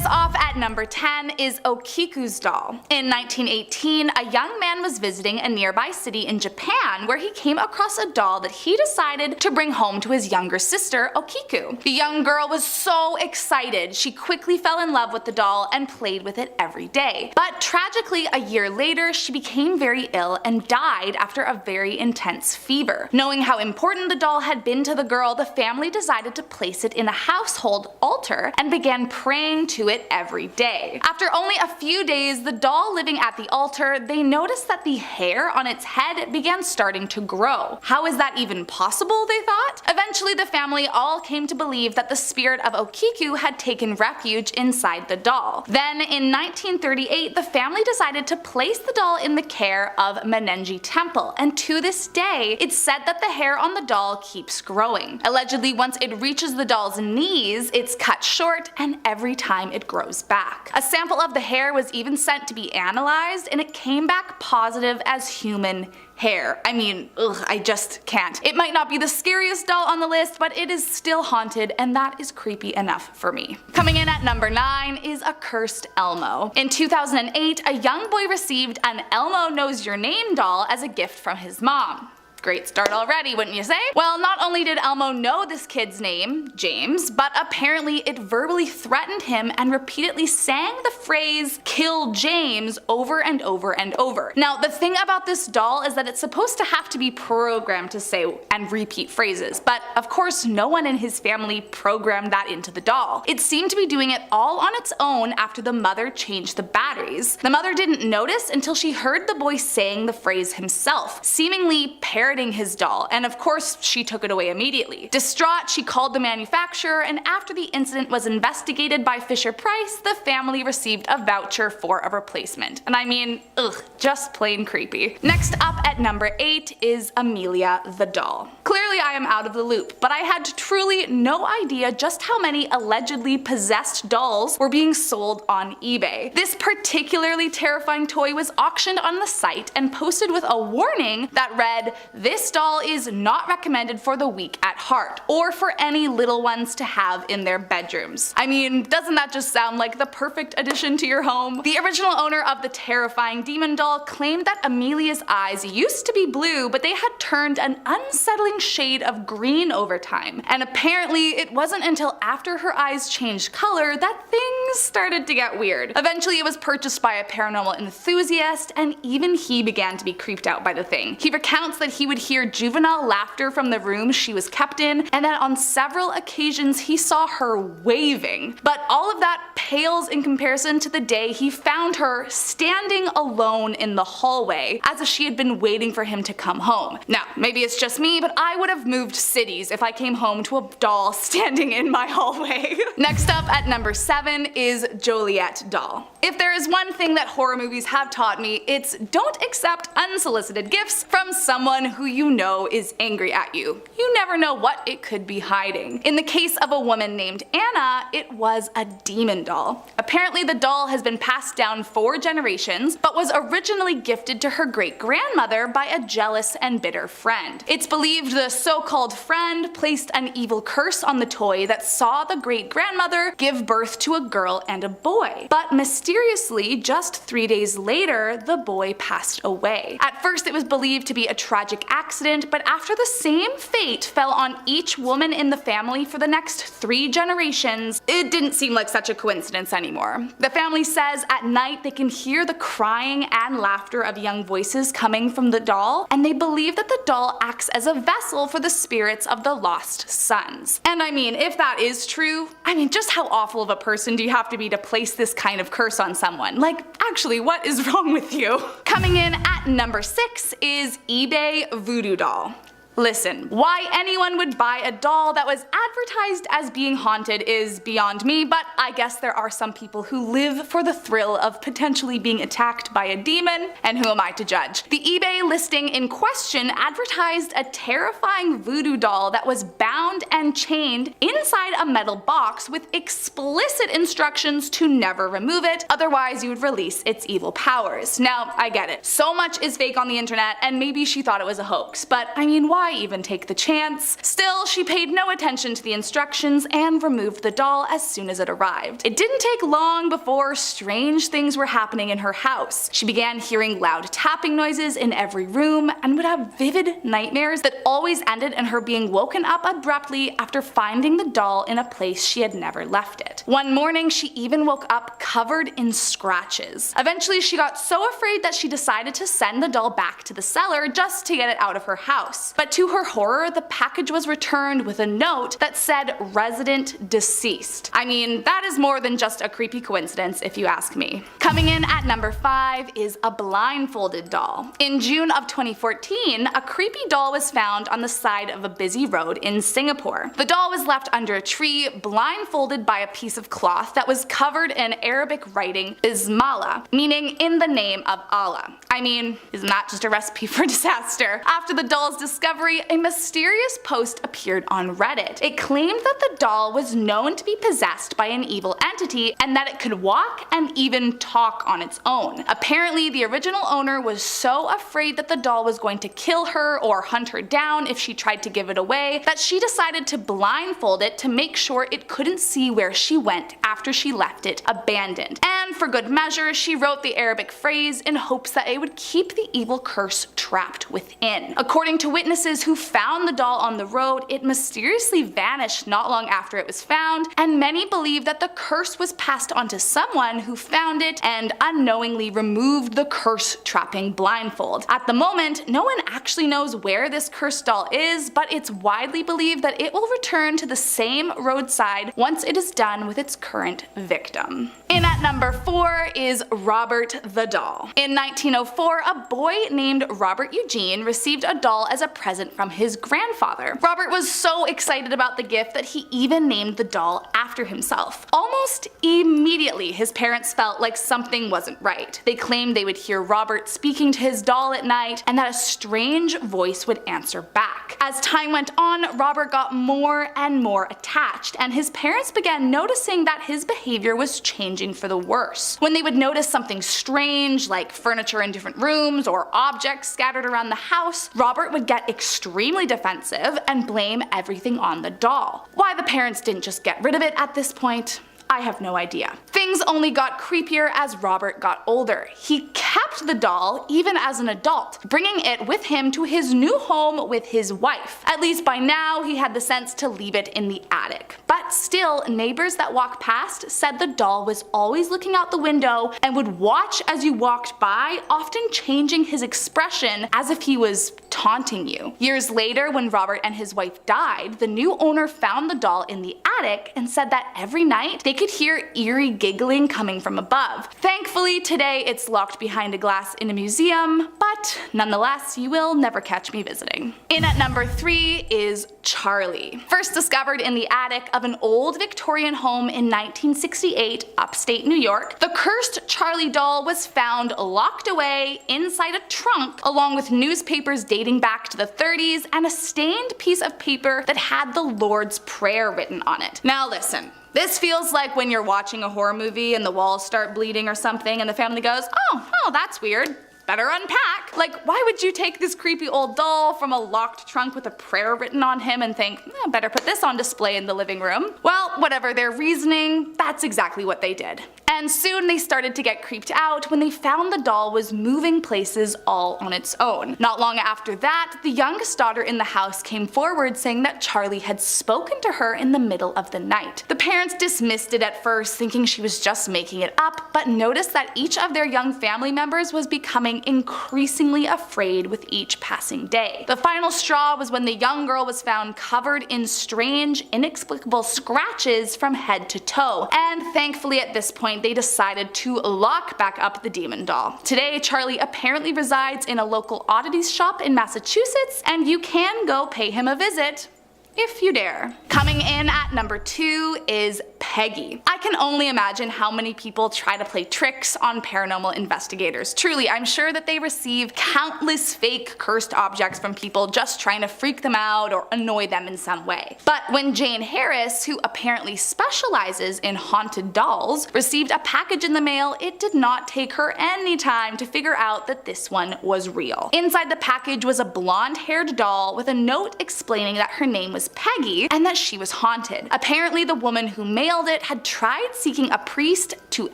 us off at number 10 is Okiku's doll. In 1918, a young man was visiting a nearby city in Japan where he came across a doll that he decided to bring home to his younger sister, Okiku. The young girl was so excited, she quickly fell in love with the doll and played with it every day. But tragically, a year later, she became very ill and died after a very intense fever. Knowing how important the doll had been to the girl, the family decided to place it in a household altar and began praying to it every day. After only a few days, the doll living at the altar, they noticed that the hair on its head began starting to grow. How is that even possible, they thought? Eventually, the family all came to believe that the spirit of Okiku had taken refuge inside the doll. Then, in 1938, the family decided to place the doll in the care of Menenji Temple, and to this day, it's said that the hair on the doll keeps growing. Allegedly, once it reaches the doll's knees, it's cut short, and every time it grows back. A sample of the hair was even sent to be analyzed, and it came back positive as human hair. I mean, ugh, I just can't. It might not be the scariest doll on the list, but it is still haunted, and that is creepy enough for me. Coming in at number 9 is a cursed Elmo. In 2008, a young boy received an Elmo Knows Your Name doll as a gift from his mom. Great start already, wouldn't you say? Well, not only did Elmo know this kid's name, James, but apparently it verbally threatened him and repeatedly sang the phrase "Kill James" over and over and over. Now, the thing about this doll is that it's supposed to have to be programmed to say and repeat phrases, but of course no one in his family programmed that into the doll. It seemed to be doing it all on its own after the mother changed the batteries. The mother didn't notice until she heard the boy saying the phrase himself, seemingly parroting his doll, and of course she took it away immediately. Distraught, she called the manufacturer, and after the incident was investigated by Fisher-Price, the family received a voucher for a replacement. And I mean, ugh, just plain creepy. Next up at number 8 is Amelia the doll. Clearly I am out of the loop, but I had truly no idea just how many allegedly possessed dolls were being sold on eBay. This particularly terrifying toy was auctioned on the site and posted with a warning that read, "This doll is not recommended for the weak at heart, or for any little ones to have in their bedrooms." I mean, doesn't that just sound like the perfect addition to your home? The original owner of the terrifying demon doll claimed that Amelia's eyes used to be blue, but they had turned an unsettling shade of green over time. And apparently it wasn't until after her eyes changed color that things started to get weird. Eventually it was purchased by a paranormal enthusiast, and even he began to be creeped out by the thing. He recounts that he would hear juvenile laughter from the room she was kept in, and that on several occasions he saw her waving. But all of that pales in comparison to the day he found her standing alone in the hallway, as if she had been waiting for him to come home. Now, maybe it's just me, but I would have moved cities if I came home to a doll standing in my hallway. Next up at number 7 is Joliet doll. If there is one thing that horror movies have taught me, it's don't accept unsolicited gifts from someone who you know is angry at you. You never know what it could be hiding. In the case of a woman named Anna, it was a demon doll. Apparently the doll has been passed down 4 generations, but was originally gifted to her great-grandmother by a jealous and bitter friend. It's believed the so-called friend placed an evil curse on the toy that saw the great-grandmother give birth to a girl and a boy. But mysteriously, just 3 days later, the boy passed away. At first it was believed to be a tragic accident, but after the same fate fell on each woman in the family for the next 3 generations, it didn't seem like such a coincidence anymore. The family says at night they can hear the crying and laughter of young voices coming from the doll, and they believe that the doll acts as a vessel for the spirits of the lost sons. And I mean, if that is true, I mean, just how awful of a person do you have to be to place this kind of curse on someone? Like, actually, what is wrong with you? Coming in at number 6 is eBay Voodoo doll. Listen, why anyone would buy a doll that was advertised as being haunted is beyond me, but I guess there are some people who live for the thrill of potentially being attacked by a demon, and who am I to judge? The eBay listing in question advertised a terrifying voodoo doll that was bound and chained inside a metal box with explicit instructions to never remove it, otherwise you would release its evil powers. Now, I get it. So much is fake on the internet, and maybe she thought it was a hoax, but I mean, why Why even take the chance? Still, she paid no attention to the instructions and removed the doll as soon as it arrived. It didn't take long before strange things were happening in her house. She began hearing loud tapping noises in every room and would have vivid nightmares that always ended in her being woken up abruptly after finding the doll in a place she had never left it. One morning, she even woke up covered in scratches. Eventually, she got so afraid that she decided to send the doll back to the seller just to get it out of her house. But to her horror, the package was returned with a note that said resident deceased. I mean, that is more than just a creepy coincidence if you ask me. Coming in at number 5 is a blindfolded doll. In June of 2014, a creepy doll was found on the side of a busy road in Singapore. The doll was left under a tree, blindfolded by a piece of cloth that was covered in Arabic writing Bismillah, meaning in the name of Allah. I mean, isn't that just a recipe for disaster? After the doll's discovery, a mysterious post appeared on Reddit. It claimed that the doll was known to be possessed by an evil entity and that it could walk and even talk on its own. Apparently, the original owner was so afraid that the doll was going to kill her or hunt her down if she tried to give it away that she decided to blindfold it to make sure it couldn't see where she went after she left it abandoned. And for good measure, she wrote the Arabic phrase in hopes that it would keep the evil curse trapped within. According to witnesses who found the doll on the road, it mysteriously vanished not long after it was found, and many believe that the curse was passed on to someone who found it and unknowingly removed the curse-trapping blindfold. At the moment, no one actually knows where this cursed doll is, but it's widely believed that it will return to the same roadside once it is done with its current victim. In at number 4 is Robert the doll. In 1904, a boy named Robert Eugene received a doll as a present from his grandfather. Robert was so excited about the gift that he even named the doll after himself. Almost immediately, his parents felt like something wasn't right. They claimed they would hear Robert speaking to his doll at night and that a strange voice would answer back. As time went on, Robert got more and more attached, and his parents began noticing that his behavior was changing for the worse. When they would notice something strange, like furniture in different rooms or objects scattered around the house, Robert would get extremely defensive and blame everything on the doll. Why the parents didn't just get rid of it at this point, I have no idea. Things only got creepier as Robert got older. He kept the doll even as an adult, bringing it with him to his new home with his wife. At least by now, he had the sense to leave it in the attic. But still, neighbors that walked past said the doll was always looking out the window and would watch as you walked by, often changing his expression as if he was taunting you. Years later, when Robert and his wife died, the new owner found the doll in the attic and said that every night they could hear eerie giggling coming from above. Thankfully, today it's locked behind a glass in a museum, but nonetheless, you will never catch me visiting. In at number 3 is Charlie. First discovered in the attic of an old Victorian home in 1968, upstate New York, the cursed Charlie doll was found locked away inside a trunk along with newspapers dating back to the 30s and a stained piece of paper that had the Lord's Prayer written on it. Now listen. This feels like when you're watching a horror movie and the walls start bleeding or something and the family goes, oh, that's weird. Better unpack. Like, why would you take this creepy old doll from a locked trunk with a prayer written on him and think, better put this on display in the living room? Well, whatever their reasoning, that's exactly what they did. And soon they started to get creeped out when they found the doll was moving places all on its own. Not long after that, the youngest daughter in the house came forward saying that Charlie had spoken to her in the middle of the night. The parents dismissed it at first, thinking she was just making it up, but noticed that each of their young family members was becoming increasingly afraid with each passing day. The final straw was when the young girl was found covered in strange, inexplicable scratches from head to toe, and thankfully at this point they decided to lock back up the demon doll. Today, Charlie apparently resides in a local oddities shop in Massachusetts, and you can go pay him a visit if you dare. Coming in at number 2 is Peggy. I can only imagine how many people try to play tricks on paranormal investigators. Truly, I'm sure that they receive countless fake cursed objects from people just trying to freak them out or annoy them in some way. But when Jane Harris, who apparently specializes in haunted dolls, received a package in the mail, it did not take her any time to figure out that this one was real. Inside the package was a blonde-haired doll with a note explaining that her name was Peggy and that she was haunted. Apparently, the woman who mailed it had tried seeking a priest to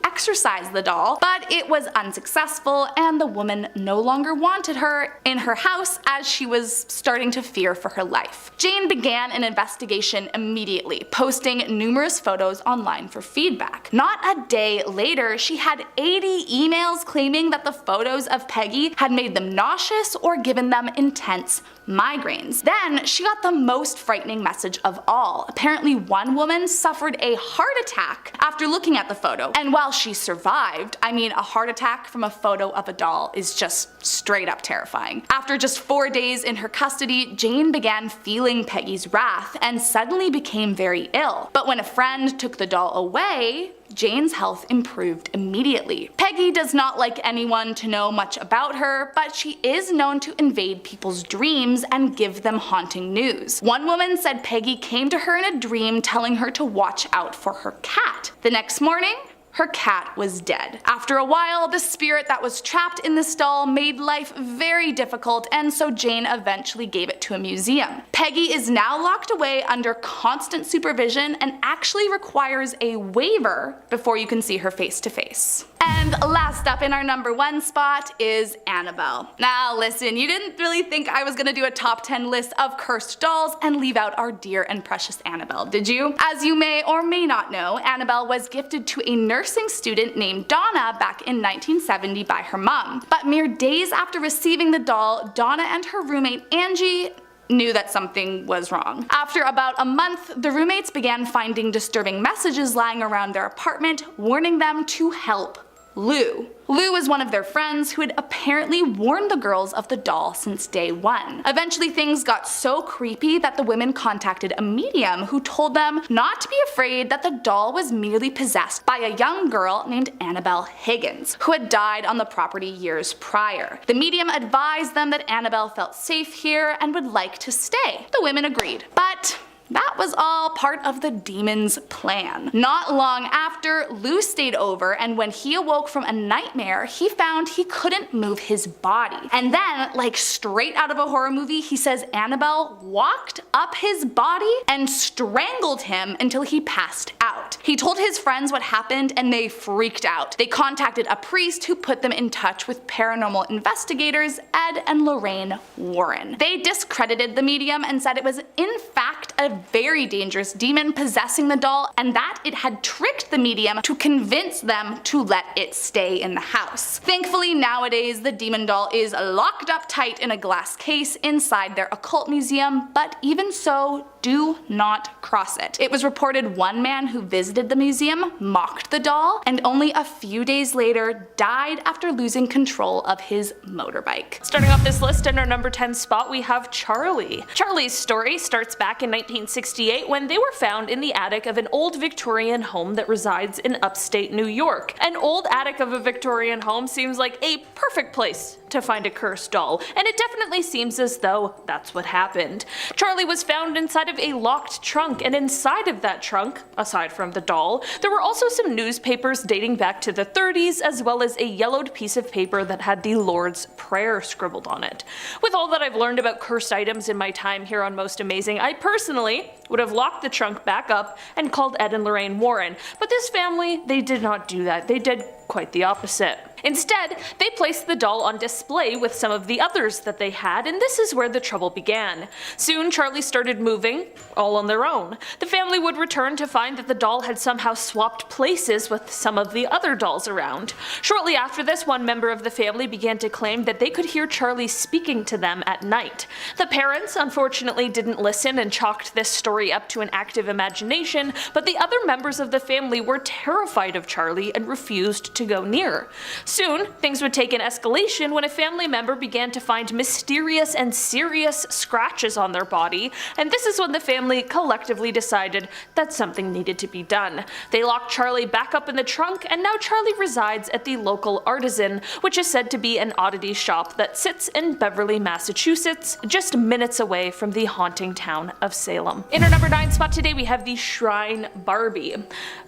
exorcise the doll, but it was unsuccessful and the woman no longer wanted her in her house as she was starting to fear for her life. Jane began an investigation immediately, posting numerous photos online for feedback. Not a day later, she had 80 emails claiming that the photos of Peggy had made them nauseous or given them intense migraines. Then she got the most frightening message of all. Apparently, one woman suffered a heart attack after looking at the photo, and while she survived, I mean, a heart attack from a photo of a doll is just straight up terrifying. After just 4 days in her custody, Jane began feeling Peggy's wrath and suddenly became very ill. But when a friend took the doll away, Jane's health improved immediately. Peggy does not like anyone to know much about her, but she is known to invade people's dreams and give them haunting news. One woman said Peggy came to her in a dream telling her to watch out for her cat. The next morning, her cat was dead. After a while, the spirit that was trapped in this doll made life very difficult, and so Jane eventually gave it to a museum. Peggy is now locked away under constant supervision and actually requires a waiver before you can see her face to face. And last up in our number 1 spot is Annabelle. Now listen, you didn't really think I was gonna do a top 10 list of cursed dolls and leave out our dear and precious Annabelle, did you? As you may or may not know, Annabelle was gifted to a nursing student named Donna back in 1970 by her mom. But mere days after receiving the doll, Donna and her roommate Angie knew that something was wrong. After about a month, the roommates began finding disturbing messages lying around their apartment, warning them to help Lou. Lou was one of their friends who had apparently warned the girls of the doll since day 1. Eventually things got so creepy that the women contacted a medium who told them not to be afraid, that the doll was merely possessed by a young girl named Annabelle Higgins, who had died on the property years prior. The medium advised them that Annabelle felt safe here and would like to stay. The women agreed, but that was all part of the demon's plan. Not long after, Lou stayed over, and when he awoke from a nightmare, he found he couldn't move his body. And then, like straight out of a horror movie, he says Annabelle walked up his body and strangled him until he passed out. He told his friends what happened and they freaked out. They contacted a priest who put them in touch with paranormal investigators Ed and Lorraine Warren. They discredited the medium and said it was in fact a very dangerous demon possessing the doll, and that it had tricked the medium to convince them to let it stay in the house. Thankfully, nowadays the demon doll is locked up tight in a glass case inside their occult museum, but even so, do not cross it. It was reported one man who visited the museum mocked the doll and only a few days later died after losing control of his motorbike. Starting off this list in our number 10 spot, we have Charlie. Charlie's story starts back in 1968 when they were found in the attic of an old Victorian home that resides in upstate New York. An old attic of a Victorian home seems like a perfect place to find a cursed doll, and it definitely seems as though that's what happened. Charlie was found inside of a locked trunk, and inside of that trunk, aside from the doll, there were also some newspapers dating back to the 30s, as well as a yellowed piece of paper that had the Lord's Prayer scribbled on it. With all that I've learned about cursed items in my time here on Most Amazing, I personally would have locked the trunk back up and called Ed and Lorraine Warren, but this family, they did not do that. They did quite the opposite. Instead, they placed the doll on display with some of the others that they had, and this is where the trouble began. Soon, Charlie started moving, all on their own. The family would return to find that the doll had somehow swapped places with some of the other dolls around. Shortly after this, one member of the family began to claim that they could hear Charlie speaking to them at night. The parents, unfortunately, didn't listen and chalked this story up to an active imagination, but the other members of the family were terrified of Charlie and refused to go near. Soon, things would take an escalation when a family member began to find mysterious and serious scratches on their body, and this is when the family collectively decided that something needed to be done. They locked Charlie back up in the trunk, and now Charlie resides at the local Artisan, which is said to be an oddity shop that sits in Beverly, Massachusetts, just minutes away from the haunting town of Salem. In our number 9 spot today, we have the Shrine Barbie.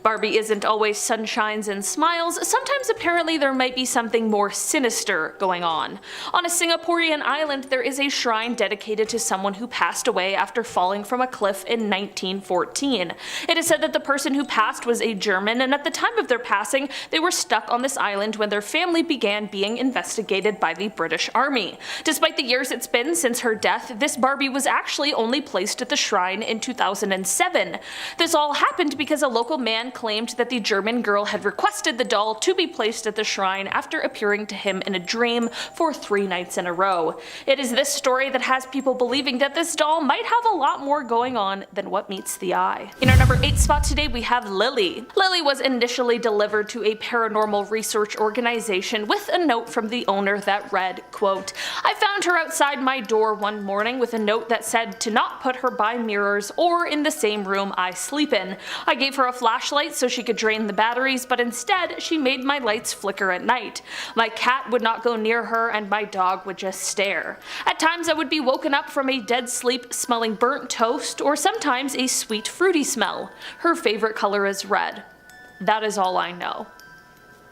Barbie isn't always sunshines and smiles. Sometimes apparently there might be something more sinister going on. On a Singaporean island, there is a shrine dedicated to someone who passed away after falling from a cliff in 1914. It is said that the person who passed was a German, and at the time of their passing, they were stuck on this island when their family began being investigated by the British Army. Despite the years it's been since her death, this Barbie was actually only placed at the shrine in 2007. This all happened because a local man claimed that the German girl had requested the doll to be placed at the shrine after appearing to him in a dream for 3 nights in a row. It is this story that has people believing that this doll might have a lot more going on than what meets the eye. In our number 8 spot today, we have Lily. Lily was initially delivered to a paranormal research organization with a note from the owner that read, quote, "I found her outside my door one morning with a note that said to not put her by mirrors or in the same room I sleep in. I gave her a flashlight so she could drain the batteries, but instead she made my lights flicker at night. My cat would not go near her and my dog would just stare. At times I would be woken up from a dead sleep smelling burnt toast or sometimes a sweet fruity smell. Her favorite color is red. That is all I know."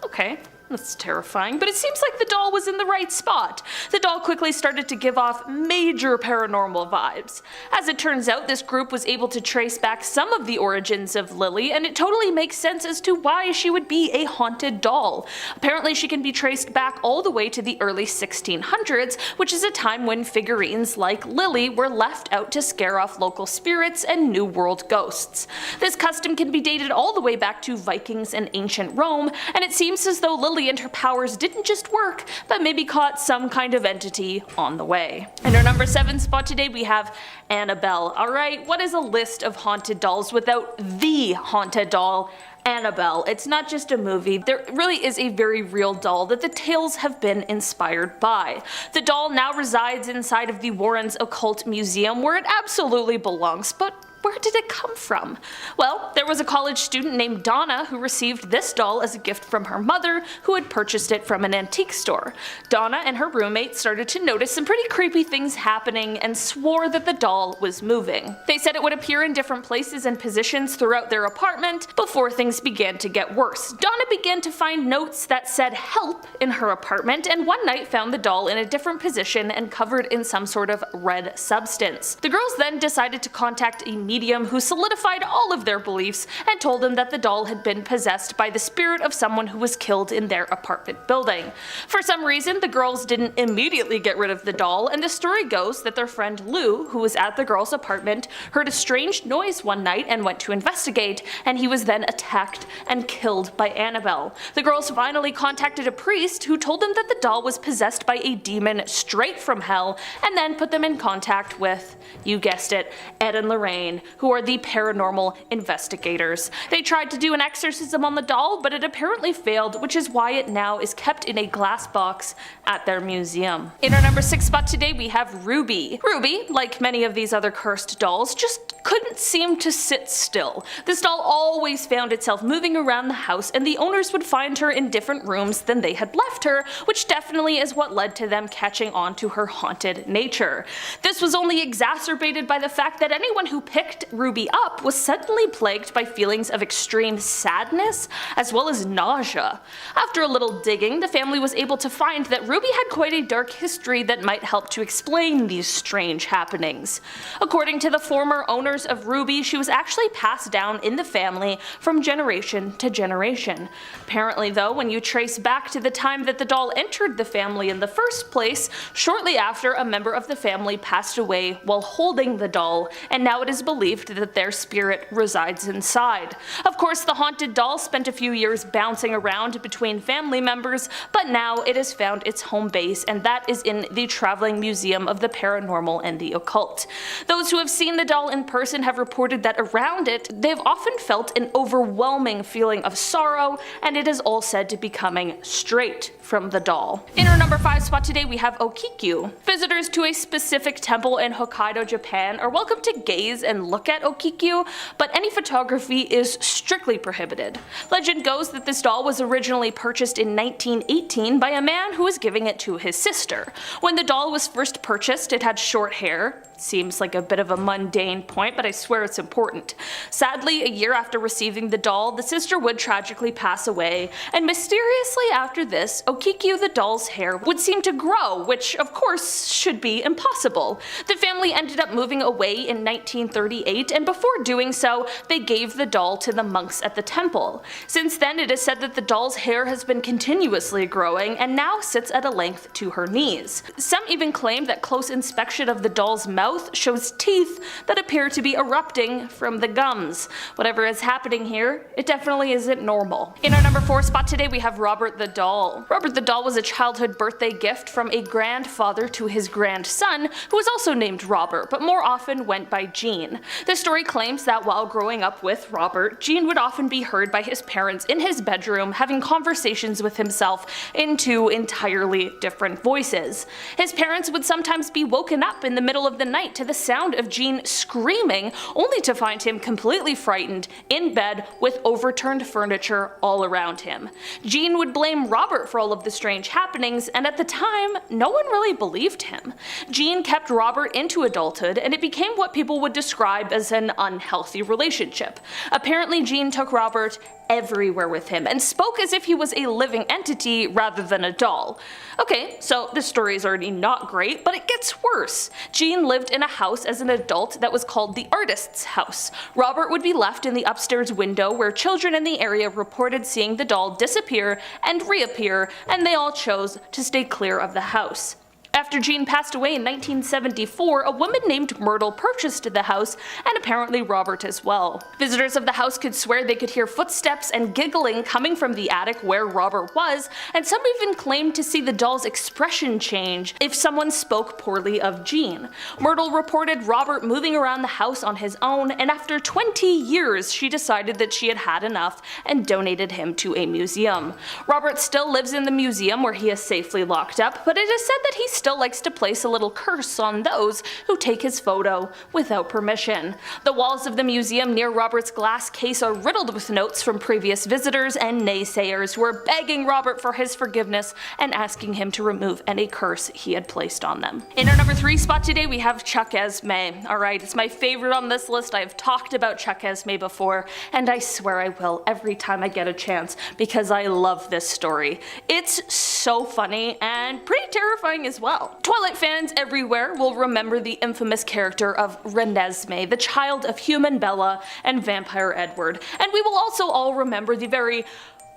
Okay. That's terrifying, but it seems like the doll was in the right spot. The doll quickly started to give off major paranormal vibes. As it turns out, this group was able to trace back some of the origins of Lily, and it totally makes sense as to why she would be a haunted doll. Apparently she can be traced back all the way to the early 1600s, which is a time when figurines like Lily were left out to scare off local spirits and New World ghosts. This custom can be dated all the way back to Vikings and ancient Rome, and it seems as though Lily and her powers didn't just work, but maybe caught some kind of entity on the way. In our number 7 spot today, we have Annabelle. Alright, what is a list of haunted dolls without the haunted doll? Annabelle. It's not just a movie, there really is a very real doll that the tales have been inspired by. The doll now resides inside of the Warrens Occult Museum, where it absolutely belongs, but where did it come from? Well, there was a college student named Donna who received this doll as a gift from her mother, who had purchased it from an antique store. Donna and her roommate started to notice some pretty creepy things happening and swore that the doll was moving. They said it would appear in different places and positions throughout their apartment before things began to get worse. Donna began to find notes that said help in her apartment, and one night found the doll in a different position and covered in some sort of red substance. The girls then decided to contact a medium who solidified all of their beliefs and told them that the doll had been possessed by the spirit of someone who was killed in their apartment building. For some reason, the girls didn't immediately get rid of the doll, and the story goes that their friend Lou, who was at the girls' apartment, heard a strange noise one night and went to investigate, and he was then attacked and killed by Annabelle. The girls finally contacted a priest who told them that the doll was possessed by a demon straight from hell, and then put them in contact with, you guessed it, Ed and Lorraine, who are the paranormal investigators. They tried to do an exorcism on the doll, but it apparently failed, which is why it now is kept in a glass box at their museum. In our number 6 spot today, we have Ruby. Ruby, like many of these other cursed dolls, just couldn't seem to sit still. This doll always found itself moving around the house, and the owners would find her in different rooms than they had left her, which definitely is what led to them catching on to her haunted nature. This was only exacerbated by the fact that anyone who picked Ruby up was suddenly plagued by feelings of extreme sadness as well as nausea. After a little digging, the family was able to find that Ruby had quite a dark history that might help to explain these strange happenings. According to the former owners of Ruby, she was actually passed down in the family from generation to generation. Apparently though, when you trace back to the time that the doll entered the family in the first place, shortly after a member of the family passed away while holding the doll, and now it is believed that their spirit resides inside. Of course, the haunted doll spent a few years bouncing around between family members, but now it has found its home base, and that is in the Traveling Museum of the Paranormal and the Occult. Those who have seen the doll in person person have reported that around it, they've often felt an overwhelming feeling of sorrow, and it is all said to be coming straight from the doll. In our number 5 spot today, we have Okikyu. Visitors to a specific temple in Hokkaido, Japan are welcome to gaze and look at Okikyu, but any photography is strictly prohibited. Legend goes that this doll was originally purchased in 1918 by a man who was giving it to his sister. When the doll was first purchased, it had short hair. Seems like a bit of a mundane point, but I swear it's important. Sadly, a year after receiving the doll, the sister would tragically pass away, and mysteriously after this, Okikyu the doll's hair would seem to grow, which of course should be impossible. The family ended up moving away in 1938, and before doing so, they gave the doll to the monks at the temple. Since then, it is said that the doll's hair has been continuously growing and now sits at a length to her knees. Some even claim that close inspection of the doll's mouth shows teeth that appear to be erupting from the gums. Whatever is happening here, it definitely isn't normal. In our number 4 spot today, we have Robert the Doll. Robert the Doll was a childhood birthday gift from a grandfather to his grandson, who was also named Robert, but more often went by Gene. The story claims that while growing up with Robert, Gene would often be heard by his parents in his bedroom having conversations with himself in 2 entirely different voices. His parents would sometimes be woken up in the middle of the night to the sound of Gene screaming, only to find him completely frightened in bed with overturned furniture all around him. Gene would blame Robert for all of the strange happenings, and at the time, no one really believed him. Gene kept Robert into adulthood, and it became what people would describe as an unhealthy relationship. Apparently, Gene took Robert everywhere with him and spoke as if he was a living entity rather than a doll. Okay, so this story is already not great, but it gets worse. Gene lived in a house as an adult that was called the artist's house. Robert would be left in the upstairs window where children in the area reported seeing the doll disappear and reappear, and they all chose to stay clear of the house. After Gene passed away in 1974, a woman named Myrtle purchased the house, and apparently Robert as well. Visitors of the house could swear they could hear footsteps and giggling coming from the attic where Robert was, and some even claimed to see the doll's expression change if someone spoke poorly of Gene. Myrtle reported Robert moving around the house on his own, and after 20 years she decided that she had had enough and donated him to a museum. Robert still lives in the museum where he is safely locked up, but it is said that he still likes to place a little curse on those who take his photo without permission. The walls of the museum near Robert's glass case are riddled with notes from previous visitors and naysayers who are begging Robert for his forgiveness and asking him to remove any curse he had placed on them. In our number 3 spot today, we have Chuck Esme. Alright, it's my favorite on this list. I've talked about Chuck Esme before, and I swear I will every time I get a chance because I love this story. It's so funny and pretty terrifying as well. Twilight fans everywhere will remember the infamous character of Renesmee, the child of human Bella and vampire Edward, and we will also all remember the very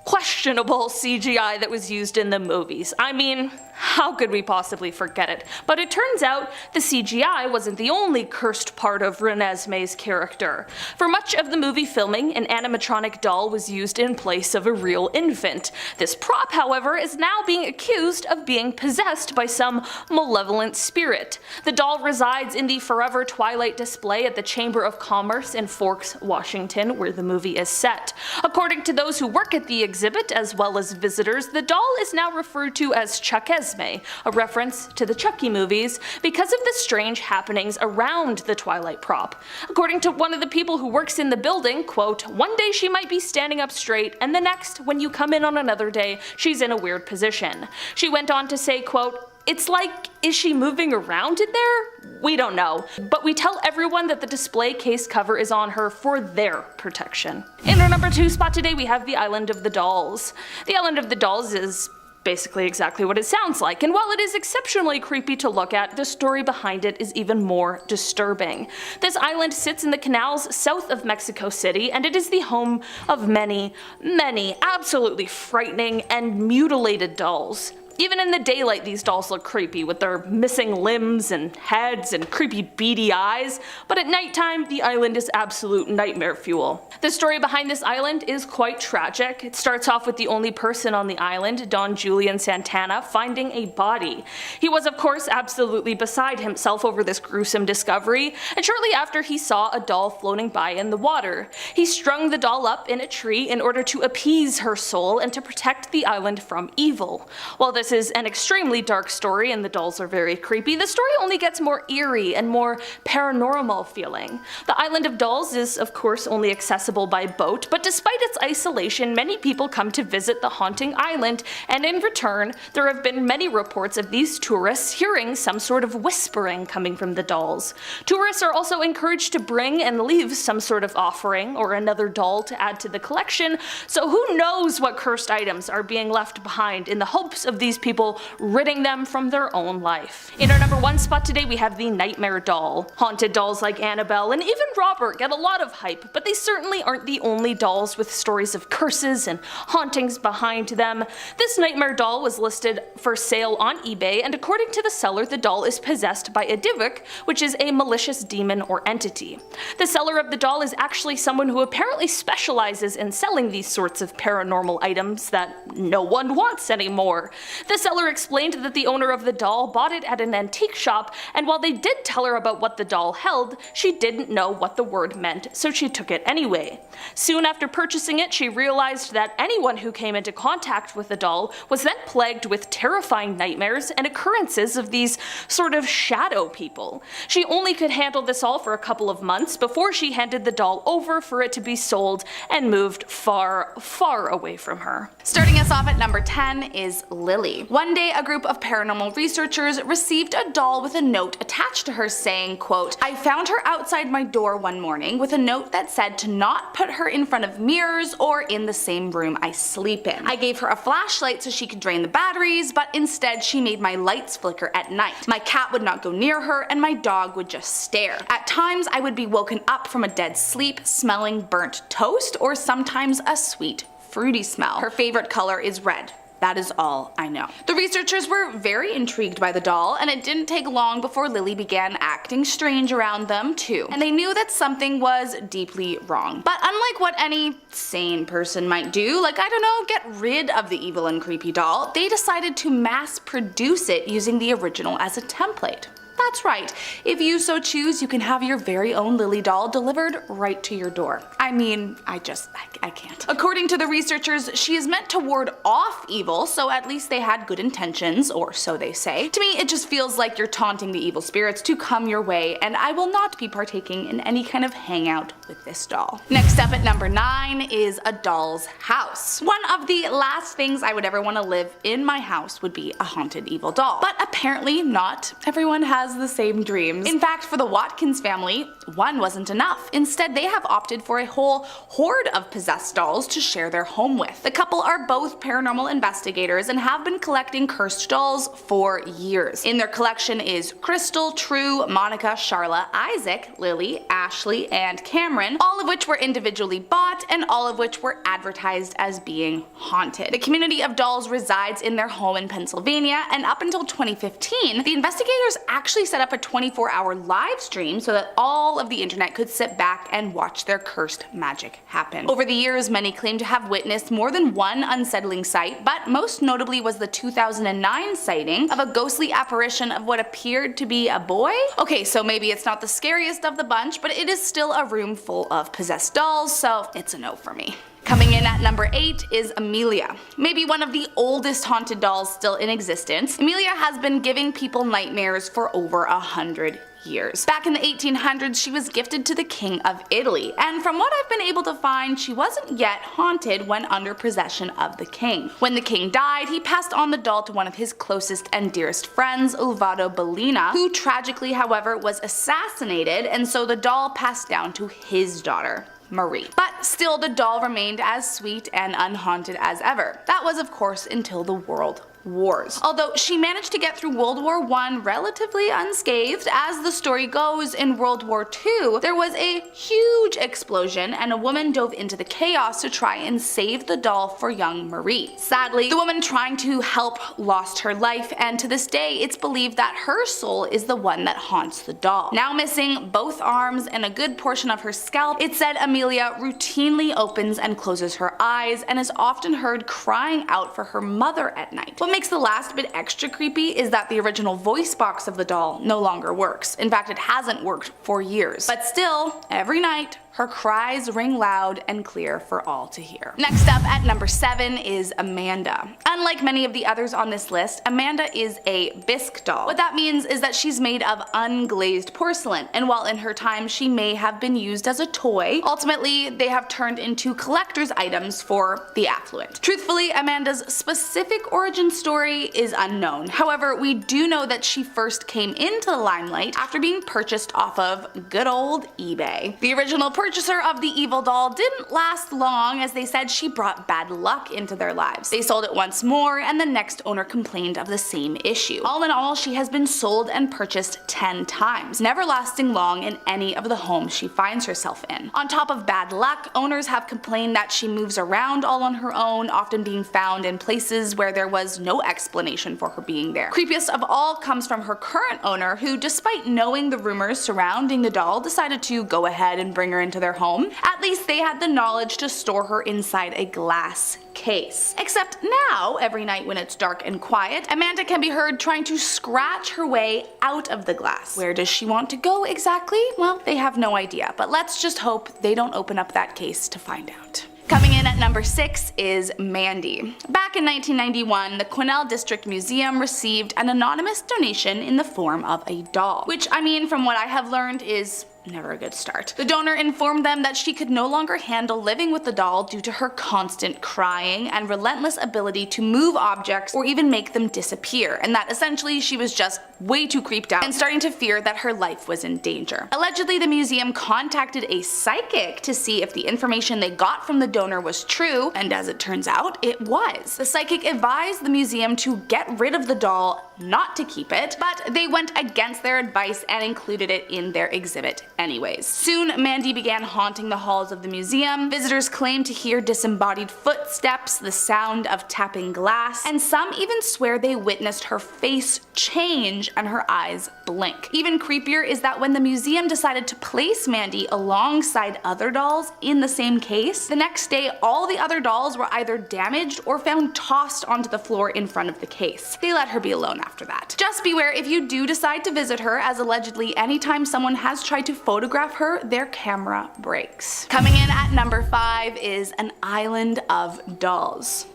questionable CGI that was used in the movies. I mean, how could we possibly forget it? But it turns out the CGI wasn't the only cursed part of Renesmee's character. For much of the movie filming, an animatronic doll was used in place of a real infant. This prop, however, is now being accused of being possessed by some malevolent spirit. The doll resides in the Forever Twilight display at the Chamber of Commerce in Forks, Washington, where the movie is set. According to those who work at the exhibit, as well as visitors, the doll is now referred to as Chuck Esme, a reference to the Chucky movies, because of the strange happenings around the Twilight prop. According to one of the people who works in the building, quote, "One day she might be standing up straight, and the next, when you come in on another day, she's in a weird position." She went on to say, quote, "It's like, is she moving around in there? We don't know. But we tell everyone that the display case cover is on her for their protection." In our number 2 spot today, we have the Island of the Dolls. The Island of the Dolls is basically exactly what it sounds like, and while it is exceptionally creepy to look at, the story behind it is even more disturbing. This island sits in the canals south of Mexico City, and it is the home of many, many absolutely frightening and mutilated dolls. Even in the daylight, these dolls look creepy with their missing limbs and heads and creepy beady eyes, but at nighttime, the island is absolute nightmare fuel. The story behind this island is quite tragic. It starts off with the only person on the island, Don Julian Santana, finding a body. He was of course absolutely beside himself over this gruesome discovery, and shortly after he saw a doll floating by in the water. He strung the doll up in a tree in order to appease her soul and to protect the island from evil. While this is an extremely dark story and the dolls are very creepy, the story only gets more eerie and more paranormal feeling. The Island of Dolls is of course only accessible by boat, but despite its isolation, many people come to visit the haunting island, and in return, there have been many reports of these tourists hearing some sort of whispering coming from the dolls. Tourists are also encouraged to bring and leave some sort of offering or another doll to add to the collection, so who knows what cursed items are being left behind in the hopes of these people ridding them from their own life. In our number 1 spot today, we have the Nightmare Doll. Haunted dolls like Annabelle and even Robert get a lot of hype, but they certainly aren't the only dolls with stories of curses and hauntings behind them. This Nightmare Doll was listed for sale on eBay, and according to the seller, the doll is possessed by a Divik, which is a malicious demon or entity. The seller of the doll is actually someone who apparently specializes in selling these sorts of paranormal items that no one wants anymore. The seller explained that the owner of the doll bought it at an antique shop, and while they did tell her about what the doll held, she didn't know what the word meant, so she took it anyway. Soon after purchasing it, she realized that anyone who came into contact with the doll was then plagued with terrifying nightmares and occurrences of these sort of shadow people. She only could handle this all for a couple of months before she handed the doll over for it to be sold and moved far, far away from her. Starting us off at number 10 is Lily. One day, a group of paranormal researchers received a doll with a note attached to her saying, quote, "I found her outside my door one morning with a note that said to not put her in front of mirrors or in the same room I sleep in. I gave her a flashlight so she could drain the batteries, but instead she made my lights flicker at night. My cat would not go near her and my dog would just stare. At times I would be woken up from a dead sleep smelling burnt toast or sometimes a sweet fruity smell. Her favorite color is red. That is all I know." The researchers were very intrigued by the doll, and it didn't take long before Lily began acting strange around them too, and they knew that something was deeply wrong. But unlike what any sane person might do, like I don't know, get rid of the evil and creepy doll, they decided to mass produce it using the original as a template. That's right, if you so choose, you can have your very own Lily doll delivered right to your door. I mean, I can't. According to the researchers, she is meant to ward off evil, so at least they had good intentions, or so they say. To me, it just feels like you're taunting the evil spirits to come your way, and I will not be partaking in any kind of hangout with this doll. Next up at number 9 is a doll's house. One of the last things I would ever want to live in my house would be a haunted evil doll. But apparently not everyone has the same dreams. In fact, for the Watkins family, one wasn't enough. Instead, they have opted for a whole horde of possessed dolls to share their home with. The couple are both paranormal investigators and have been collecting cursed dolls for years. In their collection is Crystal, True, Monica, Charla, Isaac, Lily, Ashley, and Cameron, all of which were individually bought and all of which were advertised as being haunted. The community of dolls resides in their home in Pennsylvania, and up until 2015, the investigators actually set up a 24-hour live stream so that all of the internet could sit back and watch their cursed magic happen. Over the years, many claim to have witnessed more than one unsettling sight, but most notably was the 2009 sighting of a ghostly apparition of what appeared to be a boy. Okay, so maybe it's not the scariest of the bunch, but it is still a room full of possessed dolls, so it's a no for me. Coming in at number 8 is Amelia. Maybe one of the oldest haunted dolls still in existence, Amelia has been giving people nightmares for over 100 years. Back in the 1800s, she was gifted to the King of Italy, and from what I've been able to find, she wasn't yet haunted when under possession of the king. When the king died, he passed on the doll to one of his closest and dearest friends, Ulvado Bellina, who tragically, however, was assassinated, and so the doll passed down to his daughter, Marie. But still, the doll remained as sweet and unhaunted as ever. That was, of course, until the World Wars. Although she managed to get through World War I relatively unscathed, as the story goes, in World War II, there was a huge explosion and a woman dove into the chaos to try and save the doll for young Marie. Sadly, the woman trying to help lost her life, and to this day it's believed that her soul is the one that haunts the doll. Now missing both arms and a good portion of her scalp, it's said Amelia routinely opens and closes her eyes and is often heard crying out for her mother at night. What makes the last bit extra creepy is that the original voice box of the doll no longer works. In fact, it hasn't worked for years. But still, every night, her cries ring loud and clear for all to hear. Next up at number 7 is Amanda. Unlike many of the others on this list, Amanda is a bisque doll. What that means is that she's made of unglazed porcelain, and while in her time she may have been used as a toy, ultimately they have turned into collector's items for the affluent. Truthfully, Amanda's specific origin story is unknown. However, we do know that she first came into the limelight after being purchased off of good old eBay. The original purchaser of the evil doll didn't last long, as they said she brought bad luck into their lives. They sold it once more, and the next owner complained of the same issue. All in all, she has been sold and purchased 10 times, never lasting long in any of the homes she finds herself in. On top of bad luck, owners have complained that she moves around all on her own, often being found in places where there was no explanation for her being there. Creepiest of all comes from her current owner, who, despite knowing the rumors surrounding the doll, decided to go ahead and bring her into their home. At least they had the knowledge to store her inside a glass case. Except now, every night when it's dark and quiet, Amanda can be heard trying to scratch her way out of the glass. Where does she want to go exactly? Well, they have no idea, but let's just hope they don't open up that case to find out. Coming in at number 6 is Mandy. Back in 1991, the Quesnel District Museum received an anonymous donation in the form of a doll, which, I mean, from what I have learned, is never a good start. The donor informed them that she could no longer handle living with the doll due to her constant crying and relentless ability to move objects or even make them disappear, and that essentially she was just way too creeped out and starting to fear that her life was in danger. Allegedly, the museum contacted a psychic to see if the information they got from the donor was true, and as it turns out, it was. The psychic advised the museum to get rid of the doll, not to keep it, but they went against their advice and included it in their exhibit anyways. Soon, Mandy began haunting the halls of the museum. Visitors claimed to hear disembodied footsteps, the sound of tapping glass, and some even swear they witnessed her face change and her eyes blink. Even creepier is that when the museum decided to place Mandy alongside other dolls in the same case, the next day all the other dolls were either damaged or found tossed onto the floor in front of the case. They let her be alone after that. Just beware if you do decide to visit her, as allegedly anytime someone has tried to photograph her, their camera breaks. Coming in at number 5 is An Island of Dolls.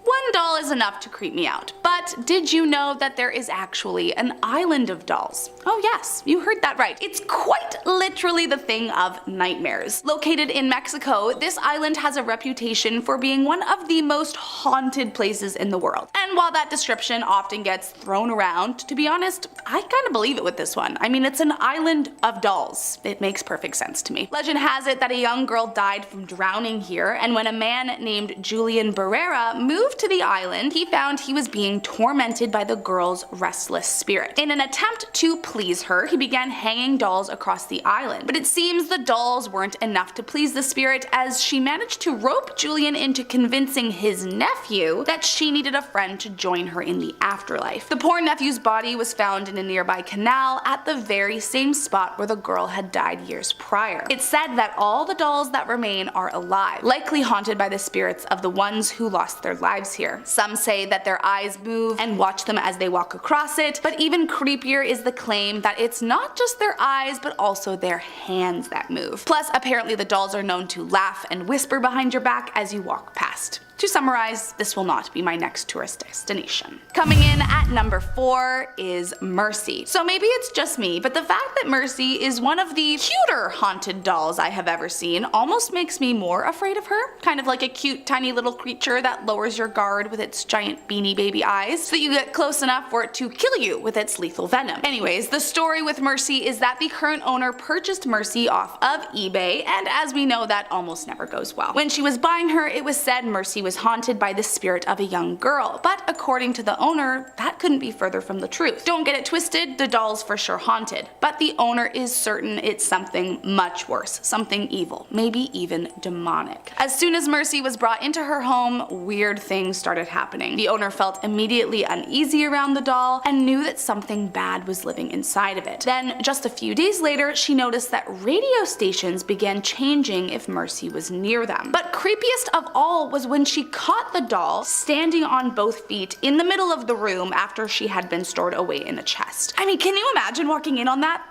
One doll is enough to creep me out, but did you know that there is actually an island of dolls? Oh yes, you heard that right. It's quite literally the thing of nightmares. Located in Mexico, this island has a reputation for being one of the most haunted places in the world. And while that description often gets thrown around, to be honest, I kinda believe it with this one. I mean, it's an island of dolls. It makes perfect sense to me. Legend has it that a young girl died from drowning here, and when a man named Julian Barrera moved to the island, he found he was being tormented by the girl's restless spirit. In an attempt to please her, he began hanging dolls across the island. But it seems the dolls weren't enough to please the spirit, as she managed to rope Julian into convincing his nephew that she needed a friend to join her in the afterlife. The poor nephew's body was found in a nearby canal at the very same spot where the girl had died years prior. It's said that all the dolls that remain are alive, likely haunted by the spirits of the ones who lost their lives here. Some say that their eyes move and watch them as they walk across it, but even creepier is the claim that it's not just their eyes but also their hands that move. Plus, apparently the dolls are known to laugh and whisper behind your back as you walk past. To summarize, this will not be my next tourist destination. Coming in at number 4 is Mercy. So maybe it's just me, but the fact that Mercy is one of the cuter haunted dolls I have ever seen almost makes me more afraid of her. Kind of like a cute tiny little creature that lowers your guard with its giant beanie baby eyes so that you get close enough for it to kill you with its lethal venom. Anyways, the story with Mercy is that the current owner purchased Mercy off of eBay, and as we know, that almost never goes well. When she was buying her, it was said Mercy was haunted by the spirit of a young girl, but according to the owner, that couldn't be further from the truth. Don't get it twisted, the doll's for sure haunted, but the owner is certain it's something much worse, something evil, maybe even demonic. As soon as Mercy was brought into her home, weird things started happening. The owner felt immediately uneasy around the doll and knew that something bad was living inside of it. Then, just a few days later, she noticed that radio stations began changing if Mercy was near them. But creepiest of all was when she caught the doll standing on both feet in the middle of the room after she had been stored away in a chest. I mean, can you imagine walking in on that?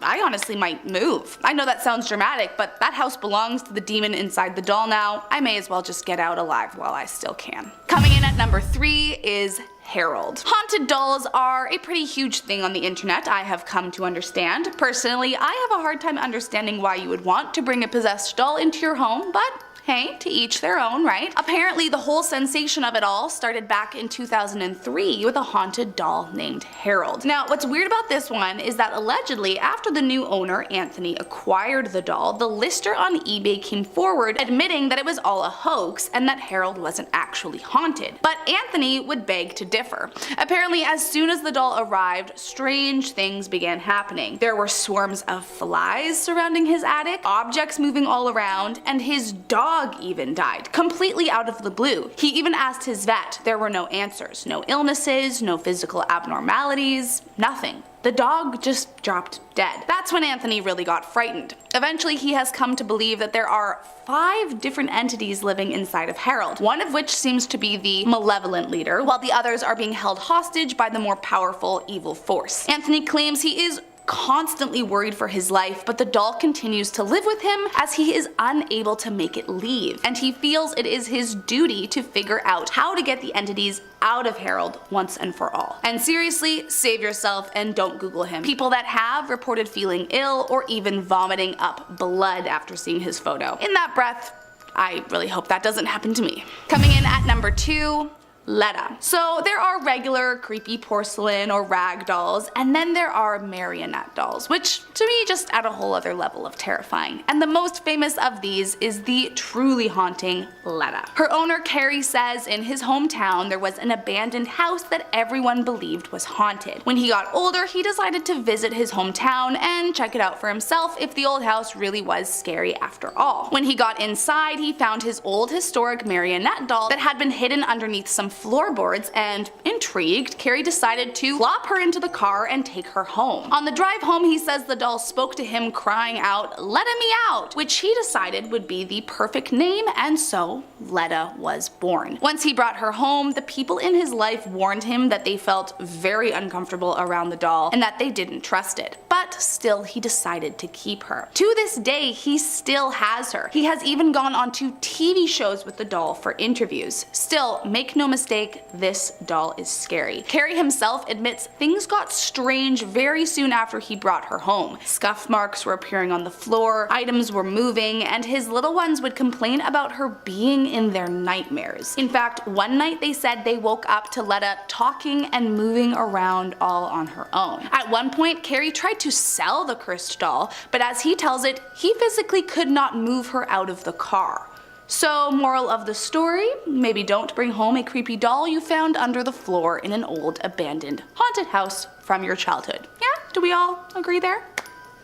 I honestly might move. I know that sounds dramatic, but that house belongs to the demon inside the doll now. I may as well just get out alive while I still can. Coming in at number 3 is Harold. Haunted dolls are a pretty huge thing on the internet, I have come to understand. Personally, I have a hard time understanding why you would want to bring a possessed doll into your home, but hey, to each their own, right? Apparently the whole sensation of it all started back in 2003 with a haunted doll named Harold. Now what's weird about this one is that allegedly after the new owner, Anthony, acquired the doll, the lister on eBay came forward admitting that it was all a hoax and that Harold wasn't actually haunted. But Anthony would beg to differ. Apparently as soon as the doll arrived, strange things began happening. There were swarms of flies surrounding his attic, objects moving all around, and his dog even died, completely out of the blue. He even asked his vet. There were no answers, no illnesses, no physical abnormalities, nothing. The dog just dropped dead. That's when Anthony really got frightened. Eventually he has come to believe that there are 5 different entities living inside of Harold, one of which seems to be the malevolent leader, while the others are being held hostage by the more powerful evil force. Anthony claims he is constantly worried for his life, but the doll continues to live with him as he is unable to make it leave, and he feels it is his duty to figure out how to get the entities out of Harold once and for all. And seriously, save yourself and don't Google him. People that have reported feeling ill or even vomiting up blood after seeing his photo. In that breath, I really hope that doesn't happen to me. Coming in at number 2, Letta. So there are regular creepy porcelain or rag dolls, and then there are marionette dolls, which to me just add a whole other level of terrifying. And the most famous of these is the truly haunting Letta. Her owner Carrie says in his hometown there was an abandoned house that everyone believed was haunted. When he got older, he decided to visit his hometown and check it out for himself if the old house really was scary after all. When he got inside, he found his old historic marionette doll that had been hidden underneath some floorboards, and intrigued, Carrie decided to plop her into the car and take her home. On the drive home, he says the doll spoke to him crying out, "Letta me out," which he decided would be the perfect name, and so Letta was born. Once he brought her home, the people in his life warned him that they felt very uncomfortable around the doll and that they didn't trust it. But still, he decided to keep her. To this day, he still has her. He has even gone on to TV shows with the doll for interviews. Still, make no mistake, this doll is scary. Carrie himself admits things got strange very soon after he brought her home. Scuff marks were appearing on the floor, items were moving, and his little ones would complain about her being in their nightmares. In fact, one night they said they woke up to Letta talking and moving around all on her own. At one point, Carrie tried to sell the cursed doll, but as he tells it, he physically could not move her out of the car. So, moral of the story, maybe don't bring home a creepy doll you found under the floor in an old abandoned haunted house from your childhood. Yeah, do we all agree there?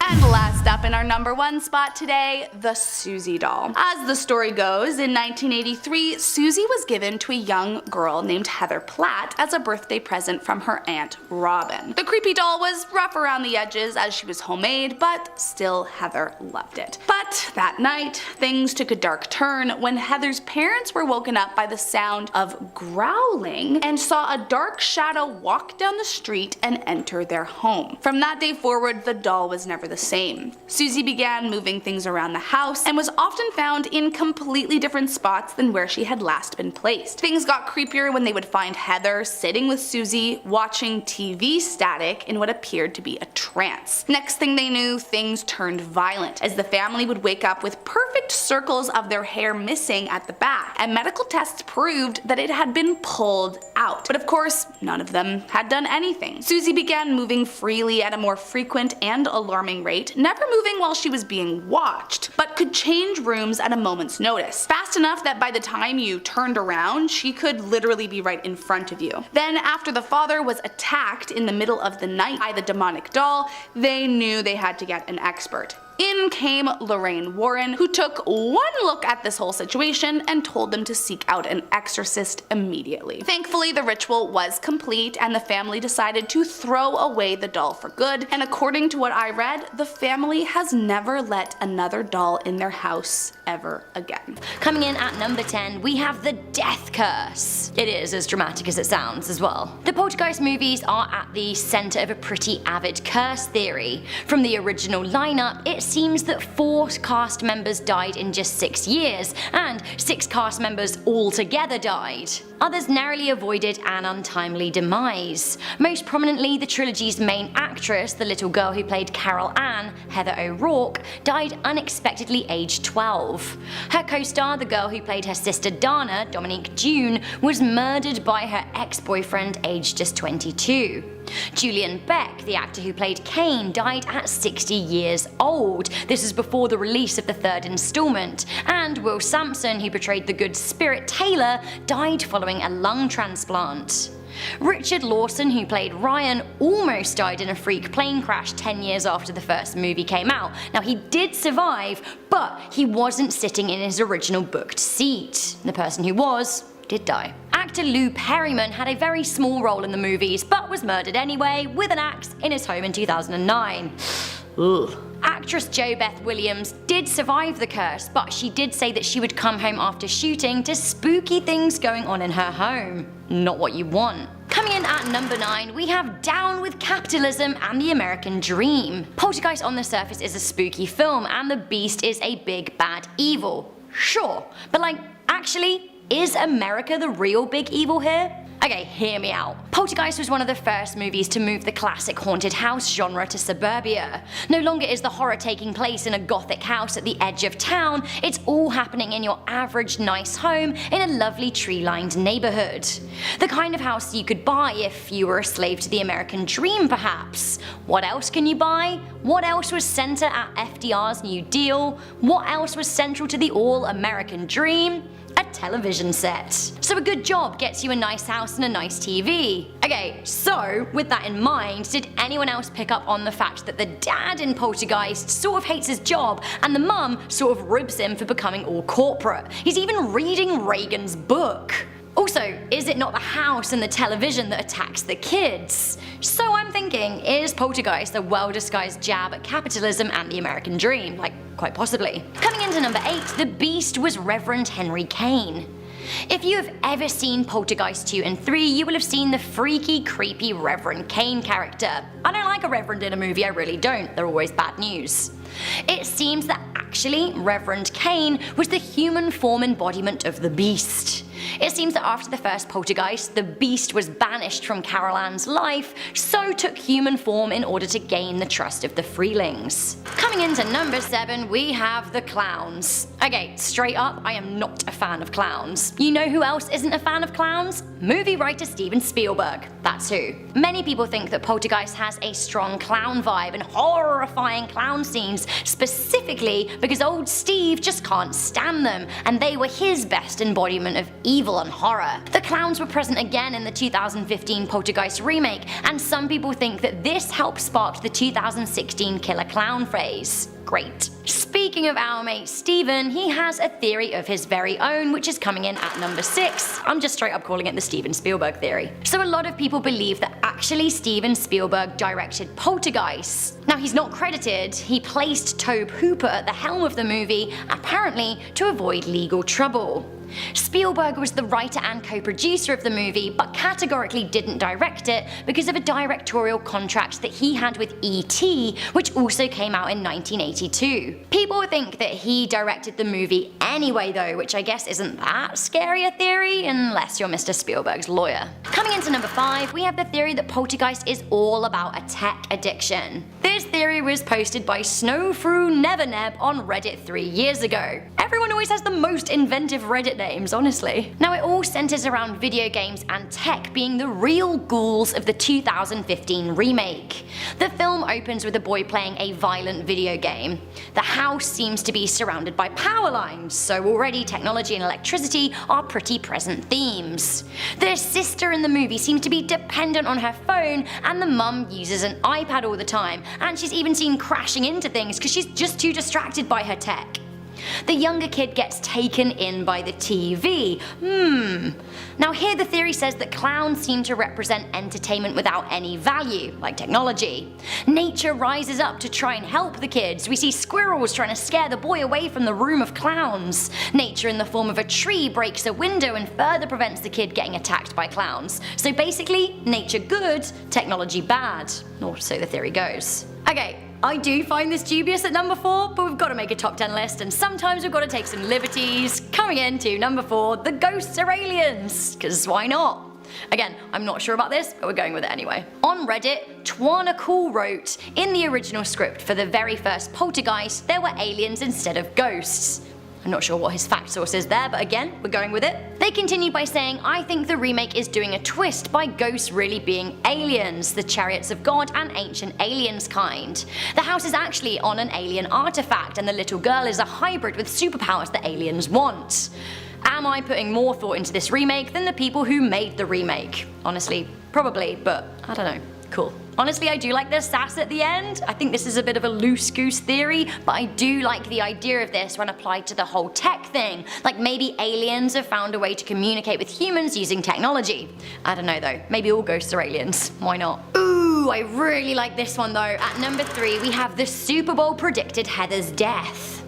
And last up in our number 1 spot today, the Susie doll. As the story goes, in 1983, Susie was given to a young girl named Heather Platt as a birthday present from her aunt Robin. The creepy doll was rough around the edges as she was homemade, but still Heather loved it. But that night, things took a dark turn when Heather's parents were woken up by the sound of growling and saw a dark shadow walk down the street and enter their home. From that day forward, the doll was never the the same. Susie began moving things around the house and was often found in completely different spots than where she had last been placed. Things got creepier when they would find Heather sitting with Susie watching TV static in what appeared to be a trance. Next thing they knew, things turned violent as the family would wake up with perfect circles of their hair missing at the back, and medical tests proved that it had been pulled out. But of course, none of them had done anything. Susie began moving freely at a more frequent and alarming rate, never moving while she was being watched, but could change rooms at a moment's notice, fast enough that by the time you turned around, she could literally be right in front of you. Then after the father was attacked in the middle of the night by the demonic doll, they knew they had to get an expert. In came Lorraine Warren, who took one look at this whole situation and told them to seek out an exorcist immediately. Thankfully, the ritual was complete and the family decided to throw away the doll for good, and according to what I read, the family has never let another doll in their house ever again. Coming in at number 10, we have the death curse. It is as dramatic as it sounds as well. The Poltergeist movies are at the center of a pretty avid curse theory. From the original lineup, it seems that 4 cast members died in just 6 years, and 6 cast members altogether died. Others narrowly avoided an untimely demise. Most prominently, the trilogy's main actress, the little girl who played Carol Ann, Heather O'Rourke, died unexpectedly aged 12. Her co-star, the girl who played her sister Dana, Dominique June, was murdered by her ex-boyfriend aged just 22. Julian Beck, the actor who played Kane, died at 60 years old. This is before the release of the 3rd installment. And Will Sampson, who portrayed the good spirit Taylor, died following a lung transplant. Richard Lawson, who played Ryan, almost died in a freak plane crash 10 years after the first movie came out. Now, he did survive, but he wasn't sitting in his original booked seat. The person who was did die. Actor Lou Perryman had a very small role in the movies, but was murdered anyway with an axe in his home in 2009. Ugh. Actress Jo Beth Williams did survive the curse, but she did say that she would come home after shooting to spooky things going on in her home. Not what you want. Coming in at number 9, we have Down with Capitalism and the American Dream. Poltergeist on the surface is a spooky film, and the beast is a big bad evil. Sure, but actually, is America the real big evil here? Okay, hear me out. Poltergeist was one of the first movies to move the classic haunted house genre to suburbia. No longer is the horror taking place in a gothic house at the edge of town, it's all happening in your average nice home in a lovely tree-lined neighborhood. The kind of house you could buy if you were a slave to the American dream, perhaps. What else can you buy? What else was center at FDR's New Deal? What else was central to the all-American dream? A television set. So a good job gets you a nice house and a nice TV. Okay, so with that in mind, did anyone else pick up on the fact that the dad in Poltergeist sort of hates his job and the mum sort of ribs him for becoming all corporate? He's even reading Reagan's book. Also, is it not the house and the television that attacks the kids? So I'm thinking, is Poltergeist a well-disguised jab at capitalism and the American dream? Quite possibly. Coming into number 8, the beast was Reverend Henry Kane. If you have ever seen Poltergeist 2 and 3, you will have seen the freaky, creepy Reverend Kane character. I don't like a reverend in a movie, I really don't. They're always bad news. It seems that actually, Reverend Kane was the human form embodiment of the beast. It seems that after the first Poltergeist, the beast was banished from Carol Ann's life, so took human form in order to gain the trust of the Freelings. Coming into number 7, we have the clowns. Okay, straight up, I am not a fan of clowns. You know who else isn't a fan of clowns? Movie writer Steven Spielberg. That's who. Many people think that Poltergeist has a strong clown vibe and horrifying clown scenes, specifically because old Steve just can't stand them, and they were his best embodiment of evil and horror. The clowns were present again in the 2015 Poltergeist remake, and some people think that this helped spark the 2016 killer clown phase. Great. Speaking of our mate Steven, he has a theory of his very own, which is coming in at number 6. I'm just straight up calling it the Steven Spielberg theory. So a lot of people believe that actually Steven Spielberg directed Poltergeist. Now he's not credited, he placed Tobe Hooper at the helm of the movie, apparently to avoid legal trouble. Spielberg was the writer and co-producer of the movie, but categorically didn't direct it because of a directorial contract that he had with E.T., which also came out in 1982. People think that he directed the movie anyway though, which I guess isn't that scary a theory, unless you're Mr. Spielberg's lawyer. Coming into number 5, we have the theory that Poltergeist is all about a tech addiction. This theory was posted by Snowfru on Reddit 3 years ago. Everyone always has the most inventive Reddit names, honestly. Now it all centers around video games and tech being the real ghouls of the 2015 remake. The film opens with a boy playing a violent video game. The house seems to be surrounded by power lines, so already technology and electricity are pretty present themes. The sister in the movie seems to be dependent on her phone, and the mum uses an iPad all the time, and she's even seen crashing into things because she's just too distracted by her tech. The younger kid gets taken in by the TV. Now here the theory says that clowns seem to represent entertainment without any value, like technology. Nature rises up to try and help the kids. We see squirrels trying to scare the boy away from the room of clowns. Nature in the form of a tree breaks a window and further prevents the kid getting attacked by clowns. So basically, nature good, technology bad. Or so the theory goes. Okay, I do find this dubious at number 4, but we've got to make a top 10 list, and sometimes we've got to take some liberties. Coming in to number 4, the ghosts are aliens, because why not? Again, I'm not sure about this, but we're going with it anyway. On Reddit, Twarnacool wrote, in the original script for the very first Poltergeist, there were aliens instead of ghosts. I'm not sure what his fact source is there, but again, we're going with it. They continue by saying, I think the remake is doing a twist by ghosts really being aliens, the chariots of God and ancient aliens kind. The house is actually on an alien artifact, and the little girl is a hybrid with superpowers that aliens want. Am I putting more thought into this remake than the people who made the remake? Honestly, probably, but I don't know. Cool. Honestly, I do like the sass at the end. I think this is a bit of a loose goose theory, but I do like the idea of this when applied to the whole tech thing. Like maybe aliens have found a way to communicate with humans using technology. I don't know though, maybe all ghosts are aliens. Why not? Ooh, I really like this one though. At number 3, we have the Super Bowl predicted Heather's death.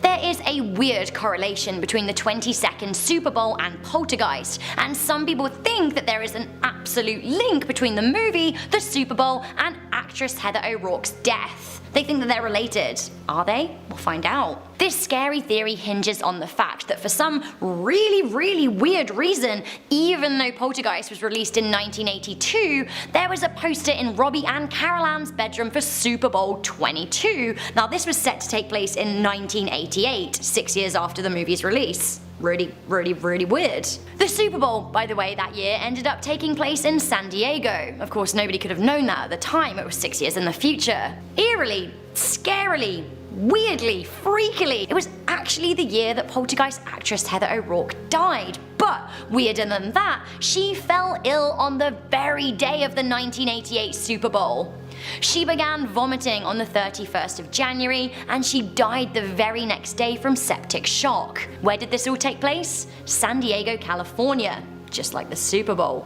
There is a weird correlation between the 22nd Super Bowl and Poltergeist, and some people think that there is an absolute link between the movie, the Super Bowl, and actress Heather O'Rourke's death. They think that they're related. Are they? We'll find out. This scary theory hinges on the fact that for some really weird reason, even though Poltergeist was released in 1982, there was a poster in Robbie and Carol Ann's bedroom for Super Bowl 22. Now this was set to take place in 1988, 6 years after the movie's release. Really weird. The Super Bowl, by the way, that year ended up taking place in San Diego. Of course, nobody could have known that at the time, it was 6 years in the future. Eerily, scarily, weirdly, freakily, it was actually the year that Poltergeist actress Heather O'Rourke died. But weirder than that, she fell ill on the very day of the 1988 Super Bowl. She began vomiting on the 31st of January, and she died the very next day from septic shock. Where did this all take place? San Diego, California, just like the Super Bowl.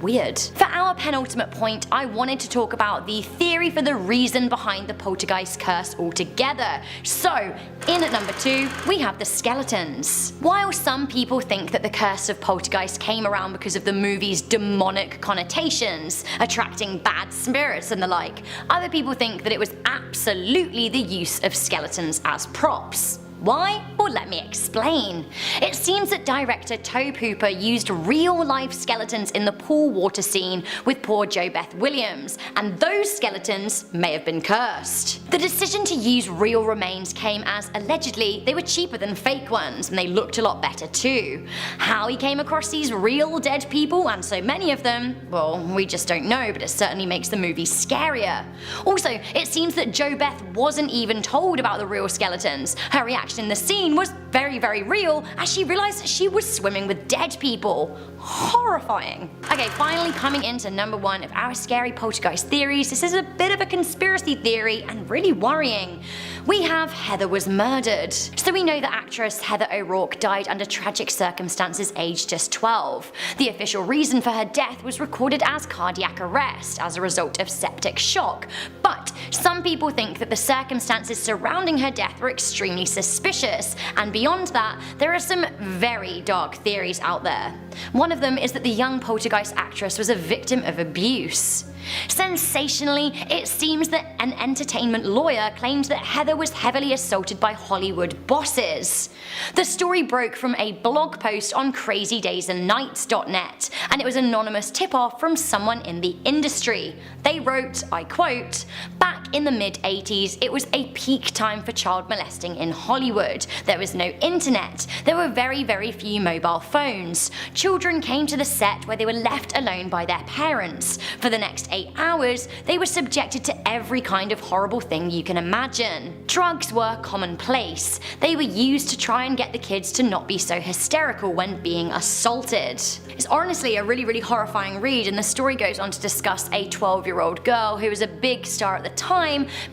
Weird. For our penultimate point, I wanted to talk about the theory for the reason behind the Poltergeist curse altogether. So, in at number 2, we have the skeletons. While some people think that the curse of Poltergeist came around because of the movie's demonic connotations, attracting bad spirits and the like, other people think that it was absolutely the use of skeletons as props. Why? Well, let me explain. It seems that director Tobe Hooper used real-life skeletons in the pool water scene with poor JoBeth Williams, and those skeletons may have been cursed. The decision to use real remains came as allegedly they were cheaper than fake ones, and they looked a lot better too. How he came across these real dead people, and so many of them, well, we just don't know, but it certainly makes the movie scarier. Also, it seems that JoBeth wasn't even told about the real skeletons. Her reaction in the scene was very real as she realized that she was swimming with dead people. Horrifying. Okay, finally coming into number 1 of our scary poltergeist theories. This is a bit of a conspiracy theory and really worrying. We have Heather was murdered. So we know that actress Heather O'Rourke died under tragic circumstances aged just 12. The official reason for her death was recorded as cardiac arrest as a result of septic shock. But some people think that the circumstances surrounding her death were extremely suspicious, and beyond beyond that, there are some very dark theories out there. One of them is that the young Poltergeist actress was a victim of abuse. Sensationally, it seems that an entertainment lawyer claimed that Heather was heavily assaulted by Hollywood bosses. The story broke from a blog post on crazydaysandnights.net, and it was an anonymous tip-off from someone in the industry. They wrote, I quote, "Back in the mid-80s, it was a peak time for child molesting in Hollywood. There was no internet. There were very few mobile phones. Children came to the set where they were left alone by their parents. For the next 8 hours, they were subjected to every kind of horrible thing you can imagine. Drugs were commonplace. They were used to try and get the kids to not be so hysterical when being assaulted." It's honestly a really horrifying read, and the story goes on to discuss a 12-year-old girl who was a big star at the time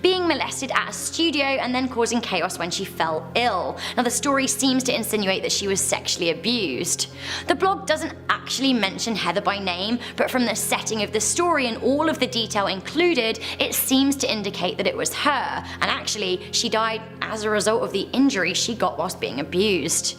being molested at a studio and then causing chaos when she fell ill. Now the story seems to insinuate that she was sexually abused. The blog doesn't actually mention Heather by name, but from the setting of the story and all of the detail included, it seems to indicate that it was her, and actually she died as a result of the injury she got whilst being abused.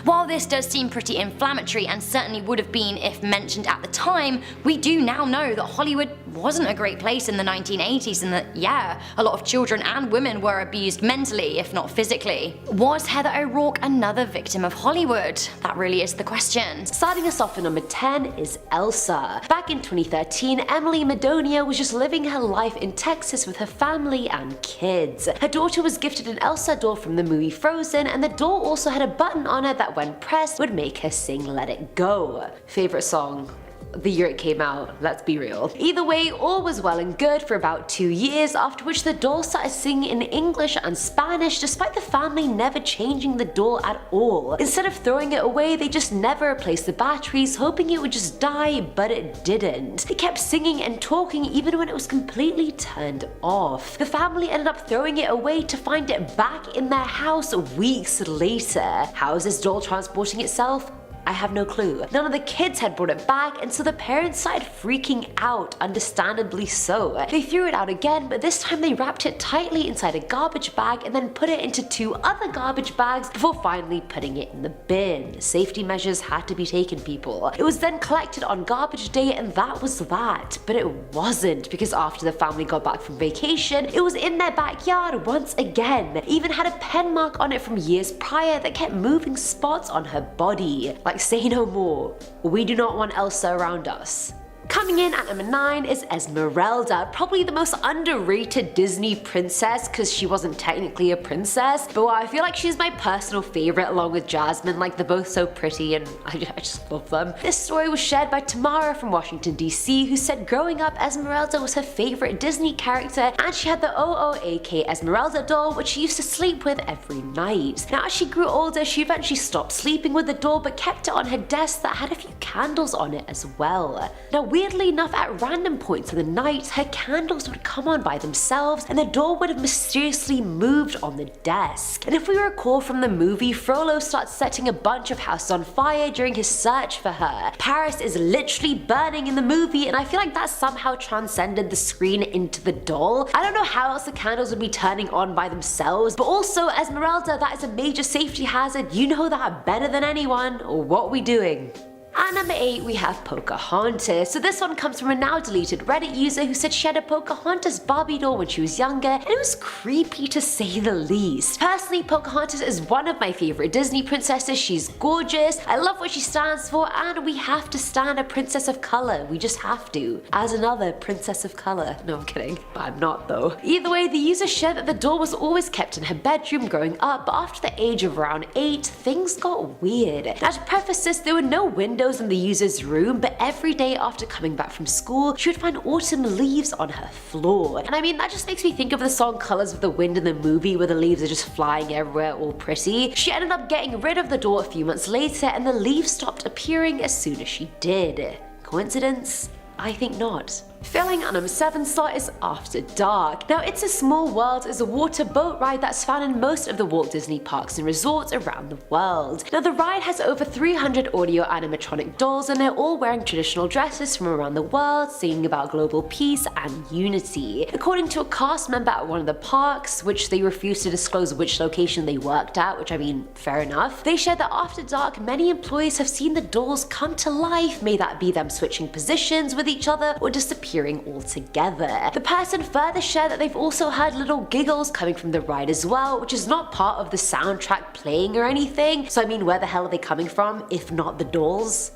While this does seem pretty inflammatory and certainly would have been if mentioned at the time, we do now know that Hollywood wasn't a great place in the 1980s and that, yeah, a lot of children and women were abused mentally, if not physically. Was Heather O'Rourke another victim of Hollywood? That really is the question. Starting us off at number 10 is Elsa. Back in 2013, Emily Madonia was just living her life in Texas with her family and kids. Her daughter was gifted an Elsa doll from the movie Frozen, and the doll also had a button on it that when pressed would make her sing Let It Go. Favorite song the year it came out, let's be real. Either way, all was well and good for about 2 years, after which the doll started singing in English and Spanish despite the family never changing the doll at all. Instead of throwing it away, they just never replaced the batteries, hoping it would just die, but it didn't. It kept singing and talking even when it was completely turned off. The family ended up throwing it away to find it back in their house weeks later. How is this doll transporting itself? I have no clue. None of the kids had brought it back, and so the parents started freaking out, understandably so. They threw it out again, but this time they wrapped it tightly inside a garbage bag and then put it into 2 other garbage bags before finally putting it in the bin. Safety measures had to be taken, people. It was then collected on garbage day, and that was that. But it wasn't, because after the family got back from vacation, it was in their backyard once again. It even had a pen mark on it from years prior that kept moving spots on her body. Like, say no more. We do not want Elsa around us. Coming in at number 9 is Esmeralda, probably the most underrated Disney princess because she wasn't technically a princess, but I feel like she's my personal favorite along with Jasmine. Like, they're both so pretty and I just love them. This story was shared by Tamara from Washington DC, who said growing up Esmeralda was her favorite Disney character, and she had the OOAK Esmeralda doll which she used to sleep with every night. Now as she grew older, she eventually stopped sleeping with the doll but kept it on her desk that had a few candles on it as well. Now weirdly enough, at random points in the night, her candles would come on by themselves and the door would have mysteriously moved on the desk. And if we recall from the movie, Frollo starts setting a bunch of houses on fire during his search for her. Paris is literally burning in the movie, and I feel like that somehow transcended the screen into the doll. I don't know how else the candles would be turning on by themselves, but also Esmeralda, that is a major safety hazard. You know that better than anyone. What we doing? At number 8 we have Pocahontas. So this one comes from a now deleted Reddit user who said she had a Pocahontas Barbie doll when she was younger, and it was creepy to say the least. Personally, Pocahontas is one of my favorite Disney princesses. She's gorgeous, I love what she stands for, and we have to stand a princess of color. We just have to. As another princess of color. No, I'm kidding. But I'm not though. Either way, the user shared that the doll was always kept in her bedroom growing up, but after the age of around 8, things got weird. Now to preface this, there were no windows in the user's room, but every day after coming back from school, she would find autumn leaves on her floor. And I mean, that just makes me think of the song Colors of the Wind in the movie where the leaves are just flying everywhere all pretty. She ended up getting rid of the doll a few months later, and the leaves stopped appearing as soon as she did. Coincidence? I think not. Filling our number 7 slot is After Dark. Now, It's a Small World is a water boat ride that's found in most of the Walt Disney parks and resorts around the world. Now, the ride has over 300 audio animatronic dolls, and they're all wearing traditional dresses from around the world, singing about global peace and unity. According to a cast member at one of the parks, which they refused to disclose which location they worked at, which I mean, fair enough, they shared that after dark, many employees have seen the dolls come to life, may that be them switching positions with each other or disappearing altogether. The person further shared that they've also heard little giggles coming from the ride as well, which is not part of the soundtrack playing or anything, so I mean, where the hell are they coming from if not the dolls?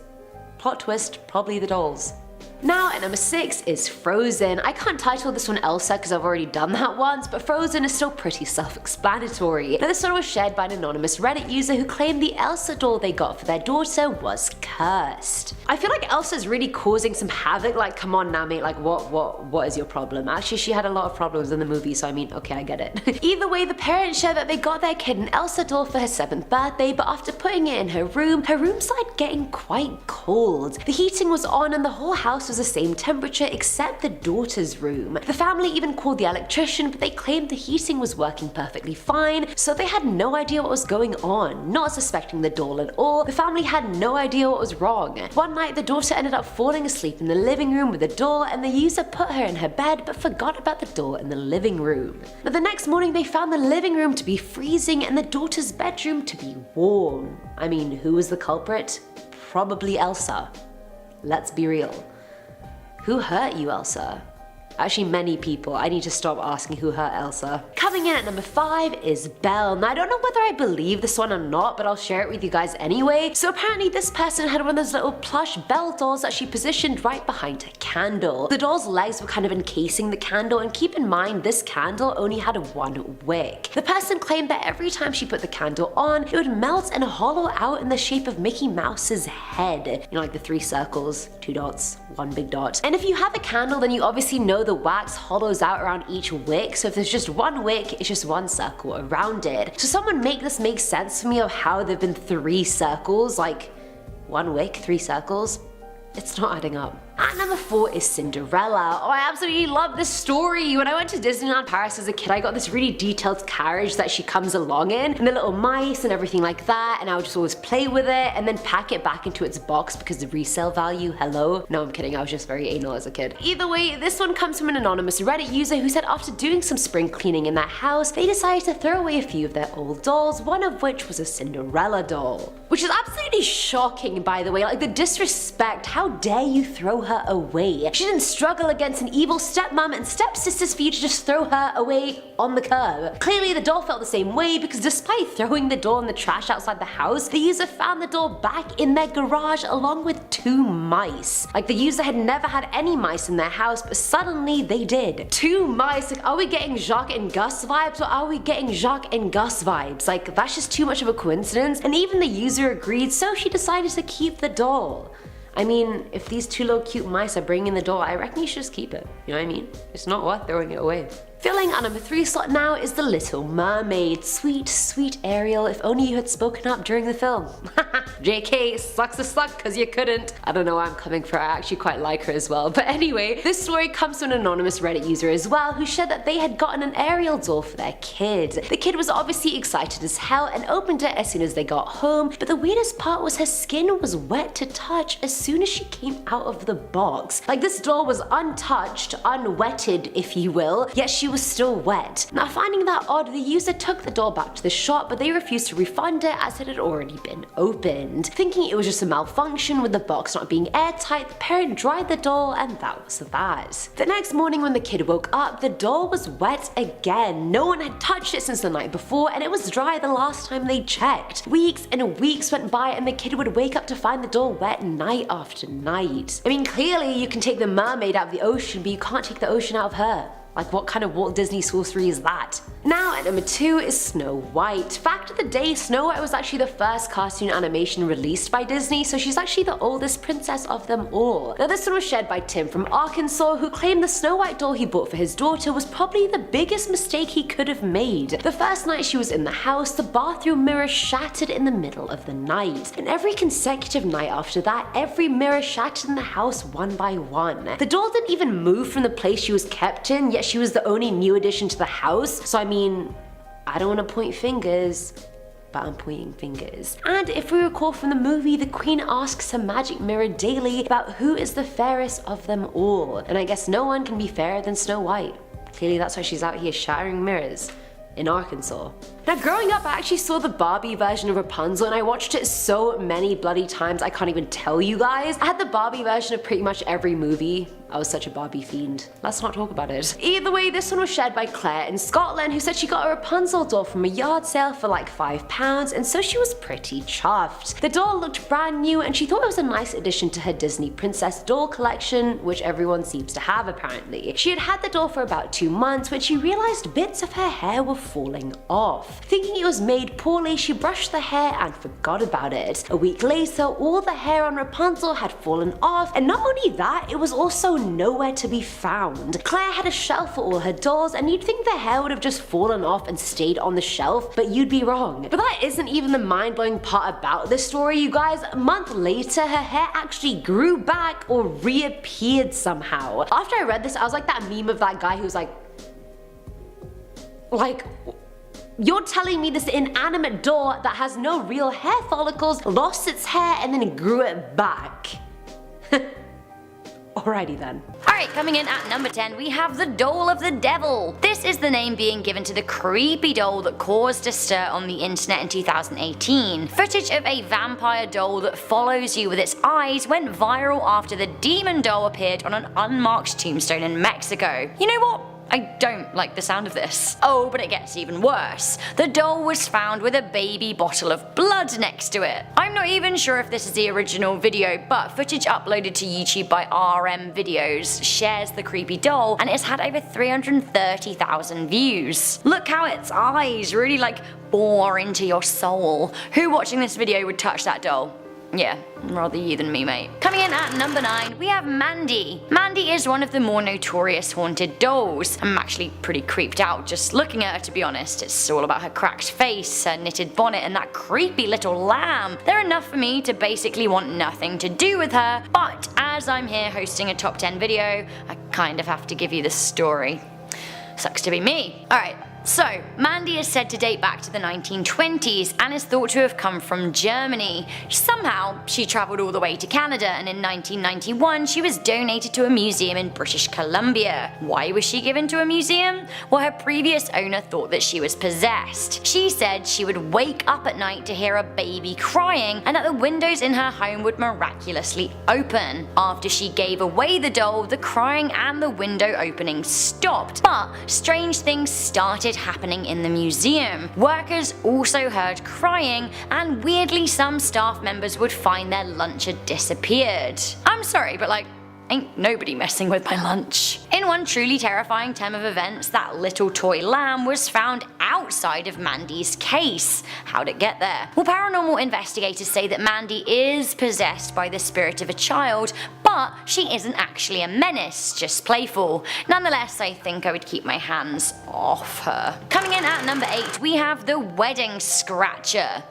Plot twist, probably the dolls. Now at number 6 is Frozen. I can't title this one Elsa because I've already done that once, but Frozen is still pretty self-explanatory. Now this one was shared by an anonymous Reddit user who claimed the Elsa doll they got for their daughter was cursed. I feel like Elsa's really causing some havoc, like come on now mate, like what is your problem? Actually she had a lot of problems in the movie, so I mean, okay, I get it. Either way, the parents shared that they got their kid an Elsa doll for her 7th birthday, but after putting it in her room started getting quite cold. The heating was on and the whole house was the same temperature except the daughter's room. The family even called the electrician, but they claimed the heating was working perfectly fine, so they had no idea what was going on. Not suspecting the doll at all, the family had no idea what was wrong. One night the daughter ended up falling asleep in the living room with the doll, and the user put her in her bed but forgot about the doll in the living room. Now the next morning they found the living room to be freezing and the daughter's bedroom to be warm. I mean, who was the culprit? Probably Elsa. Let's be real. Who hurt you, Elsa? Actually, many people. I need to stop asking who hurt Elsa. Coming in at number 5 is Belle. Now, I don't know whether I believe this one or not, but I'll share it with you guys anyway. So apparently this person had one of those little plush Belle dolls that she positioned right behind her candle. The doll's legs were kind of encasing the candle, and keep in mind this candle only had one wick. The person claimed that every time she put the candle on, it would melt and hollow out in the shape of Mickey Mouse's head. You know, like the 3 circles, 2 dots, 1 big dot. And if you have a candle, then you obviously know the wax hollows out around each wick, so if there's just 1 wick, it's just 1 circle around it. So someone make this make sense for me of how there've been 3 circles, like 1 wick, 3 circles. It's not adding up. At number 4 is Cinderella. Oh, I absolutely love this story. When I went to Disneyland Paris as a kid, I got this really detailed carriage that she comes along in, and the little mice and everything like that, and I would just always play with it and then pack it back into its box because the resale value, hello? No, I'm kidding, I was just very anal as a kid. Either way, this one comes from an anonymous Reddit user who said after doing some spring cleaning in their house, they decided to throw away a few of their old dolls, one of which was a Cinderella doll. Which is absolutely shocking, by the way, like the disrespect, how dare you throw her away? She didn't struggle against an evil stepmom and stepsisters for you to just throw her away on the curb. Clearly the doll felt the same way because despite throwing the doll in the trash outside the house, the user found the doll back in their garage along with 2 mice. Like the user had never had any mice in their house, but suddenly they did. 2 mice, like are we getting Jacques and Gus vibes or are we getting Jacques and Gus vibes? Like that's just too much of a coincidence, and even the user agreed, so she decided to keep the doll. I mean, if these 2 little cute mice are bringing the doll, I reckon you should just keep it. You know what I mean? It's not worth throwing it away. Filling our number 3 slot now is The Little Mermaid. Sweet, sweet Ariel, if only you had spoken up during the film. JK, sucks to suck cause you couldn't. I don't know where I'm coming from, I actually quite like her as well. But anyway, this story comes from an anonymous Reddit user as well who shared that they had gotten an Ariel doll for their kid. The kid was obviously excited as hell and opened it as soon as they got home, but the weirdest part was her skin was wet to touch as soon as she came out of the box. Like this doll was untouched, unwetted if you will, yet she was still wet. Now finding that odd, the user took the doll back to the shop, but they refused to refund it as it had already been opened. Thinking it was just a malfunction with the box not being airtight, the parent dried the doll and that was that. The next morning when the kid woke up, the doll was wet again. No one had touched it since the night before and it was dry the last time they checked. Weeks and weeks went by and the kid would wake up to find the doll wet night after night. I mean, clearly you can take the mermaid out of the ocean, but you can't take the ocean out of her. Like what kind of Walt Disney sorcery is that? Now at number 2 is Snow White. Fact of the day, Snow White was actually the first cartoon animation released by Disney, so she's actually the oldest princess of them all. Now this one was shared by Tim from Arkansas, who claimed the Snow White doll he bought for his daughter was probably the biggest mistake he could have made. The first night she was in the house, the bathroom mirror shattered in the middle of the night. And every consecutive night after that, every mirror shattered in the house one by one. The doll didn't even move from the place she was kept in, yet she was the only new addition to the house, so I mean, I don't want to point fingers, but I'm pointing fingers. And if we recall from the movie, the queen asks her magic mirror daily about who is the fairest of them all. And I guess no one can be fairer than Snow White. Clearly that's why she's out here shattering mirrors in Arkansas. Now growing up, I actually saw the Barbie version of Rapunzel and I watched it so many bloody times I can't even tell you guys. I had the Barbie version of pretty much every movie. I was such a Barbie fiend. Let's not talk about it. Either way, this one was shared by Claire in Scotland, who said she got a Rapunzel doll from a yard sale for like £5, and so she was pretty chuffed. The doll looked brand new and she thought it was a nice addition to her Disney princess doll collection, which everyone seems to have apparently. She had had the doll for about 2 months when she realized bits of her hair were falling off. Thinking it was made poorly, she brushed the hair and forgot about it. A week later, all the hair on Rapunzel had fallen off, and not only that, it was also nowhere to be found. Claire had a shelf for all her dolls, and you'd think the hair would have just fallen off and stayed on the shelf, but you'd be wrong. But that isn't even the mind-blowing part about this story, you guys. A month later, her hair actually grew back or reappeared somehow. After I read this, I was like that meme of that guy who's like, you're telling me this inanimate doll that has no real hair follicles lost its hair and then grew it back? Alrighty then. Alright, coming in at number 10, we have the Doll of the Devil. This is the name being given to the creepy doll that caused a stir on the internet in 2018. Footage of a vampire doll that follows you with its eyes went viral after the demon doll appeared on an unmarked tombstone in Mexico. You know what? I don't like the sound of this. Oh, but it gets even worse. The doll was found with a baby bottle of blood next to it. I'm not even sure if this is the original video, but footage uploaded to YouTube by RM Videos shares the creepy doll and it's had over 330,000 views. Look how its eyes really bore into your soul. Who watching this video would touch that doll? Yeah, rather you than me, mate. Coming in at number 9, we have Mandy. Mandy is one of the more notorious haunted dolls. I'm actually pretty creeped out just looking at her, to be honest. It's all about her cracked face, her knitted bonnet, and that creepy little lamb. They're enough for me to basically want nothing to do with her, but as I'm here hosting a top 10 video, I kind of have to give you the story. Sucks to be me. Alright. So, Mandy is said to date back to the 1920s and is thought to have come from Germany. Somehow, she travelled all the way to Canada, and in 1991 she was donated to a museum in British Columbia. Why was she given to a museum? Well, her previous owner thought that she was possessed. She said she would wake up at night to hear a baby crying and that the windows in her home would miraculously open. After she gave away the doll, the crying and the window opening stopped, but strange things started happening in the museum. Workers also heard crying, and weirdly some staff members would find their lunch had disappeared. I'm sorry, but ain't nobody messing with my lunch. In one truly terrifying turn of events, that little toy lamb was found outside of Mandy's case. How'd it get there? Well, paranormal investigators say that Mandy is possessed by the spirit of a child, but she isn't actually a menace, just playful. Nonetheless, I think I would keep my hands off her. Coming in at number 8, we have the Wedding Scratcher.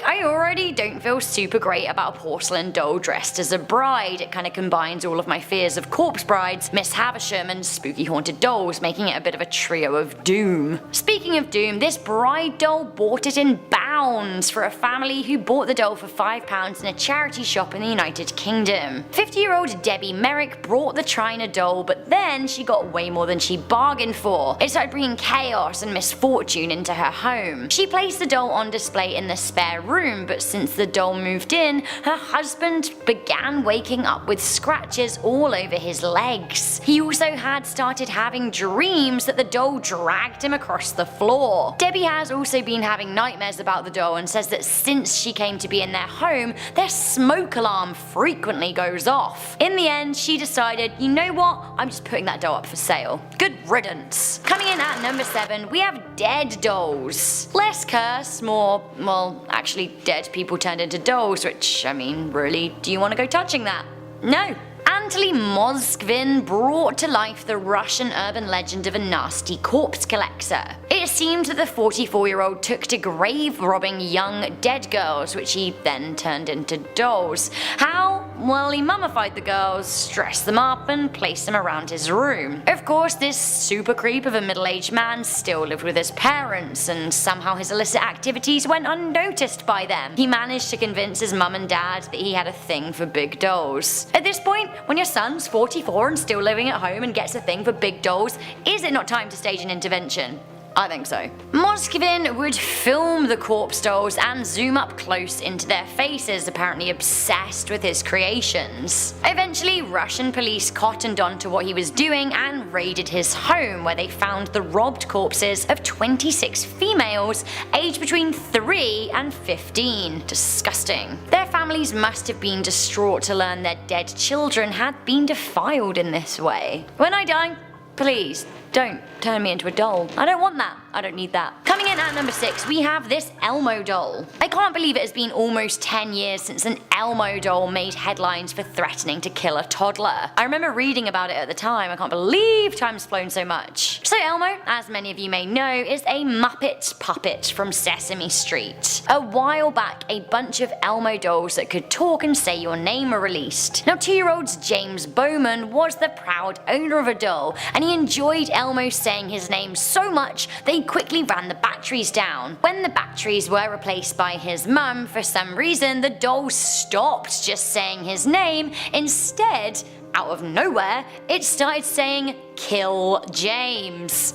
I already don't feel super great about a porcelain doll dressed as a bride. It kind of combines all of my fears of corpse brides, Miss Havisham, and spooky haunted dolls, making it a bit of a trio of doom. Speaking of doom, this bride doll bought it in bounds for a family who bought the doll for £5 in a charity shop in the United Kingdom. 50-year-old Debbie Merrick brought the China doll, but then she got way more than she bargained for. It started bringing chaos and misfortune into her home. She placed the doll on display in the spare room, but since the doll moved in, her husband began waking up with scratches all over his legs. He also had started having dreams that the doll dragged him across the floor. Debbie has also been having nightmares about the doll and says that since she came to be in their home, their smoke alarm frequently goes off. In the end, she decided, you know what, I'm just putting that doll up for sale. Good riddance. Coming in at number 7, we have dead dolls. Less curse, more, well, actually dead people turned into dolls, which, I mean, really, do you want to go touching that? No. Anatoly Moskvin brought to life the Russian urban legend of a nasty corpse collector. It seemed that the 44-year-old took to grave robbing young dead girls, which he then turned into dolls. How? Well, he mummified the girls, dressed them up, and placed them around his room. Of course, this super creep of a middle-aged man still lived with his parents, and somehow his illicit activities went unnoticed by them. He managed to convince his mum and dad that he had a thing for big dolls. At this point, when your son's 44 and still living at home and gets a thing for big dolls, is it not time to stage an intervention? I think so. Moskvin would film the corpse dolls and zoom up close into their faces, apparently obsessed with his creations. Eventually, Russian police cottoned on to what he was doing and raided his home, where they found the robbed corpses of 26 females aged between 3 and 15. Disgusting. Their families must have been distraught to learn their dead children had been defiled in this way. When I die, please don't turn me into a doll. I don't want that. I don't need that. Coming in at number 6, we have this Elmo doll. I can't believe it has been almost 10 years since an Elmo doll made headlines for threatening to kill a toddler. I remember reading about it at the time. I can't believe time's flown so much. So Elmo, as many of you may know, is a Muppet puppet from Sesame Street. A while back, a bunch of Elmo dolls that could talk and say your name were released. Now 2-year-old James Bowman was the proud owner of a doll, and he enjoyed Elmo saying his name so much that he quickly ran the batteries down. When the batteries were replaced by his mum, for some reason the doll stopped just saying his name. Instead, out of nowhere, it started saying, "Kill James."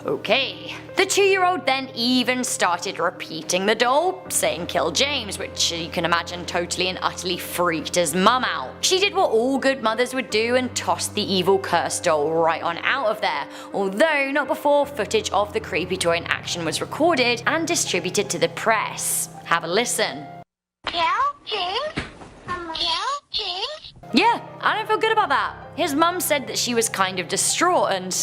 Okay. The 2-year-old then even started repeating the doll, saying "Kill James," which you can imagine totally and utterly freaked his mum out. She did what all good mothers would do and tossed the evil cursed doll right on out of there, although not before footage of the creepy toy in action was recorded and distributed to the press. Have a listen. Kill James? Kill James? Yeah, I don't feel good about that. His mum said that she was kind of distraught and,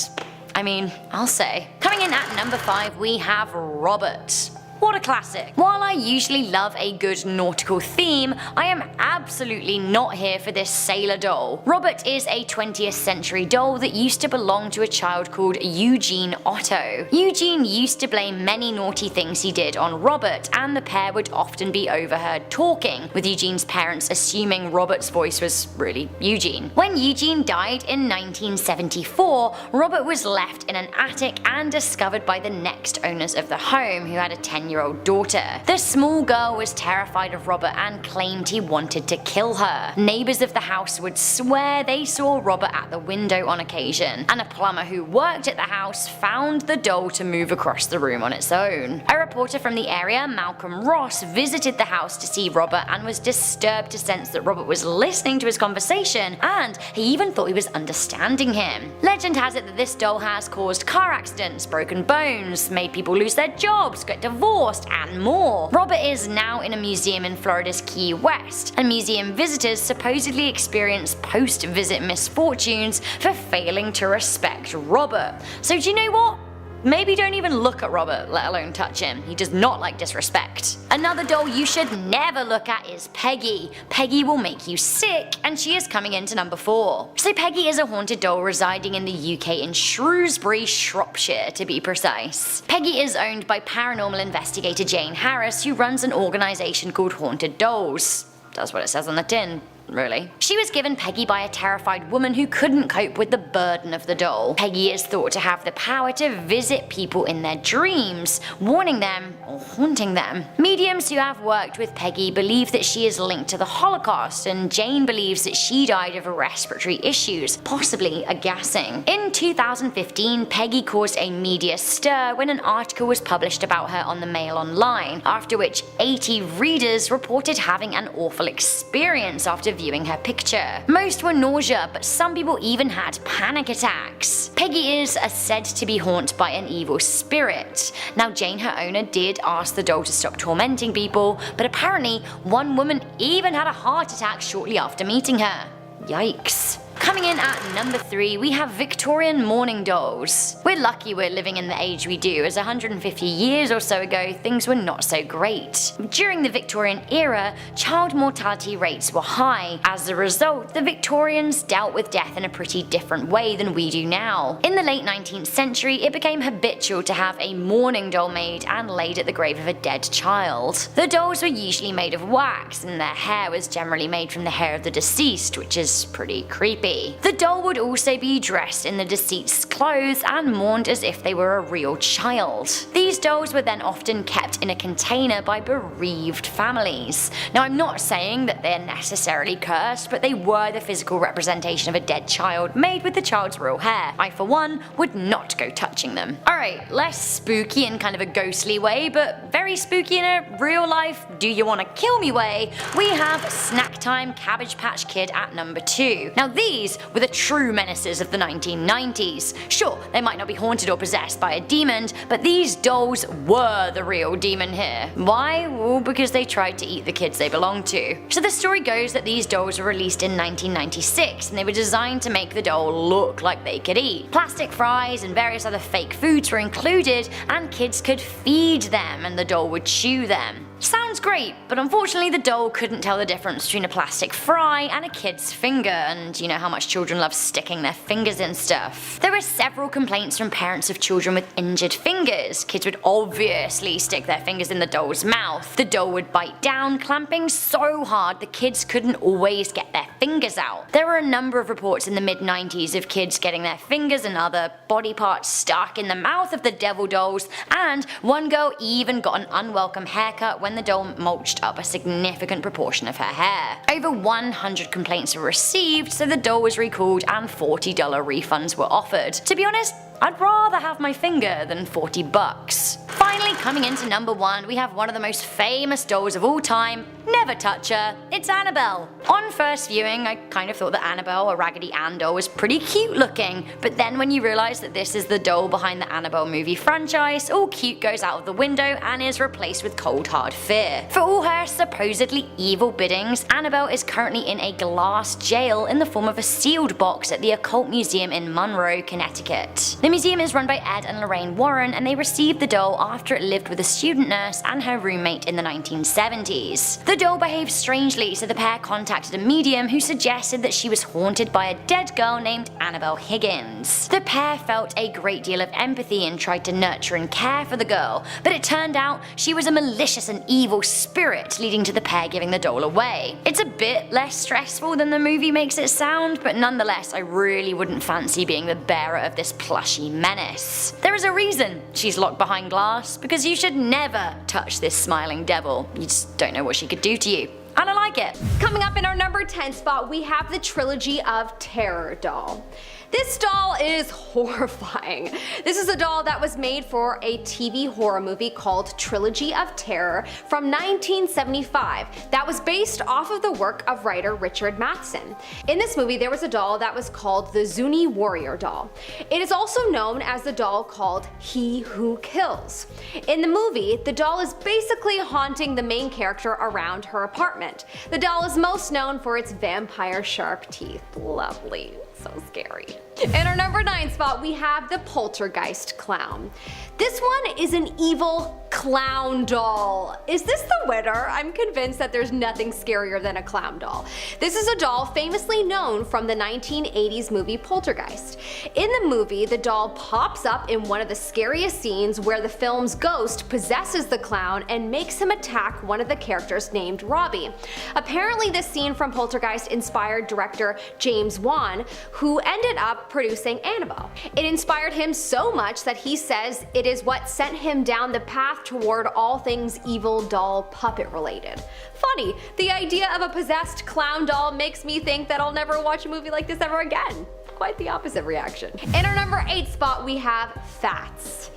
I mean, I'll say. Coming in at number 5, we have Robert. What a classic. While I usually love a good nautical theme, I am absolutely not here for this sailor doll. Robert is a 20th century doll that used to belong to a child called Eugene Otto. Eugene used to blame many naughty things he did on Robert, and the pair would often be overheard talking, with Eugene's parents assuming Robert's voice was really Eugene. When Eugene died in 1974, Robert was left in an attic and discovered by the next owners of the home, who had a 10-year-old daughter. The small girl was terrified of Robert and claimed he wanted to kill her. Neighbors of the house would swear they saw Robert at the window on occasion, and a plumber who worked at the house found the doll to move across the room on its own. A reporter from the area, Malcolm Ross, visited the house to see Robert and was disturbed to sense that Robert was listening to his conversation, and he even thought he was understanding him. Legend has it that this doll has caused car accidents, broken bones, made people lose their jobs, get divorced, and more. Robert is now in a museum in Florida's Key West, and museum visitors supposedly experience post-visit misfortunes for failing to respect Robert. So do you know what? Maybe don't even look at Robert, let alone touch him. He does not like disrespect. Another doll you should never look at is Peggy. Peggy will make you sick, and she is coming into number 4. So Peggy is a haunted doll residing in the UK in Shrewsbury, Shropshire to be precise. Peggy is owned by paranormal investigator Jane Harris, who runs an organisation called Haunted Dolls. That's what it says on the tin. Really. She was given Peggy by a terrified woman who couldn't cope with the burden of the doll. Peggy is thought to have the power to visit people in their dreams, warning them or haunting them. Mediums who have worked with Peggy believe that she is linked to the Holocaust, and Jane believes that she died of respiratory issues, possibly a gassing. In 2015, Peggy caused a media stir when an article was published about her on the Mail Online, after which 80 readers reported having an awful experience after viewing her picture. Most were nausea, but some people even had panic attacks. Peggy is said to be haunted by an evil spirit. Now Jane, her owner, did ask the doll to stop tormenting people, but apparently one woman even had a heart attack shortly after meeting her. Yikes. Coming in at number 3, we have Victorian mourning dolls. We're lucky we're living in the age we do, as 150 years or so ago things were not so great. During the Victorian era, child mortality rates were high. As a result, the Victorians dealt with death in a pretty different way than we do now. In the late 19th century, it became habitual to have a mourning doll made and laid at the grave of a dead child. The dolls were usually made of wax, and their hair was generally made from the hair of the deceased, which is pretty creepy. The doll would also be dressed in the deceased's clothes and mourned as if they were a real child. These dolls were then often kept in a container by bereaved families. Now, I'm not saying that they're necessarily cursed, but they were the physical representation of a dead child made with the child's real hair. I, for one, would not go touching them. Alright, less spooky in kind of a ghostly way, but very spooky in a real life, do you wanna kill me way, we have Snack Time Cabbage Patch Kid at number 2. Now these were the true menaces of the 1990s. Sure, they might not be haunted or possessed by a demon, but these dolls were the real demon here. Why? Well, because they tried to eat the kids they belonged to. So the story goes that these dolls were released in 1996, and they were designed to make the doll look like they could eat. Plastic fries and various other fake foods were included, and kids could feed them and the doll would chew them. Sounds great, but unfortunately the doll couldn't tell the difference between a plastic fry and a kid's finger, and you know how much children love sticking their fingers in stuff. There were several complaints from parents of children with injured fingers. Kids would obviously stick their fingers in the doll's mouth. The doll would bite down, clamping so hard the kids couldn't always get their fingers out. There were a number of reports in the mid-90s of kids getting their fingers and other body parts stuck in the mouth of the devil dolls, and one girl even got an unwelcome haircut when the doll mulched up a significant proportion of her hair. Over 100 complaints were received, so the doll was recalled and $40 refunds were offered. To be honest, I'd rather have my finger than $40. Finally, coming into number 1, we have one of the most famous dolls of all time. Never touch her. It's Annabelle. On first viewing, I kind of thought that Annabelle, a Raggedy Ann doll, was pretty cute looking, but then when you realise that this is the doll behind the Annabelle movie franchise, all cute goes out of the window and is replaced with cold hard fear. For all her supposedly evil biddings, Annabelle is currently in a glass jail in the form of a sealed box at the Occult Museum in Monroe, Connecticut. The museum is run by Ed and Lorraine Warren, and they received the doll after it lived with a student nurse and her roommate in the 1970s. The doll behaved strangely, so the pair contacted a medium who suggested that she was haunted by a dead girl named Annabelle Higgins. The pair felt a great deal of empathy and tried to nurture and care for the girl, but it turned out she was a malicious and evil spirit, leading to the pair giving the doll away. It's a bit less stressful than the movie makes it sound, but nonetheless I really wouldn't fancy being the bearer of this plushy menace. There is a reason she's locked behind glass, because you should never touch this smiling devil. You just don't know what she could do to you. And I like it. Coming up in our number 10 spot, we have the Trilogy of Terror doll. This doll is horrifying. This is a doll that was made for a TV horror movie called Trilogy of Terror from 1975 that was based off of the work of writer Richard Matheson. In this movie, there was a doll that was called the Zuni Warrior doll. It is also known as the doll called He Who Kills. In the movie, the doll is basically haunting the main character around her apartment. The doll is most known for its vampire shark teeth. Lovely. So scary. In our number 9 spot, we have the Poltergeist clown. This one is an evil clown doll. Is this the winner? I'm convinced that there's nothing scarier than a clown doll. This is a doll famously known from the 1980s movie Poltergeist. In the movie, the doll pops up in one of the scariest scenes where the film's ghost possesses the clown and makes him attack one of the characters named Robbie. Apparently this scene from Poltergeist inspired director James Wan, who ended up producing Annabelle. It inspired him so much that he says it is what sent him down the path toward all things evil doll puppet related. Funny, the idea of a possessed clown doll makes me think that I'll never watch a movie like this ever again. Quite the opposite reaction. In our number 8 spot, we have Fats.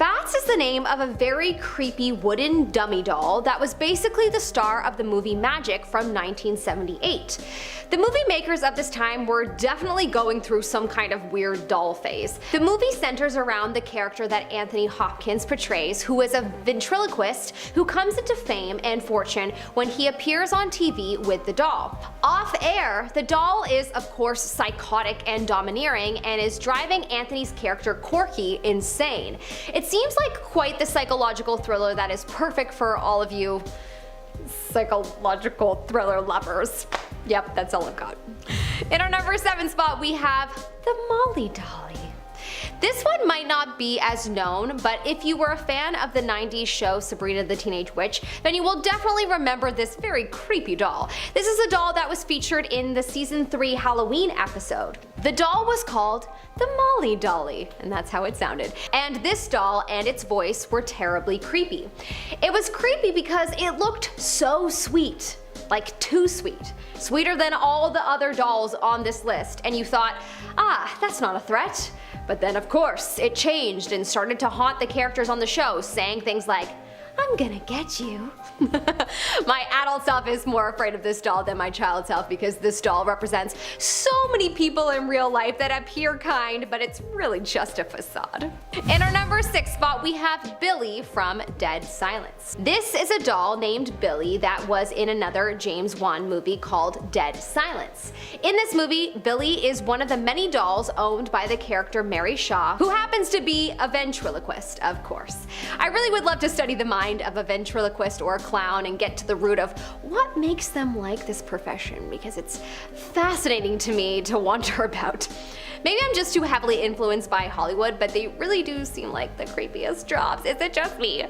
Bats is the name of a very creepy wooden dummy doll that was basically the star of the movie Magic from 1978. The movie makers of this time were definitely going through some kind of weird doll phase. The movie centers around the character that Anthony Hopkins portrays, who is a ventriloquist who comes into fame and fortune when he appears on TV with the doll. Off air, the doll is of course psychotic and domineering and is driving Anthony's character Corky insane. It seems like quite the psychological thriller that is perfect for all of you psychological thriller lovers. Yep, that's all I've got. In our number 7 spot, we have the Molly Dolly. This one might not be as known, but if you were a fan of the 90s show Sabrina the Teenage Witch, then you will definitely remember this very creepy doll. This is a doll that was featured in the season 3 Halloween episode. The doll was called the Molly Dolly, and that's how it sounded. And this doll and its voice were terribly creepy. It was creepy because it looked so sweet. Like too sweet. Sweeter than all the other dolls on this list, and you thought, that's not a threat. But then of course, it changed and started to haunt the characters on the show, saying things like, I'm gonna get you. My adult self is more afraid of this doll than my child self because this doll represents so many people in real life that appear kind, but it's really just a facade. In our number 6 spot, we have Billy from Dead Silence. This is a doll named Billy that was in another James Wan movie called Dead Silence. In this movie, Billy is one of the many dolls owned by the character Mary Shaw, who happens to be a ventriloquist, of course. I really would love to study the mind of a ventriloquist or a clown and get to the root of what makes them like this profession, because it's fascinating to me to wonder about. Maybe I'm just too heavily influenced by Hollywood, but they really do seem like the creepiest jobs. Is it just me?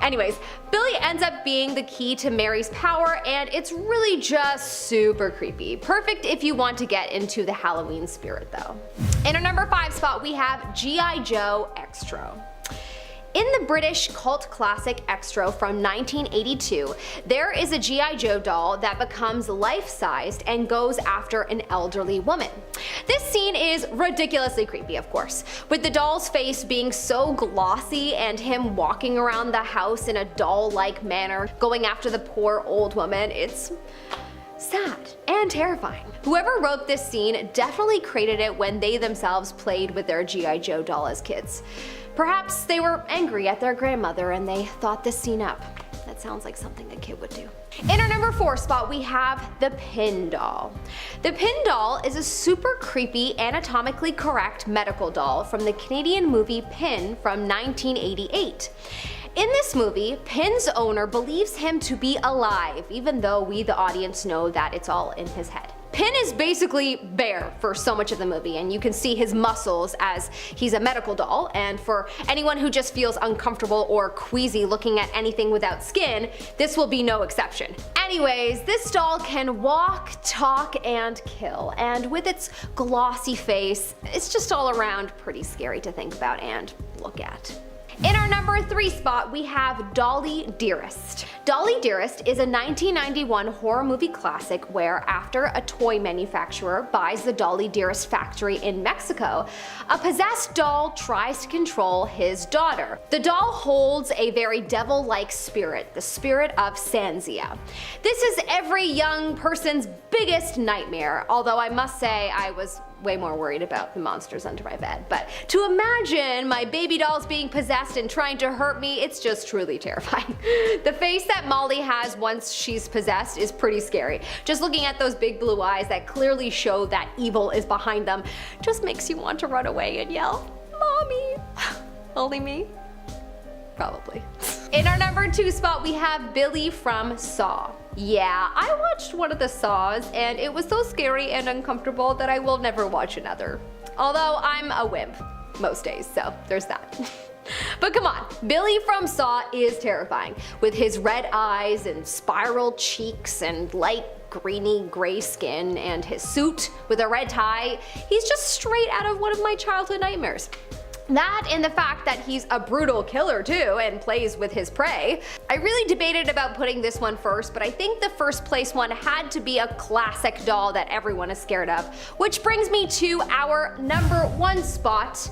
Anyways, Billy ends up being the key to Mary's power, and it's really just super creepy. Perfect if you want to get into the Halloween spirit though. In our number 5 spot, we have G.I. Joe Extra. In the British cult classic Extra from 1982, there is a G.I. Joe doll that becomes life-sized and goes after an elderly woman. This scene is ridiculously creepy, of course, with the doll's face being so glossy and him walking around the house in a doll-like manner, going after the poor old woman. It's sad and terrifying. Whoever wrote this scene definitely created it when they themselves played with their G.I. Joe doll as kids. Perhaps they were angry at their grandmother and they thought this scene up. That sounds like something a kid would do. In our number 4 spot, we have the Pin Doll. The Pin Doll is a super creepy, anatomically correct medical doll from the Canadian movie Pin from 1988. In this movie, Pin's owner believes him to be alive, even though we, the audience, know that it's all in his head. Pin is basically bare for so much of the movie, and you can see his muscles as he's a medical doll, and for anyone who just feels uncomfortable or queasy looking at anything without skin, this will be no exception. Anyways, this doll can walk, talk, and kill, and with its glossy face, it's just all around pretty scary to think about and look at. In our number 3 spot, we have Dolly Dearest. Dolly Dearest is a 1991 horror movie classic where, after a toy manufacturer buys the Dolly Dearest factory in Mexico, a possessed doll tries to control his daughter. The doll holds a very devil-like spirit, the spirit of Sanzia. This is every young person's biggest nightmare, although I must say I was way more worried about the monsters under my bed. But to imagine my baby dolls being possessed and trying to hurt me, it's just truly terrifying. The face that Molly has once she's possessed is pretty scary. Just looking at those big blue eyes that clearly show that evil is behind them just makes you want to run away and yell, "Mommy!" Only me? Probably. In our number 2 spot, we have Billy from Saw. Yeah, I watched one of the Saws and it was so scary and uncomfortable that I will never watch another. Although I'm a wimp most days, so there's that. But come on, Billy from Saw is terrifying. With his red eyes and spiral cheeks and light greeny gray skin and his suit with a red tie, he's just straight out of one of my childhood nightmares. That and the fact that he's a brutal killer too and plays with his prey. I really debated about putting this one first, but I think the first place one had to be a classic doll that everyone is scared of. Which brings me to our number 1 spot,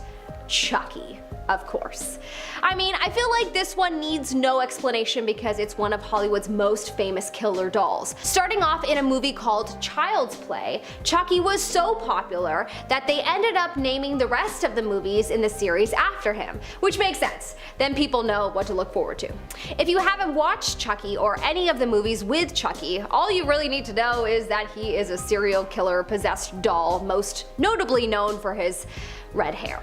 Chucky. of course. I mean, I feel like this one needs no explanation because it's one of Hollywood's most famous killer dolls. Starting off in a movie called Child's Play, Chucky was so popular that they ended up naming the rest of the movies in the series after him, which makes sense. Then people know what to look forward to. If you haven't watched Chucky or any of the movies with Chucky, all you really need to know is that he is a serial killer possessed doll, most notably known for his red hair.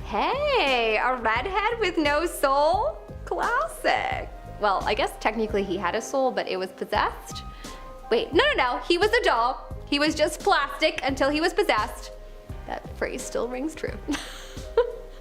Hey, a redhead with no soul? Classic. Well, I guess technically he had a soul, but it was possessed? Wait, no, he was a doll. He was just plastic until he was possessed. That phrase still rings true.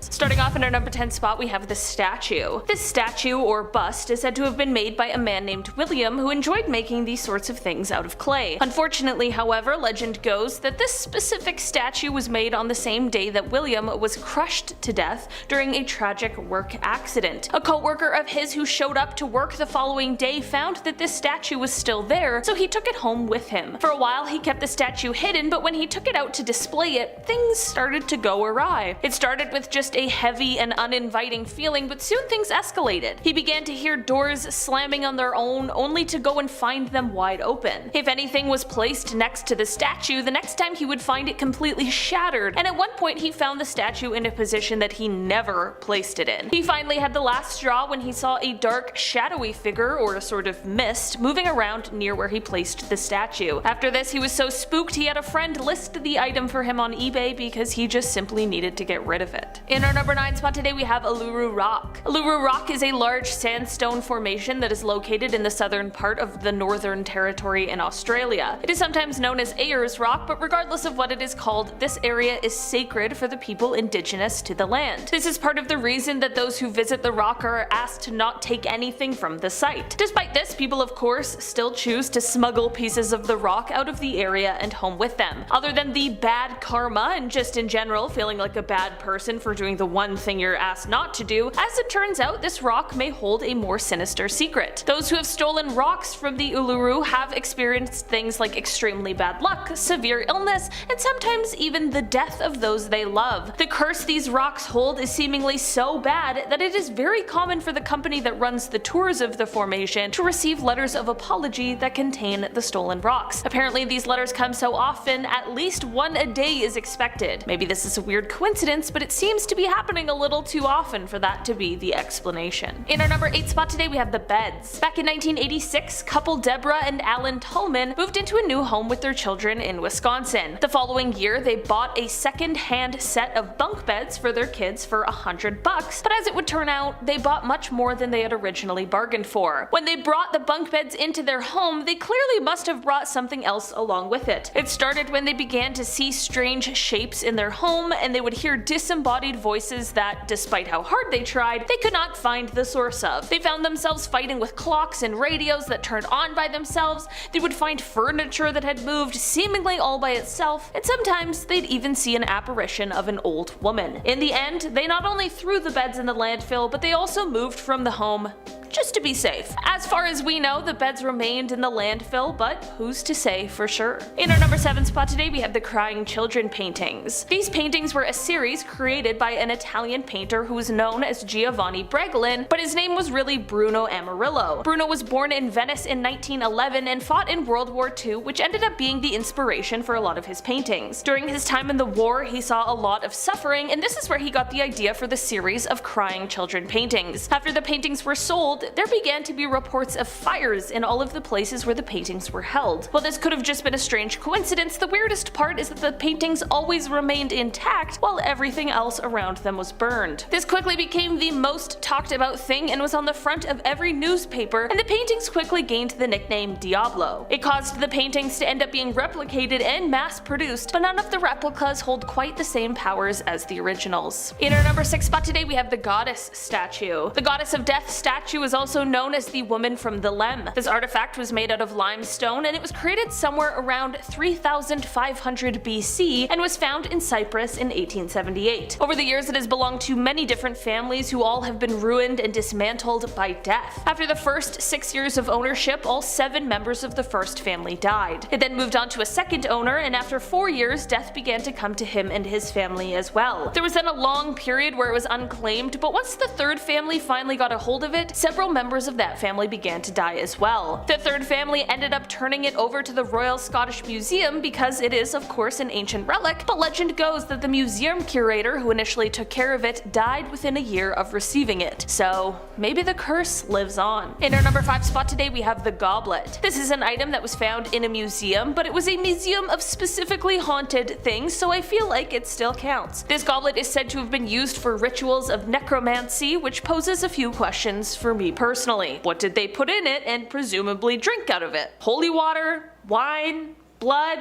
Starting off in our number 10 spot, we have the statue. This statue, or bust, is said to have been made by a man named William who enjoyed making these sorts of things out of clay. Unfortunately, however, legend goes that this specific statue was made on the same day that William was crushed to death during a tragic work accident. A co-worker of his who showed up to work the following day found that this statue was still there, so he took it home with him. For a while, he kept the statue hidden, but when he took it out to display it, things started to go awry. It started with just a heavy and uninviting feeling, but soon things escalated. He began to hear doors slamming on their own, only to go and find them wide open. If anything was placed next to the statue, the next time he would find it completely shattered, and at one point he found the statue in a position that he never placed it in. He finally had the last straw when he saw a dark, shadowy figure, or a sort of mist, moving around near where he placed the statue. After this, he was so spooked he had a friend list the item for him on eBay because he just simply needed to get rid of it. In our number 9 spot today, we have Uluru Rock. Uluru Rock is a large sandstone formation that is located in the southern part of the Northern Territory in Australia. It is sometimes known as Ayers Rock, but regardless of what it is called, this area is sacred for the people indigenous to the land. This is part of the reason that those who visit the rock are asked to not take anything from the site. Despite this, people of course still choose to smuggle pieces of the rock out of the area and home with them. Other than the bad karma and just in general feeling like a bad person for doing the one thing you're asked not to do, as it turns out this rock may hold a more sinister secret. Those who have stolen rocks from the Uluru have experienced things like extremely bad luck, severe illness, and sometimes even the death of those they love. The curse these rocks hold is seemingly so bad that it is very common for the company that runs the tours of the formation to receive letters of apology that contain the stolen rocks. Apparently these letters come so often, at least one a day is expected. Maybe this is a weird coincidence, but it seems to be happening a little too often for that to be the explanation. In our number 8 spot today, we have the beds. Back in 1986, couple Deborah and Alan Tolman moved into a new home with their children in Wisconsin. The following year, they bought a second-hand set of bunk beds for their kids for $100, but as it would turn out, they bought much more than they had originally bargained for. When they brought the bunk beds into their home, they clearly must have brought something else along with it. It started when they began to see strange shapes in their home, and they would hear disembodied voices that, despite how hard they tried, they could not find the source of. They found themselves fighting with clocks and radios that turned on by themselves, they would find furniture that had moved seemingly all by itself, and sometimes they'd even see an apparition of an old woman. In the end, they not only threw the beds in the landfill, but they also moved from the home just to be safe. As far as we know, the beds remained in the landfill, but who's to say for sure? In our number 7 spot today, we have the Crying Children paintings. These paintings were a series created by an Italian painter who was known as Giovanni Bregolin, but his name was really Bruno Amarillo. Bruno was born in Venice in 1911 and fought in World War II, which ended up being the inspiration for a lot of his paintings. During his time in the war, he saw a lot of suffering, and this is where he got the idea for the series of Crying Children paintings. After the paintings were sold, there began to be reports of fires in all of the places where the paintings were held. While this could have just been a strange coincidence, the weirdest part is that the paintings always remained intact while everything else around them was burned. This quickly became the most talked about thing and was on the front of every newspaper, and the paintings quickly gained the nickname Diablo. It caused the paintings to end up being replicated and mass produced, but none of the replicas hold quite the same powers as the originals. In our number 6 spot today, we have the Goddess statue. The Goddess of Death statue was also known as the Woman from the Lem. This artifact was made out of limestone, and it was created somewhere around 3500 BC and was found in Cyprus in 1878. Over the years, it has belonged to many different families who all have been ruined and dismantled by death. After the first 6 years of ownership, all 7 members of the first family died. It then moved on to a second owner, and after 4 years, death began to come to him and his family as well. There was then a long period where it was unclaimed, but once the third family finally got a hold of it, several members of that family began to die as well. The third family ended up turning it over to the Royal Scottish Museum because it is of course an ancient relic, but legend goes that the museum curator who initially took care of it died within a year of receiving it. So maybe the curse lives on. In our number 5 spot today we have the goblet. This is an item that was found in a museum, but it was a museum of specifically haunted things, so I feel like it still counts. This goblet is said to have been used for rituals of necromancy, which poses a few questions for me personally. What did they put in it and presumably drink out of it? Holy water? Wine? Blood?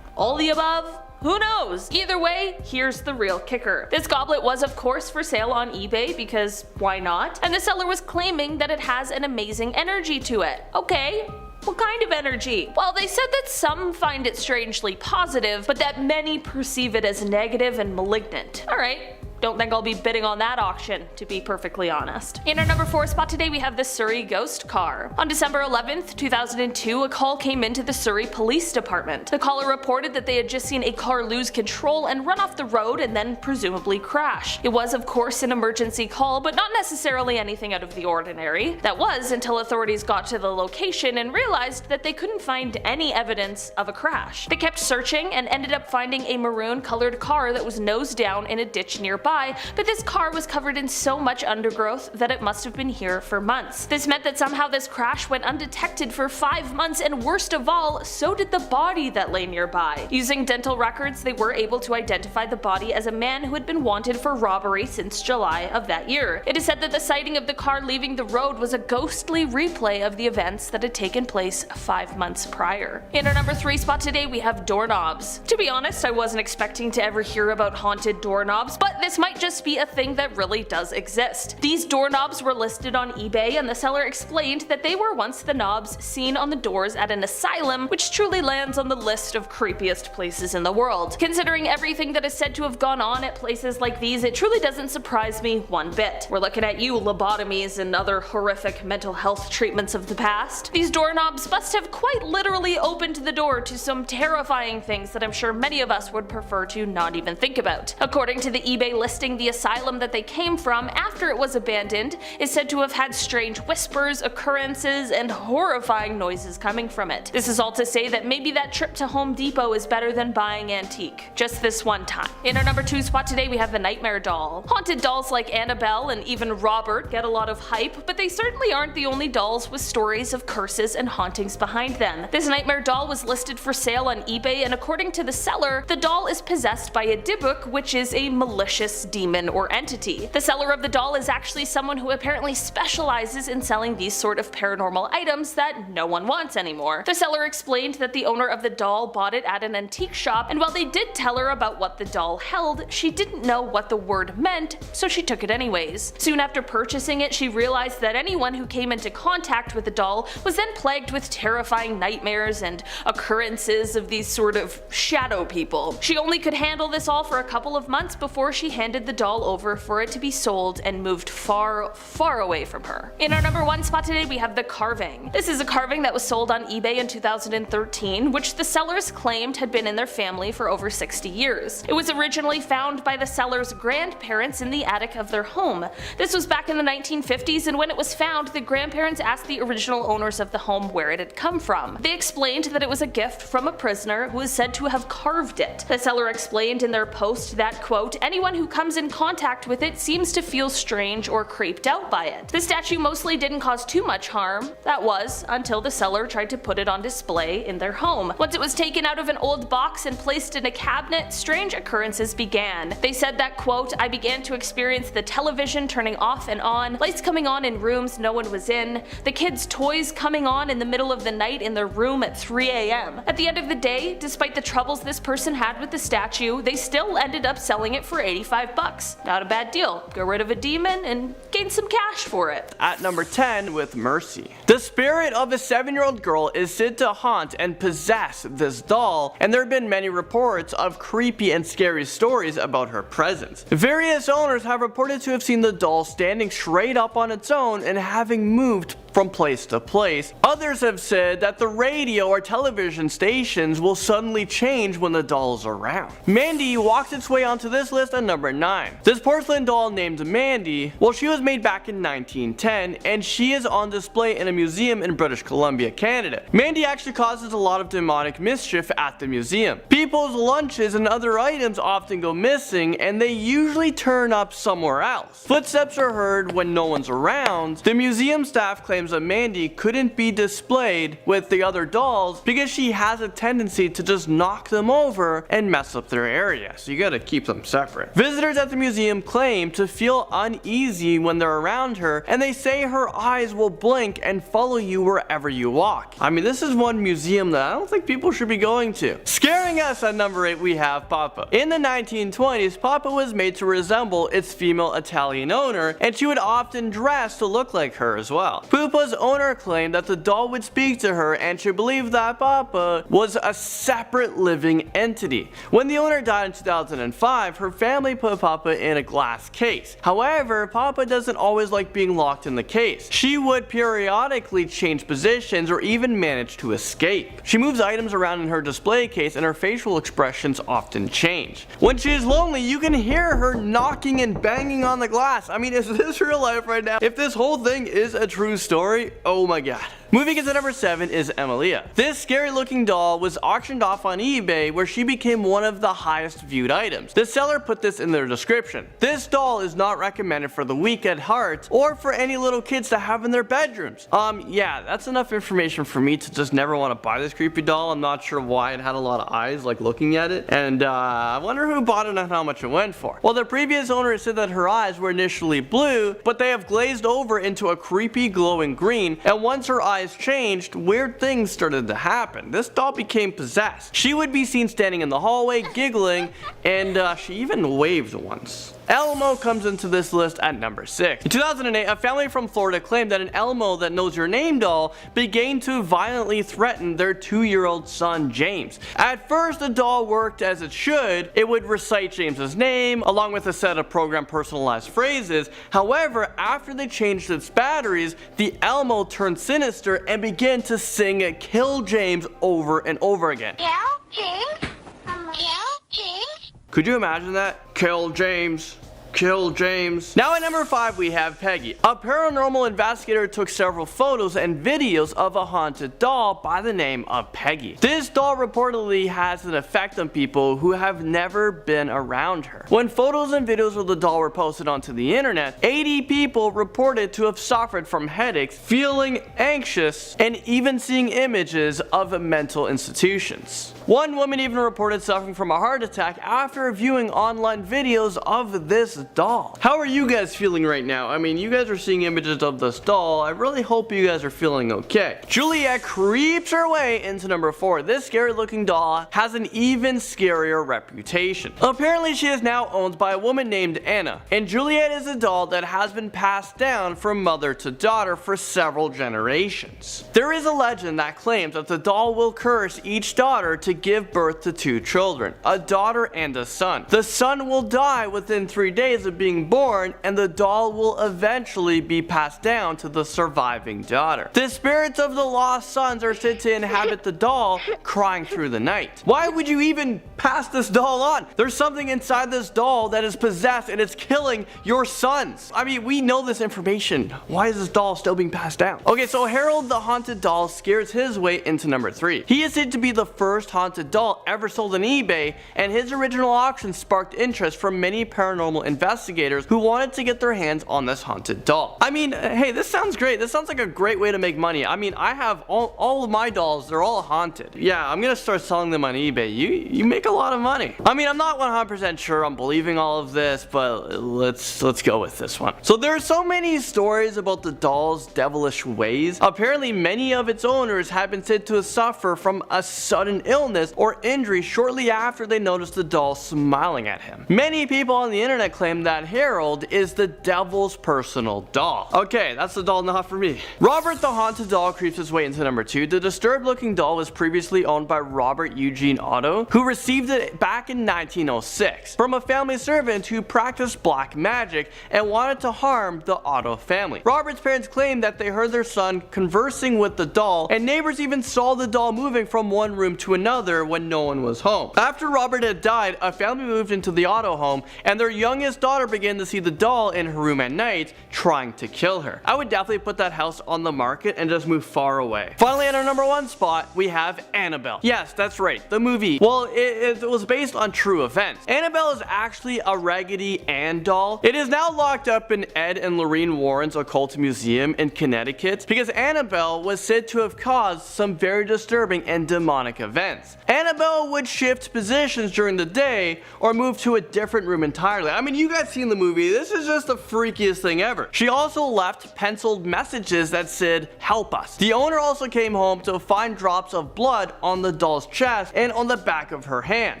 All the above? Who knows? Either way, here's the real kicker. This goblet was of course for sale on eBay because why not? And the seller was claiming that it has an amazing energy to it. Okay. What kind of energy? Well, they said that some find it strangely positive, but that many perceive it as negative and malignant. Alright. Don't think I'll be bidding on that auction, to be perfectly honest. In our number 4 spot today we have the Surrey ghost car. On December 11th, 2002, a call came into the Surrey Police Department. The caller reported that they had just seen a car lose control and run off the road and then presumably crash. It was of course an emergency call, but not necessarily anything out of the ordinary. That was until authorities got to the location and realized that they couldn't find any evidence of a crash. They kept searching and ended up finding a maroon colored car that was nose down in a ditch nearby, but this car was covered in so much undergrowth that it must have been here for months. This meant that somehow this crash went undetected for 5 months, and worst of all, so did the body that lay nearby. Using dental records, they were able to identify the body as a man who had been wanted for robbery since July of that year. It is said that the sighting of the car leaving the road was a ghostly replay of the events that had taken place 5 months prior. In our number 3 spot today we have doorknobs. To be honest, I wasn't expecting to ever hear about haunted doorknobs, but this might just be a thing that really does exist. These doorknobs were listed on eBay, and the seller explained that they were once the knobs seen on the doors at an asylum, which truly lands on the list of creepiest places in the world. Considering everything that is said to have gone on at places like these, it truly doesn't surprise me one bit. We're looking at you, lobotomies and other horrific mental health treatments of the past. These doorknobs must have quite literally opened the door to some terrifying things that I'm sure many of us would prefer to not even think about. According to the eBay listing, the asylum that they came from after it was abandoned is said to have had strange whispers, occurrences, and horrifying noises coming from it. This is all to say that maybe that trip to Home Depot is better than buying antique. Just this one time. In our number 2 spot today we have the Nightmare Doll. Haunted dolls like Annabelle and even Robert get a lot of hype, but they certainly aren't the only dolls with stories of curses and hauntings behind them. This Nightmare Doll was listed for sale on eBay, and according to the seller, the doll is possessed by a Dybbuk, which is a malicious demon or entity. The seller of the doll is actually someone who apparently specializes in selling these sort of paranormal items that no one wants anymore. The seller explained that the owner of the doll bought it at an antique shop, and while they did tell her about what the doll held, she didn't know what the word meant, so she took it anyways. Soon after purchasing it, she realized that anyone who came into contact with the doll was then plagued with terrifying nightmares and occurrences of these sort of shadow people. She only could handle this all for a couple of months before she handed the doll over for it to be sold and moved far, far away from her. In our number 1 spot today we have the carving. This is a carving that was sold on eBay in 2013, which the sellers claimed had been in their family for over 60 years. It was originally found by the seller's grandparents in the attic of their home. This was back in the 1950s, and when it was found, the grandparents asked the original owners of the home where it had come from. They explained that it was a gift from a prisoner who is said to have carved it. The seller explained in their post that, quote, anyone who comes in contact with it seems to feel strange or creeped out by it. The statue mostly didn't cause too much harm, that was, until the seller tried to put it on display in their home. Once it was taken out of an old box and placed in a cabinet, strange occurrences began. They said that, quote, I began to experience the television turning off and on, lights coming on in rooms no one was in, the kids' toys coming on in the middle of the night in their room at 3 a.m. At the end of the day, despite the troubles this person had with the statue, they still ended up selling it for $85 $25. Not a bad deal. Get rid of a demon and gain some cash for it. At number 10 with Mercy. The spirit of a 7-year-old girl is said to haunt and possess this doll, and there have been many reports of creepy and scary stories about her presence. Various owners have reported to have seen the doll standing straight up on its own and having moved from place to place. Others have said that the radio or television stations will suddenly change when the doll is around. Mandy walks its way onto this list at number 9. This porcelain doll named Mandy, well, she was made back in 1910 and she is on display in a museum in British Columbia, Canada. Mandy actually causes a lot of demonic mischief at the museum. People's lunches and other items often go missing and they usually turn up somewhere else. Footsteps are heard when no one's around. The museum staff claims that Mandy couldn't be displayed with the other dolls because she has a tendency to just knock them over and mess up their area, so you gotta keep them separate. Visitors at the museum claim to feel uneasy when they're around her, and they say her eyes will blink and follow you wherever you walk. I mean, this is one museum that I don't think people should be going to. Scaring us at number 8, we have Papa. In the 1920s, Papa was made to resemble its female Italian owner, and she would often dress to look like her as well. Pupa's owner claimed that the doll would speak to her, and she believed that Papa was a separate living entity. When the owner died in 2005, her family put Papa in a glass case. However, Papa doesn't always like being locked in the case. She would periodically change positions or even manage to escape. She moves items around in her display case and her facial expressions often change. When she is lonely, you can hear her knocking and banging on the glass. I mean, is this real life right now? If this whole thing is a true story, oh my god. Moving into number 7 is Emilia. This scary looking doll was auctioned off on eBay where she became one of the highest viewed items. The seller put this in their description. This doll is not recommended for the weak at heart or for any little kids to have in their bedrooms. Yeah, that's enough information for me to just never want to buy this creepy doll. I'm not sure why it had a lot of eyes like looking at it, and I wonder who bought it and how much it went for. Well, the previous owner said that her eyes were initially blue, but they have glazed over into a creepy glowing green, and once her eyes changed, weird things started to happen. This doll became possessed. She would be seen standing in the hallway giggling, and she even waved once. Elmo comes into this list at number 6. In 2008, a family from Florida claimed that an Elmo that knows your name doll began to violently threaten their 2-year-old son James. At first, the doll worked as it should. It would recite James's name along with a set of programmed personalized phrases. However, after they changed its batteries, the Elmo turned sinister and began to sing "Kill James" over and over again. Kill James. Kill James. Could you imagine that? Kill James. Kill James. Now at number 5 we have Peggy. A paranormal investigator took several photos and videos of a haunted doll by the name of Peggy. This doll reportedly has an effect on people who have never been around her. When photos and videos of the doll were posted onto the internet, 80 people reported to have suffered from headaches, feeling anxious, and even seeing images of mental institutions. One woman even reported suffering from a heart attack after viewing online videos of this doll. How are you guys feeling right now? I mean, you guys are seeing images of this doll. I really hope you guys are feeling okay. Juliet creeps her way into number 4. This scary looking doll has an even scarier reputation. Apparently, she is now owned by a woman named Anna, and Juliet is a doll that has been passed down from mother to daughter for several generations. There is a legend that claims that the doll will curse each daughter to give birth to 2 children, a daughter and a son. The son will die within 3 days of being born, and the doll will eventually be passed down to the surviving daughter. The spirits of the lost sons are said to inhabit the doll, crying through the night. Why would you even pass this doll on? There's something inside this doll that is possessed and it's killing your sons. I mean, we know this information. Why is this doll still being passed down? Okay, so Harold the haunted doll scares his way into number 3. He is said to be the first haunted doll ever sold on eBay, and his original auction sparked interest from many paranormal investigators who wanted to get their hands on this haunted doll. I mean, hey, this sounds great. This sounds like a great way to make money. I mean, I have all of my dolls, they're all haunted. Yeah, I'm gonna start selling them on eBay. You make a lot of money. I mean, I'm not 100% sure I'm believing all of this, but let's go with this one. So there are so many stories about the doll's devilish ways. Apparently, many of its owners have been said to suffer from a sudden illness illness or injury shortly after they noticed the doll smiling at him. Many people on the internet claim that Harold is the devil's personal doll. Okay, that's the doll not for me. Robert the Haunted Doll creeps his way into number 2. The disturbed looking doll was previously owned by Robert Eugene Otto, who received it back in 1906 from a family servant who practiced black magic and wanted to harm the Otto family. Robert's parents claimed that they heard their son conversing with the doll, and neighbors even saw the doll moving from one room to another when no one was home. After Robert had died, a family moved into the Otto home, and their youngest daughter began to see the doll in her room at night, trying to kill her. I would definitely put that house on the market and just move far away. Finally, at our number 1 spot, we have Annabelle. Yes, that's right, the movie. Well, it was based on true events. Annabelle is actually a Raggedy Ann doll. It is now locked up in Ed and Lorraine Warren's Occult Museum in Connecticut because Annabelle was said to have caused some very disturbing and demonic events. Annabelle would shift positions during the day or move to a different room entirely. I mean, you guys seen the movie. This is just the freakiest thing ever. She also left penciled messages that said, "Help us." The owner also came home to find drops of blood on the doll's chest and on the back of her hand.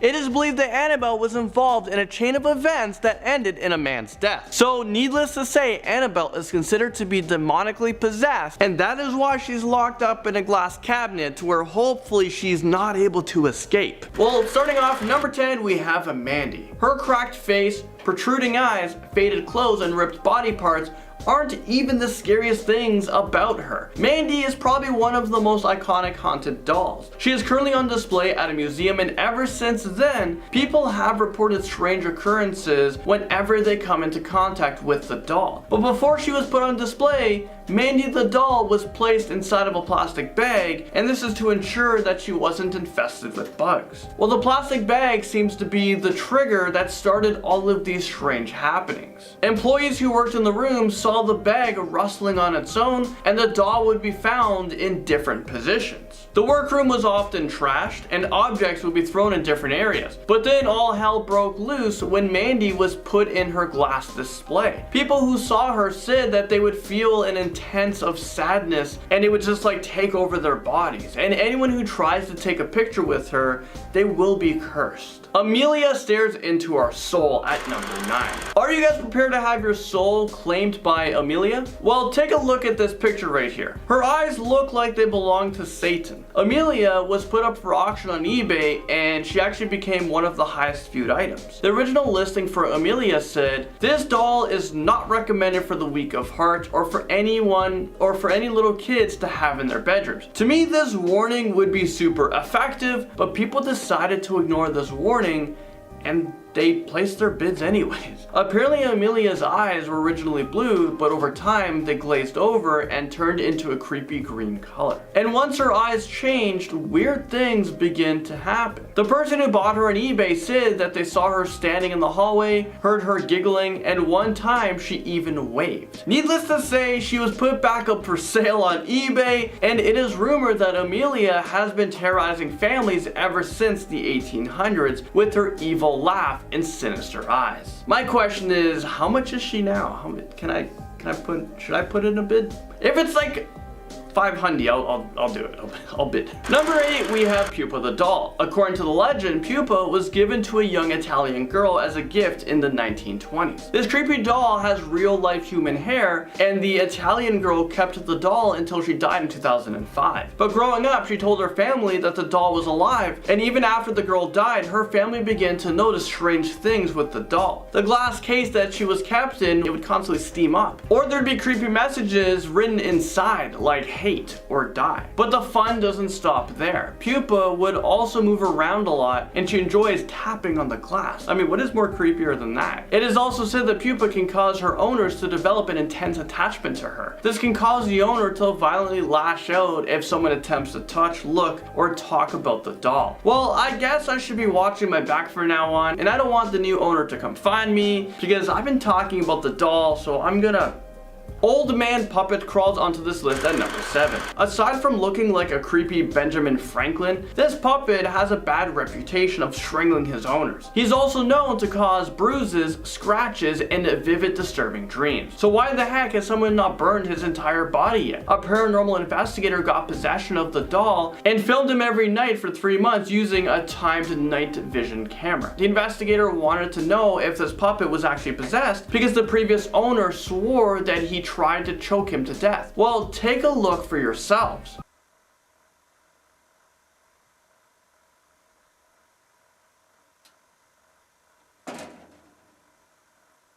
It is believed that Annabelle was involved in a chain of events that ended in a man's death. So needless to say, Annabelle is considered to be demonically possessed, and that is why she's locked up in a glass cabinet to where hopefully she's not able to escape. Well, starting off number 10, we have Mandy. Her cracked face, protruding eyes, faded clothes, and ripped body parts aren't even the scariest things about her. Mandy is probably one of the most iconic haunted dolls. She is currently on display at a museum, and ever since then, people have reported strange occurrences whenever they come into contact with the doll. But before she was put on display, Mandy the doll was placed inside of a plastic bag, and this is to ensure that she wasn't infested with bugs. Well, the plastic bag seems to be the trigger that started all of these strange happenings. Employees who worked in the room saw the bag rustling on its own, and the doll would be found in different positions. The workroom was often trashed, and objects would be thrown in different areas. But then all hell broke loose when Mandy was put in her glass display. People who saw her said that they would feel an intense of sadness, and it would just like take over their bodies. And anyone who tries to take a picture with her, they will be cursed. Amelia stares into our soul at number 9. Are you guys prepared to have your soul claimed by Amelia? Well, take a look at this picture right here. Her eyes look like they belong to Satan. Amelia was put up for auction on eBay, and she actually became one of the highest viewed items. The original listing for Amelia said, "This doll is not recommended for the weak of heart or for anyone or for any little kids to have in their bedrooms." To me, this warning would be super effective, but people decided to ignore this warning and they placed their bids anyways. Apparently Amelia's eyes were originally blue, but over time they glazed over and turned into a creepy green color. And once her eyes changed, weird things began to happen. The person who bought her on eBay said that they saw her standing in the hallway, heard her giggling, and one time she even waved. Needless to say, she was put back up for sale on eBay, and it is rumored that Amelia has been terrorizing families ever since the 1800s with her evil laugh and sinister eyes. My question is, how much is she now? Should I put in a bid? If it's like $500, I'll do it. I'll bid. Number 8, we have Pupa the doll. According to the legend, Pupa was given to a young Italian girl as a gift in the 1920s. This creepy doll has real-life human hair, and the Italian girl kept the doll until she died in 2005. But growing up, she told her family that the doll was alive, and even after the girl died, her family began to notice strange things with the doll. The glass case that she was kept in, it would constantly steam up. Or there'd be creepy messages written inside, like hate or die. But the fun doesn't stop there. Pupa would also move around a lot, and she enjoys tapping on the glass. I mean, what is more creepier than that? It is also said that Pupa can cause her owners to develop an intense attachment to her. This can cause the owner to violently lash out if someone attempts to touch, look, or talk about the doll. Well, I guess I should be watching my back from now on, and I don't want the new owner to come find me, because I've been talking about the doll, so I'm gonna Old Man Puppet crawls onto this list at number 7. Aside from looking like a creepy Benjamin Franklin, this puppet has a bad reputation of strangling his owners. He's also known to cause bruises, scratches, and vivid disturbing dreams. So why the heck has someone not burned his entire body yet? A paranormal investigator got possession of the doll and filmed him every night for 3 months using a timed night vision camera. The investigator wanted to know if this puppet was actually possessed because the previous owner swore that he tried to choke him to death. Well, take a look for yourselves.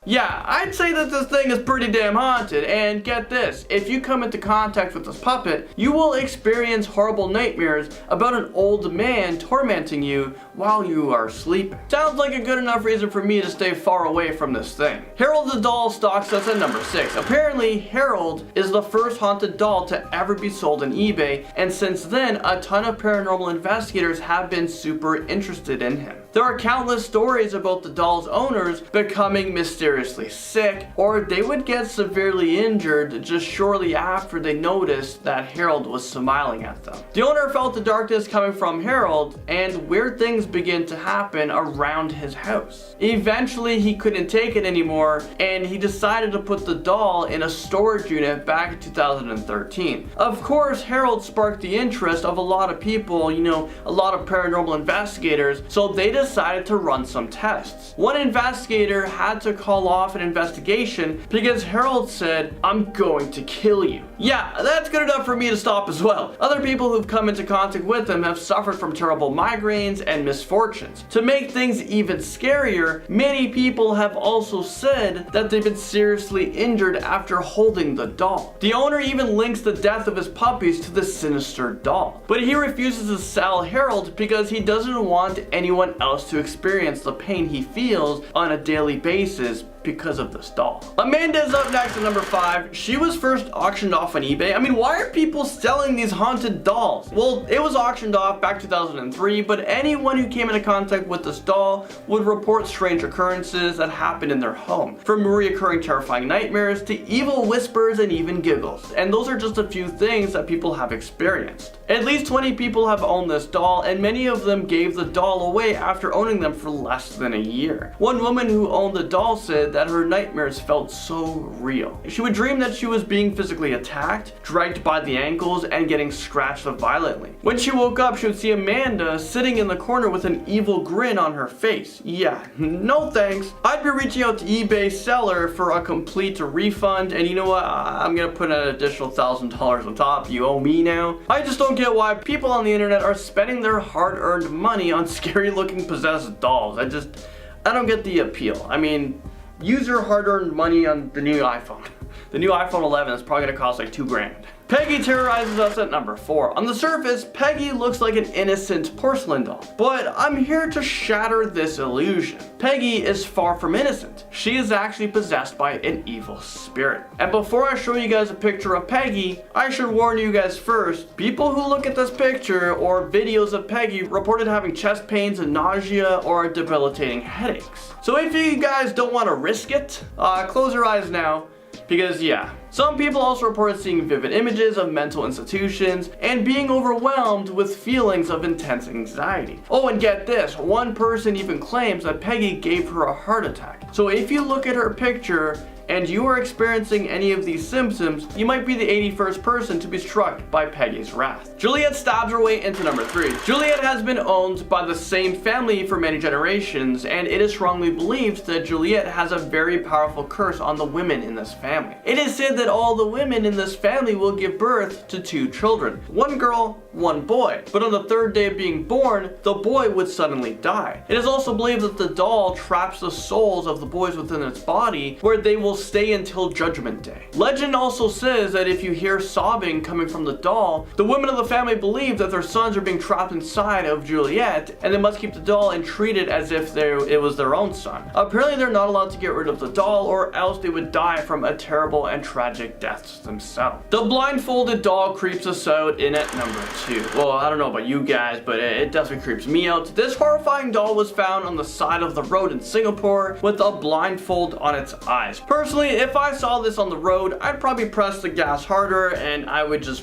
Yeah, I'd say that this thing is pretty damn haunted, and get this, if you come into contact with this puppet, you will experience horrible nightmares about an old man tormenting you while you are sleeping. Sounds like a good enough reason for me to stay far away from this thing. Harold the doll stalks us at number 6. Apparently, Harold is the first haunted doll to ever be sold on eBay, and since then, a ton of paranormal investigators have been super interested in him. There are countless stories about the doll's owners becoming mysteriously sick, or they would get severely injured just shortly after they noticed that Harold was smiling at them. The owner felt the darkness coming from Harold, and weird things began to happen around his house. Eventually, he couldn't take it anymore, and he decided to put the doll in a storage unit back in 2013. Of course, Harold sparked the interest of a lot of people, a lot of paranormal investigators, so they decided to run some tests. One investigator had to call off an investigation because Harold said, "I'm going to kill you." Yeah, that's good enough for me to stop as well. Other people who've come into contact with him have suffered from terrible migraines and misfortunes. To make things even scarier, many people have also said that they've been seriously injured after holding the doll. The owner even links the death of his puppies to the sinister doll. But he refuses to sell Harold because he doesn't want anyone else to experience the pain he feels on a daily basis because of this doll. Amanda's up next at number 5. She was first auctioned off on eBay. I mean, why are people selling these haunted dolls? Well, it was auctioned off back 2003, but anyone who came into contact with this doll would report strange occurrences that happened in their home. From reoccurring terrifying nightmares to evil whispers and even giggles. And those are just a few things that people have experienced. At least 20 people have owned this doll, and many of them gave the doll away after owning them for less than a year. One woman who owned the doll said that her nightmares felt so real. She would dream that she was being physically attacked, dragged by the ankles, and getting scratched violently. When she woke up, she would see Amanda sitting in the corner with an evil grin on her face. Yeah, no thanks. I'd be reaching out to eBay seller for a complete refund, and you know what? I'm gonna put an additional $1,000 on top. You owe me now. I just don't get why people on the internet are spending their hard-earned money on scary-looking possessed dolls. I don't get the appeal. I mean, use your hard-earned money on the new iPhone. The new iPhone 11 is probably gonna cost like $2 grand. Peggy terrorizes us at number 4. On the surface, Peggy looks like an innocent porcelain doll, but I'm here to shatter this illusion. Peggy is far from innocent. She is actually possessed by an evil spirit. And before I show you guys a picture of Peggy, I should warn you guys first, people who look at this picture or videos of Peggy reported having chest pains and nausea or debilitating headaches. So if you guys don't want to risk it, close your eyes now, because yeah. Some people also reported seeing vivid images of mental institutions and being overwhelmed with feelings of intense anxiety. Oh, and get this, one person even claims that Peggy gave her a heart attack. So if you look at her picture and you are experiencing any of these symptoms, you might be the 81st person to be struck by Peggy's wrath. Juliet stabs her way into number 3. Juliet has been owned by the same family for many generations, and it is strongly believed that Juliet has a very powerful curse on the women in this family. It is said that all the women in this family will give birth to 2 children, 1 girl, 1 boy, but on the 3rd day of being born, the boy would suddenly die. It is also believed that the doll traps the souls of the boys within its body, where they will stay until Judgment Day. Legend also says that if you hear sobbing coming from the doll, the women of the family believe that their sons are being trapped inside of Juliet, and they must keep the doll and treat it as if it was their own son. Apparently they're not allowed to get rid of the doll, or else they would die from a terrible and tragic deaths themselves. The blindfolded doll creeps us out in at number 2. Well, I don't know about you guys, but it definitely creeps me out. This horrifying doll was found on the side of the road in Singapore with a blindfold on its eyes. Personally, if I saw this on the road, I'd probably press the gas harder and I would just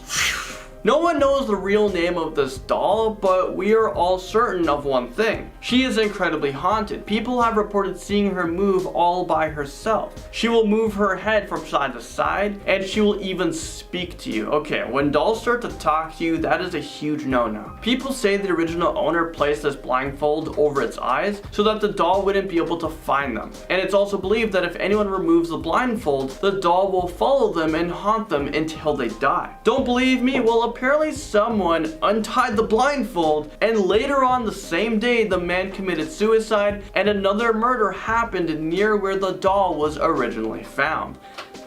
No one knows the real name of this doll, but we are all certain of one thing. She is incredibly haunted. People have reported seeing her move all by herself. She will move her head from side to side, and she will even speak to you. Okay, when dolls start to talk to you, that is a huge no-no. People say the original owner placed this blindfold over its eyes so that the doll wouldn't be able to find them. And it's also believed that if anyone removes the blindfold, the doll will follow them and haunt them until they die. Don't believe me? Well, apparently someone untied the blindfold, and later on the same day the man committed suicide and another murder happened near where the doll was originally found.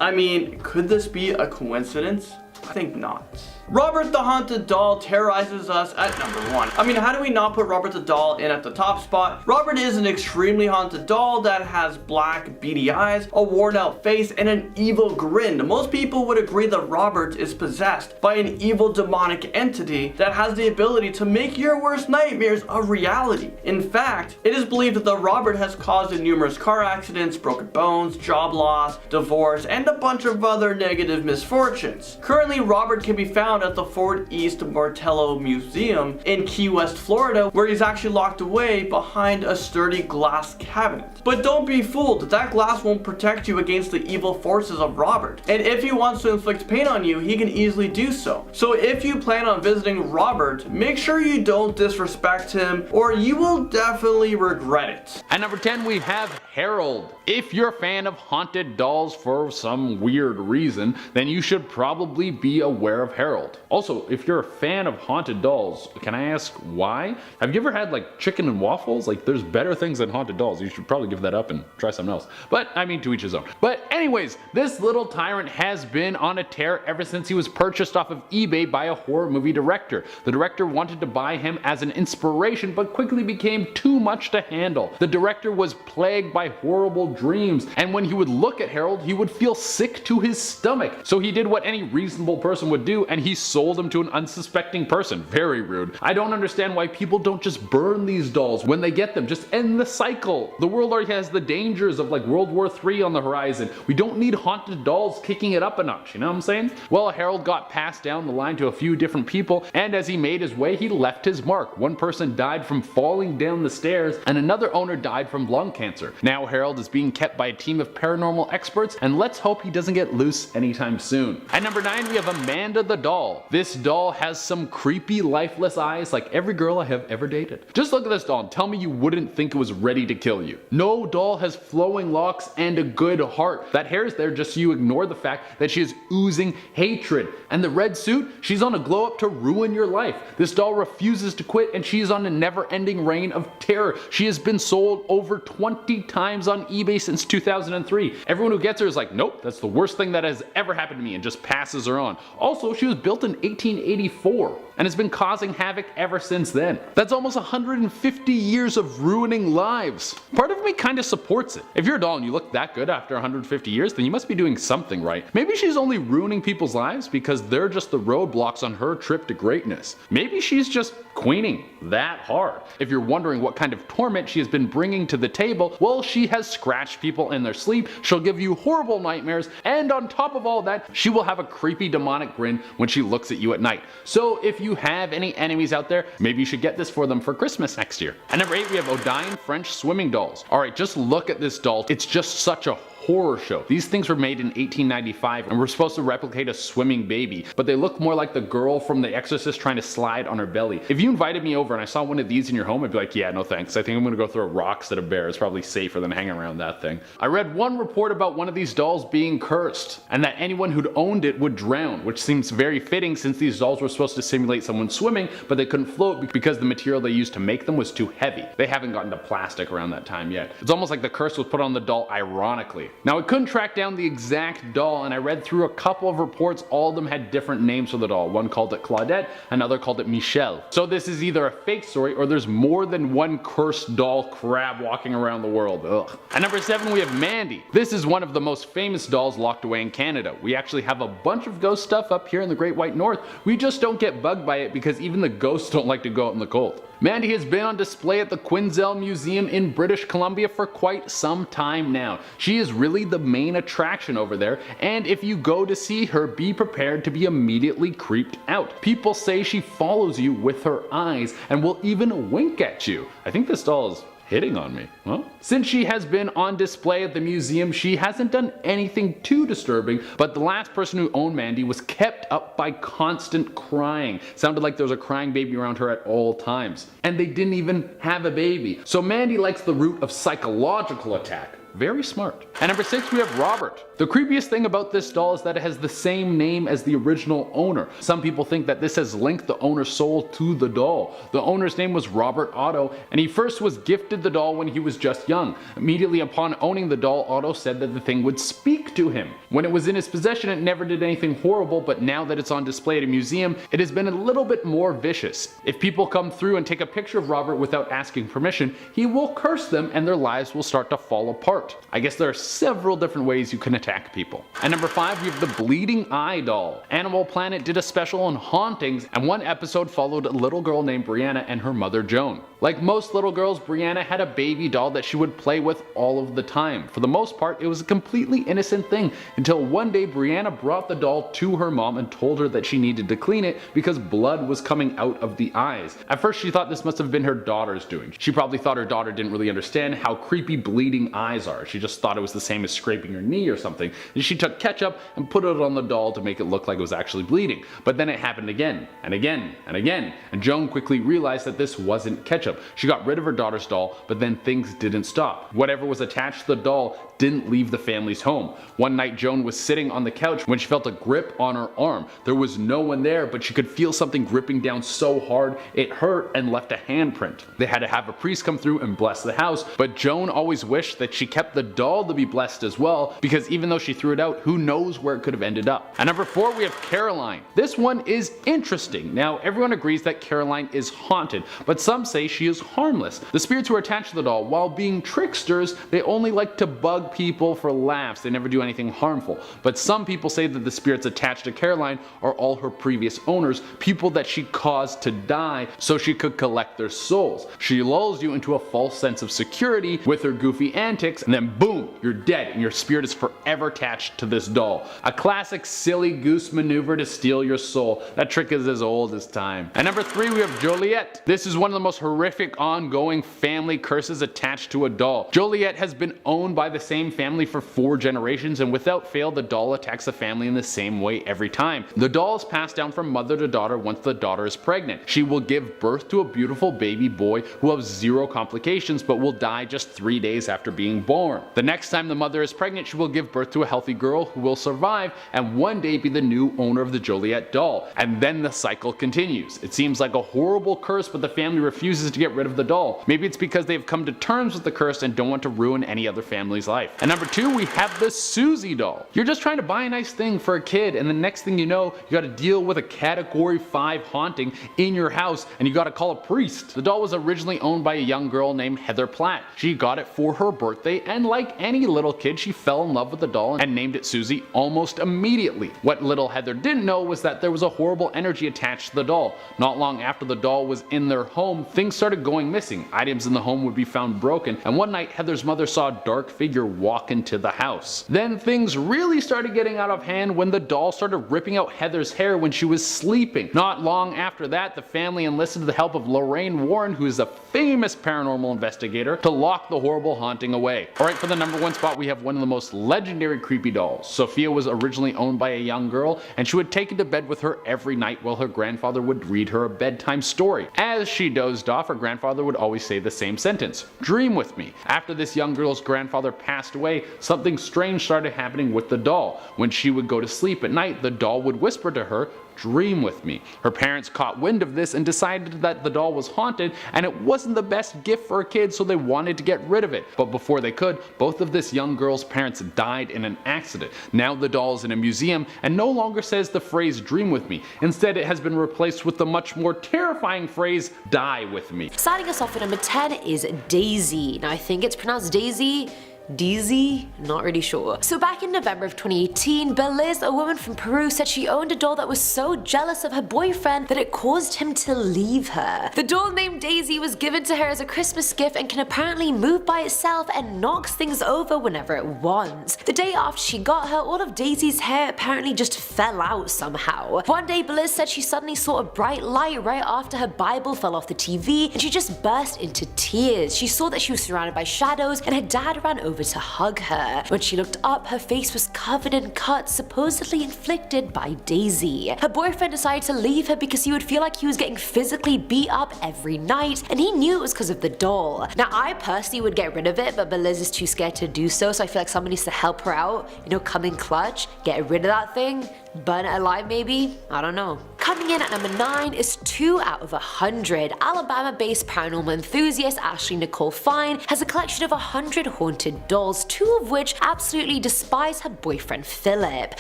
I mean, could this be a coincidence? I think not. Robert the Haunted Doll terrorizes us at number 1. I mean, how do we not put Robert the Doll in at the top spot? Robert is an extremely haunted doll that has black, beady eyes, a worn out face, and an evil grin. Most people would agree that Robert is possessed by an evil demonic entity that has the ability to make your worst nightmares a reality. In fact, it is believed that the Robert has caused numerous car accidents, broken bones, job loss, divorce, and a bunch of other negative misfortunes. Currently, Robert can be found at the Fort East Martello Museum in Key West, Florida, where he's actually locked away behind a sturdy glass cabinet. But don't be fooled, that glass won't protect you against the evil forces of Robert. And if he wants to inflict pain on you, he can easily do so. So if you plan on visiting Robert, make sure you don't disrespect him, or you will definitely regret it. At number 10, we have Harold. If you're a fan of haunted dolls for some weird reason, then you should probably be aware of Harold. Also, if you're a fan of haunted dolls, can I ask why? Have you ever had like chicken and waffles? Like, there's better things than haunted dolls. You should probably give that up and try something else. But I mean, to each his own. But anyways, this little tyrant has been on a tear ever since he was purchased off of eBay by a horror movie director. The director wanted to buy him as an inspiration, but quickly became too much to handle. The director was plagued by horrible dreams, and when he would look at Harold, he would feel sick to his stomach. So he did what any reasonable person would do, and he sold them to an unsuspecting person. Very rude. I don't understand why people don't just burn these dolls when they get them. Just end the cycle. The world already has the dangers of like World War III on the horizon. We don't need haunted dolls kicking it up a notch, you know what I'm saying? Well, Harold got passed down the line to a few different people, and as he made his way, he left his mark. One person died from falling down the stairs, and another owner died from lung cancer. Now Harold is being kept by a team of paranormal experts, and let's hope he doesn't get loose anytime soon. At number 9, we have Amanda the doll. This doll has some creepy, lifeless eyes like every girl I have ever dated. Just look at this doll and tell me you wouldn't think it was ready to kill you. No doll has flowing locks and a good heart. That hair is there just so you ignore the fact that she is oozing hatred. And the red suit, she's on a glow up to ruin your life. This doll refuses to quit, and she is on a never-ending reign of terror. She has been sold over 20 times on eBay since 2003. Everyone who gets her is like, nope, that's the worst thing that has ever happened to me, and just passes her on. Also, she was built in 1884 and has been causing havoc ever since then. That's almost 150 years of ruining lives. Part of me kind of supports it. If you're a doll and you look that good after 150 years, then you must be doing something right. Maybe she's only ruining people's lives because they're just the roadblocks on her trip to greatness. Maybe she's just queening that hard. If you're wondering what kind of torment she has been bringing to the table, well, she has scratched people in their sleep, she'll give you horrible nightmares, and on top of all that, she will have a creepy demonic grin when she looks at you at night. So if you have any enemies out there, maybe you should get this for them for Christmas next year. At number 8, we have Odine French swimming dolls. Alright, just look at this doll. It's just such a horror show. These things were made in 1895 and were supposed to replicate a swimming baby, but they look more like the girl from The Exorcist trying to slide on her belly. If you invited me over and I saw one of these in your home, I'd be like, yeah, no thanks. I think I'm gonna go throw rocks at a bear. It's probably safer than hanging around that thing. I read one report about one of these dolls being cursed, and that anyone who'd owned it would drown, which seems very fitting since these dolls were supposed to simulate someone swimming, but they couldn't float because the material they used to make them was too heavy. They haven't gotten to plastic around that time yet. It's almost like the curse was put on the doll ironically. Now, I couldn't track down the exact doll, and I read through a couple of reports. All of them had different names for the doll. One called it Claudette, another called it Michelle. So this is either a fake story or there's more than one cursed doll crab walking around the world. Ugh. At number 7 we have Mandy. This is one of the most famous dolls locked away in Canada. We actually have a bunch of ghost stuff up here in the Great White North. We just don't get bugged by it because even the ghosts don't like to go out in the cold. Mandy has been on display at the Quinzel Museum in British Columbia for quite some time now. She is really the main attraction over there, and if you go to see her, be prepared to be immediately creeped out. People say she follows you with her eyes and will even wink at you. I think this doll is hitting on me, huh? Since she has been on display at the museum, she hasn't done anything too disturbing, but the last person who owned Mandy was kept up by constant crying. Sounded like there was a crying baby around her at all times. And they didn't even have a baby. So Mandy likes the route of psychological attack. Very smart. At number 6 we have Robert. The creepiest thing about this doll is that it has the same name as the original owner. Some people think that this has linked the owner's soul to the doll. The owner's name was Robert Otto, and he first was gifted the doll when he was just young. Immediately upon owning the doll, Otto said that the thing would speak to him. When it was in his possession, it never did anything horrible, but now that it's on display at a museum, it has been a little bit more vicious. If people come through and take a picture of Robert without asking permission, he will curse them and their lives will start to fall apart. I guess there are several different ways you can attack people. At number 5 we have the Bleeding Eye doll. Animal Planet did a special on hauntings, and one episode followed a little girl named Brianna and her mother Joan. Like most little girls, Brianna had a baby doll that she would play with all of the time. For the most part, it was a completely innocent thing until one day Brianna brought the doll to her mom and told her that she needed to clean it because blood was coming out of the eyes. At first she thought this must have been her daughter's doing. She probably thought her daughter didn't really understand how creepy bleeding eyes are. She just thought it was the same as scraping her knee or something. And she took ketchup and put it on the doll to make it look like it was actually bleeding. But then it happened again and again and again, and Joan quickly realized that this wasn't ketchup. She got rid of her daughter's doll, but then things didn't stop. Whatever was attached to the doll didn't leave the family's home. One night Joan was sitting on the couch when she felt a grip on her arm. There was no one there, but she could feel something gripping down so hard it hurt and left a handprint. They had to have a priest come through and bless the house, but Joan always wished that she kept the doll to be blessed as well, because even though she threw it out, who knows where it could have ended up. At number 4 we have Caroline. This one is interesting. Now everyone agrees that Caroline is haunted, but some say she is harmless. The spirits who are attached to the doll, while being tricksters, they only like to bug people for laughs. They never do anything harmful. But some people say that the spirits attached to Caroline are all her previous owners, people that she caused to die so she could collect their souls. She lulls you into a false sense of security with her goofy antics, and then boom, you're dead and your spirit is forever attached to this doll. A classic silly goose maneuver to steal your soul. That trick is as old as time. At number 3 we have Joliet. This is one of the most horrific ongoing family curses attached to a doll. Joliet has been owned by the same family for 4 generations, and without fail the doll attacks the family in the same way every time. The doll is passed down from mother to daughter once the daughter is pregnant. She will give birth to a beautiful baby boy who will have 0 complications but will die just 3 days after being born. The next time the mother is pregnant, she will give birth to a healthy girl who will survive and one day be the new owner of the Joliet doll. And then the cycle continues. It seems like a horrible curse, but the family refuses to get rid of the doll. Maybe it's because they've come to terms with the curse and don't want to ruin any other family's life. At number 2 we have the Susie doll. You're just trying to buy a nice thing for a kid, and the next thing you know, you gotta deal with a category 5 haunting in your house and you gotta call a priest. The doll was originally owned by a young girl named Heather Platt. She got it for her birthday, and like any little kid, she fell in love with the doll and named it Susie almost immediately. What little Heather didn't know was that there was a horrible energy attached to the doll. Not long after the doll was in their home, things started going missing. Items in the home would be found broken, and one night Heather's mother saw a dark figure walk into the house. Then things really started getting out of hand when the doll started ripping out Heather's hair when she was sleeping. Not long after that, the family enlisted the help of Lorraine Warren, who is a famous paranormal investigator, to lock the horrible haunting away. Alright, for the number 1 spot we have one of the most legendary creepy dolls. Sophia was originally owned by a young girl, and she would take it to bed with her every night while her grandfather would read her a bedtime story. As she dozed off, her grandfather would always say the same sentence, "Dream with me." After this young girl's grandfather passed passed away, something strange started happening with the doll. When she would go to sleep at night, the doll would whisper to her, "Dream with me." Her parents caught wind of this and decided that the doll was haunted and it wasn't the best gift for a kid, so they wanted to get rid of it. But before they could, both of this young girl's parents died in an accident. Now the doll is in a museum and no longer says the phrase "dream with me." Instead, it has been replaced with the much more terrifying phrase "die with me." Starting us off at number 10 is Daisy. Now I think it's pronounced Daisy. DZ? Not really sure. So back in November of 2018, Beliz, a woman from Peru, said she owned a doll that was so jealous of her boyfriend that it caused him to leave her. The doll named Daisy was given to her as a Christmas gift and can apparently move by itself and knocks things over whenever it wants. The day after she got her, all of Daisy's hair apparently just fell out somehow. One day Beliz said she suddenly saw a bright light right after her Bible fell off the TV and she just burst into tears. She saw that she was surrounded by shadows and her dad ran over to hug her. When she looked up, her face was covered in cuts supposedly inflicted by Daisy. Her boyfriend decided to leave her because he would feel like he was getting physically beat up every night, and he knew it was because of the doll. Now I personally would get rid of it, but Beliz is too scared to do so, so I feel like someone needs to help her out, you know, come in clutch, get rid of that thing, burn it alive maybe, I don't know. Coming in at number 9 is 2 out of 100. Alabama-based paranormal enthusiast Ashley Nicole Fine has a collection of 100 haunted dolls, 2 of which absolutely despise her boyfriend Philip.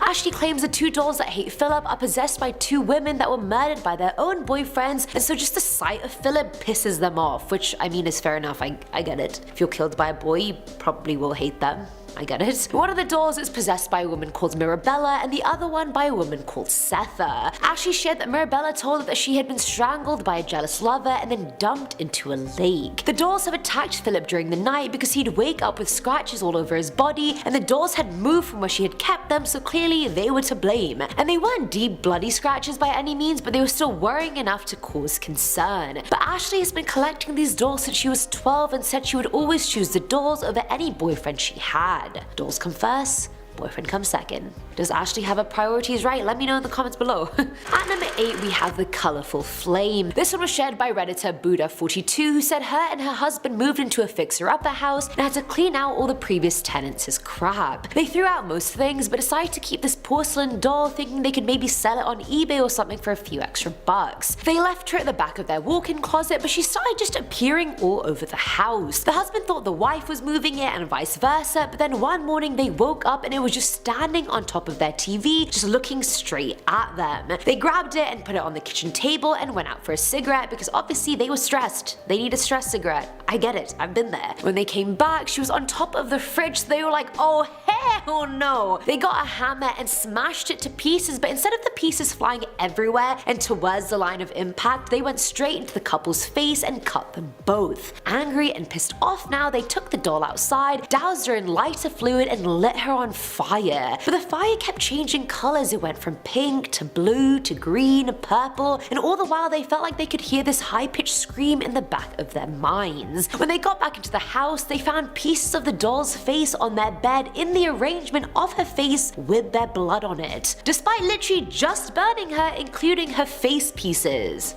Ashley claims the 2 dolls that hate Philip are possessed by 2 women that were murdered by their own boyfriends, and so just the sight of Philip pisses them off, which I mean is fair enough, I get it. If you're killed by a boy, you probably will hate them. I get it. One of the dolls is possessed by a woman called Mirabella and the other one by a woman called Setha. Ashley shared that Mirabella told her that she had been strangled by a jealous lover and then dumped into a lake. The dolls have attacked Philip during the night because he'd wake up with scratches all over his body, and the dolls had moved from where she had kept them, so clearly they were to blame. And they weren't deep bloody scratches by any means, but they were still worrying enough to cause concern. But Ashley has been collecting these dolls since she was 12 and said she would always choose the dolls over any boyfriend she had. Dolls come first, boyfriend comes second. Does Ashley have her priorities right? Let me know in the comments below. At number 8 we have the colourful flame. This one was shared by redditor Buddha42, who said her and her husband moved into a fixer-upper house and had to clean out all the previous tenants' crap. They threw out most things but decided to keep this porcelain doll, thinking they could maybe sell it on eBay or something for a few extra bucks. They left her at the back of their walk-in closet, but she started just appearing all over the house. The husband thought the wife was moving it and vice versa, but then one morning they woke up and it was just standing on top of their TV, just looking straight at them. They grabbed it and put it on the kitchen table and went out for a cigarette because obviously they were stressed. They need a stress cigarette. I get it, I've been there. When they came back, she was on top of the fridge, so they were like, oh hell no. They got a hammer and smashed it to pieces, but instead of the pieces flying everywhere and towards the line of impact, they went straight into the couple's face and cut them both. Angry and pissed off now, they took the doll outside, doused her in lighter fluid and lit her on fire. But the fire kept changing colors. It went from pink to blue to green, purple, and all the while they felt like they could hear this high-pitched scream in the back of their minds. When they got back into the house, they found pieces of the doll's face on their bed in the arrangement of her face with their blood on it, despite literally just burning her, including her face pieces.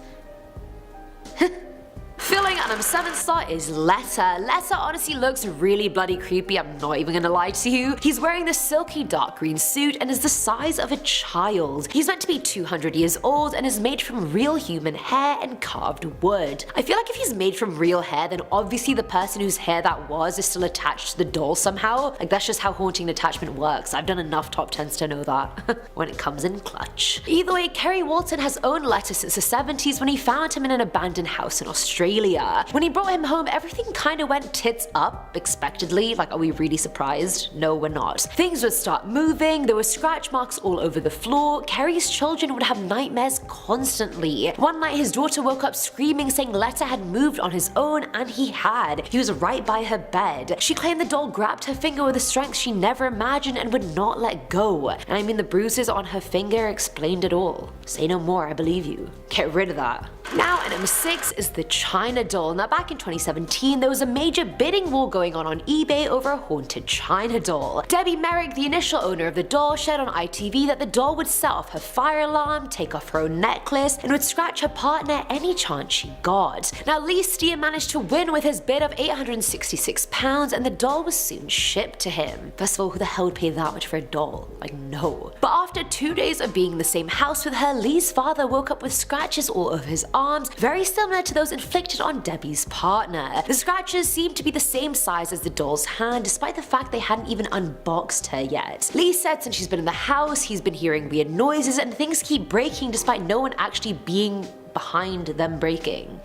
Filling at number 7 slot is Letter. Letter honestly looks really bloody creepy, I'm not even gonna lie to you. He's wearing this silky dark green suit and is the size of a child. He's meant to be 200 years old and is made from real human hair and carved wood. I feel like if he's made from real hair, then obviously the person whose hair that was is still attached to the doll somehow. Like that's just how haunting attachment works. I've done enough top 10s to know that. When it comes in clutch. Either way, Kerry Walton has owned Letter since the 70s when he found him in an abandoned house in Australia. When he brought him home, everything kinda went tits up, expectedly. Like, are we really surprised? No, we're not. Things would start moving, there were scratch marks all over the floor, Kerry's children would have nightmares constantly. One night his daughter woke up screaming, saying Letter had moved on his own, and he had. He was right by her bed. She claimed the doll grabbed her finger with a strength she never imagined and would not let go. And I mean, the bruises on her finger explained it all. Say no more, I believe you. Get rid of that. Now at number 6 is the China doll. Now back in 2017 there was a major bidding war going on eBay over a haunted China doll. Debbie Merrick, the initial owner of the doll, shared on ITV that the doll would set off her fire alarm, take off her own necklace, and would scratch her partner any chance she got. Now Lee Steer managed to win with his bid of £866 and the doll was soon shipped to him. First of all, who the hell would pay that much for a doll? Like, no. But after 2 days of being in the same house with her, Lee's father woke up with scratches all over his arms, very similar to those inflicted on Debbie's partner. The scratches seemed to be the same size as the doll's hand, despite the fact they hadn't even unboxed her yet. Lee said since she's been in the house, he's been hearing weird noises and things keep breaking despite no one actually being behind them breaking.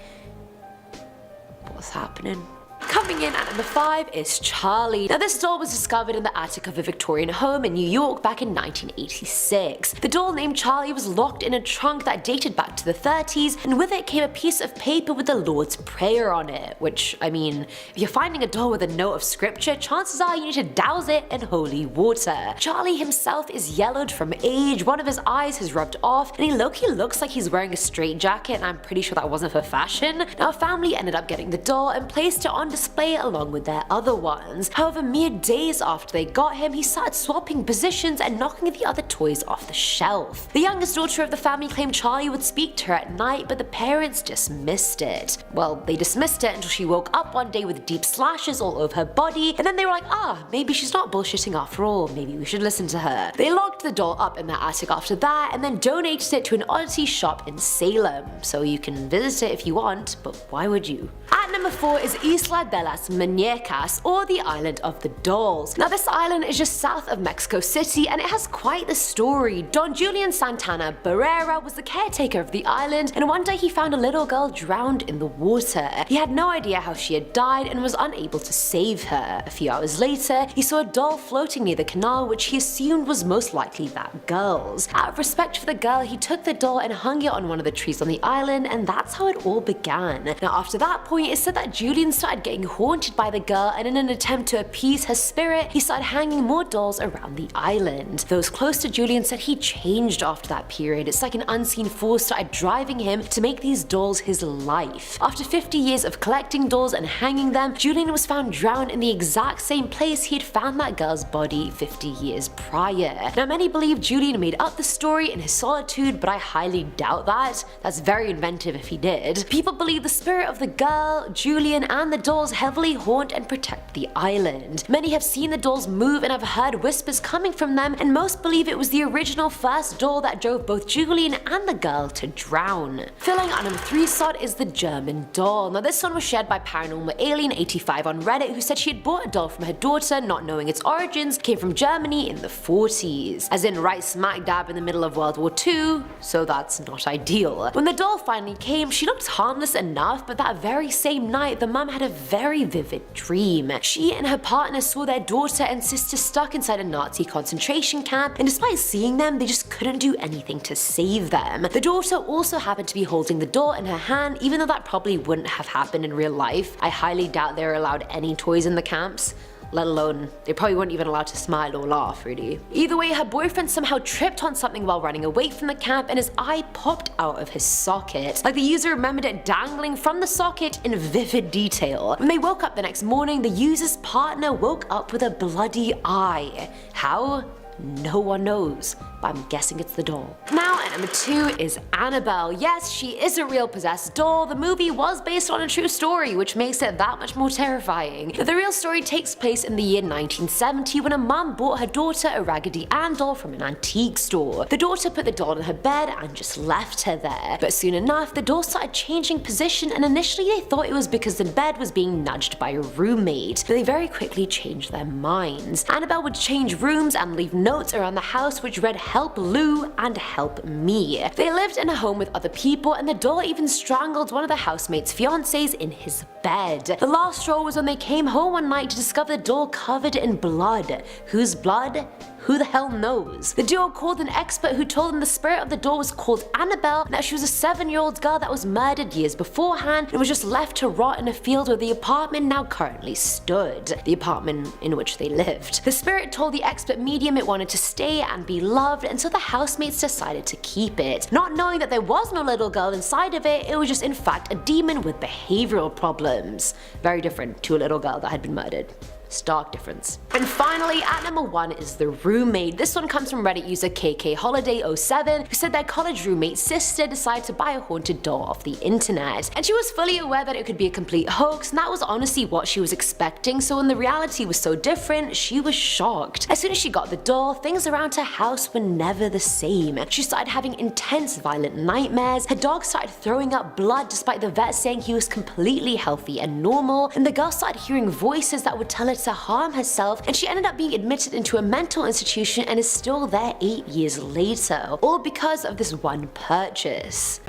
What's happening? Coming in at number 5 is Charlie. Now this doll was discovered in the attic of a Victorian home in New York back in 1986. The doll named Charlie was locked in a trunk that dated back to the 30s, and with it came a piece of paper with the Lord's Prayer on it, which, I mean, if you're finding a doll with a note of scripture, chances are you need to douse it in holy water. Charlie himself is yellowed from age, one of his eyes has rubbed off, and he low-key looks like he's wearing a straitjacket, and I'm pretty sure that wasn't for fashion. Now a family ended up getting the doll and placed it on display along with their other ones. However, mere days after they got him, he started swapping positions and knocking the other toys off the shelf. The youngest daughter of the family claimed Charlie would speak to her at night, but the parents dismissed it. Well, they dismissed it until she woke up one day with deep slashes all over her body, and then they were like, maybe she's not bullshitting after all, maybe we should listen to her. They locked the doll up in their attic after that, and then donated it to an oddity shop in Salem, so you can visit it if you want, but why would you? At number 4 is Isla de las Muñecas, or the Island of the Dolls. Now this island is just south of Mexico City and it has quite the story. Don Julian Santana Barrera was the caretaker of the island, and one day he found a little girl drowned in the water. He had no idea how she had died and was unable to save her. A few hours later, he saw a doll floating near the canal which he assumed was most likely that girl's. Out of respect for the girl, he took the doll and hung it on one of the trees on the island, and that's how it all began. Now after that point, it said that Julian started getting haunted by the girl, and in an attempt to appease her spirit, he started hanging more dolls around the island. Those close to Julian said he changed after that period. It's like an unseen force started driving him to make these dolls his life. After 50 years of collecting dolls and hanging them, Julian was found drowned in the exact same place he had found that girl's body 50 years prior. Now many believe Julian made up the story in his solitude, but I highly doubt that. That's very inventive if he did. People believe the spirit of the girl, Julian, and the dolls heavily haunt and protect the island. Many have seen the dolls move and have heard whispers coming from them, and most believe it was the original first doll that drove both Julian and the girl to drown. Filling our number 3 slot is the German doll. Now this one was shared by Paranormal Alien 85 on Reddit, who said she had bought a doll from her daughter, not knowing its origins came from Germany in the 40s. As in right smack dab in the middle of World War II, so that's not ideal. When the doll finally came, she looked harmless enough, but that very same night, the mum had a very vivid dream. She and her partner saw their daughter and sister stuck inside a Nazi concentration camp, and despite seeing them, they just couldn't do anything to save them. The daughter also happened to be holding the doll in her hand, even though that probably wouldn't have happened in real life. I highly doubt they were allowed any toys in the camps. Let alone, they probably weren't even allowed to smile or laugh, really. Either way, her boyfriend somehow tripped on something while running away from the camp, and his eye popped out of his socket. Like the user remembered it dangling from the socket in vivid detail. When they woke up the next morning, the user's partner woke up with a bloody eye. How? No one knows, but I'm guessing it's the doll. Now at number 2 is Annabelle. Yes, she is a real possessed doll. The movie was based on a true story, which makes it that much more terrifying. The real story takes place in the year 1970 when a mum bought her daughter a Raggedy Ann doll from an antique store. The daughter put the doll in her bed and just left her there. But soon enough, the doll started changing position, and initially they thought it was because the bed was being nudged by a roommate, but they very quickly changed their minds. Annabelle would change rooms and leave notes around the house which read "Help Lou" and "Help Me." They lived in a home with other people, and the doll even strangled one of the housemates' fiancés in his bed. The last straw was when they came home one night to discover the doll covered in blood. Whose blood? Who the hell knows? The duo called an expert who told them the spirit of the doll was called Annabelle and that she was a 7-year-old girl that was murdered years beforehand and was just left to rot in a field where the apartment now currently stood. The apartment in which they lived. The spirit told the expert medium it wanted to stay and be loved, and so the housemates decided to keep it. Not knowing that there was no little girl inside of it, it was just in fact a demon with behavioral problems. Very different to a little girl that had been murdered. Stark difference. And finally, at number 1 is The Roommate. This one comes from Reddit user KKHoliday07, who said their college roommate's sister decided to buy a haunted doll off the internet. And she was fully aware that it could be a complete hoax, and that was honestly what she was expecting, so when the reality was so different, she was shocked. As soon as she got the doll, things around her house were never the same. She started having intense violent nightmares, her dog started throwing up blood despite the vet saying he was completely healthy and normal, and the girl started hearing voices that would tell her to harm herself, and she ended up being admitted into a mental institution and is still there 8 years later, all because of this one purchase.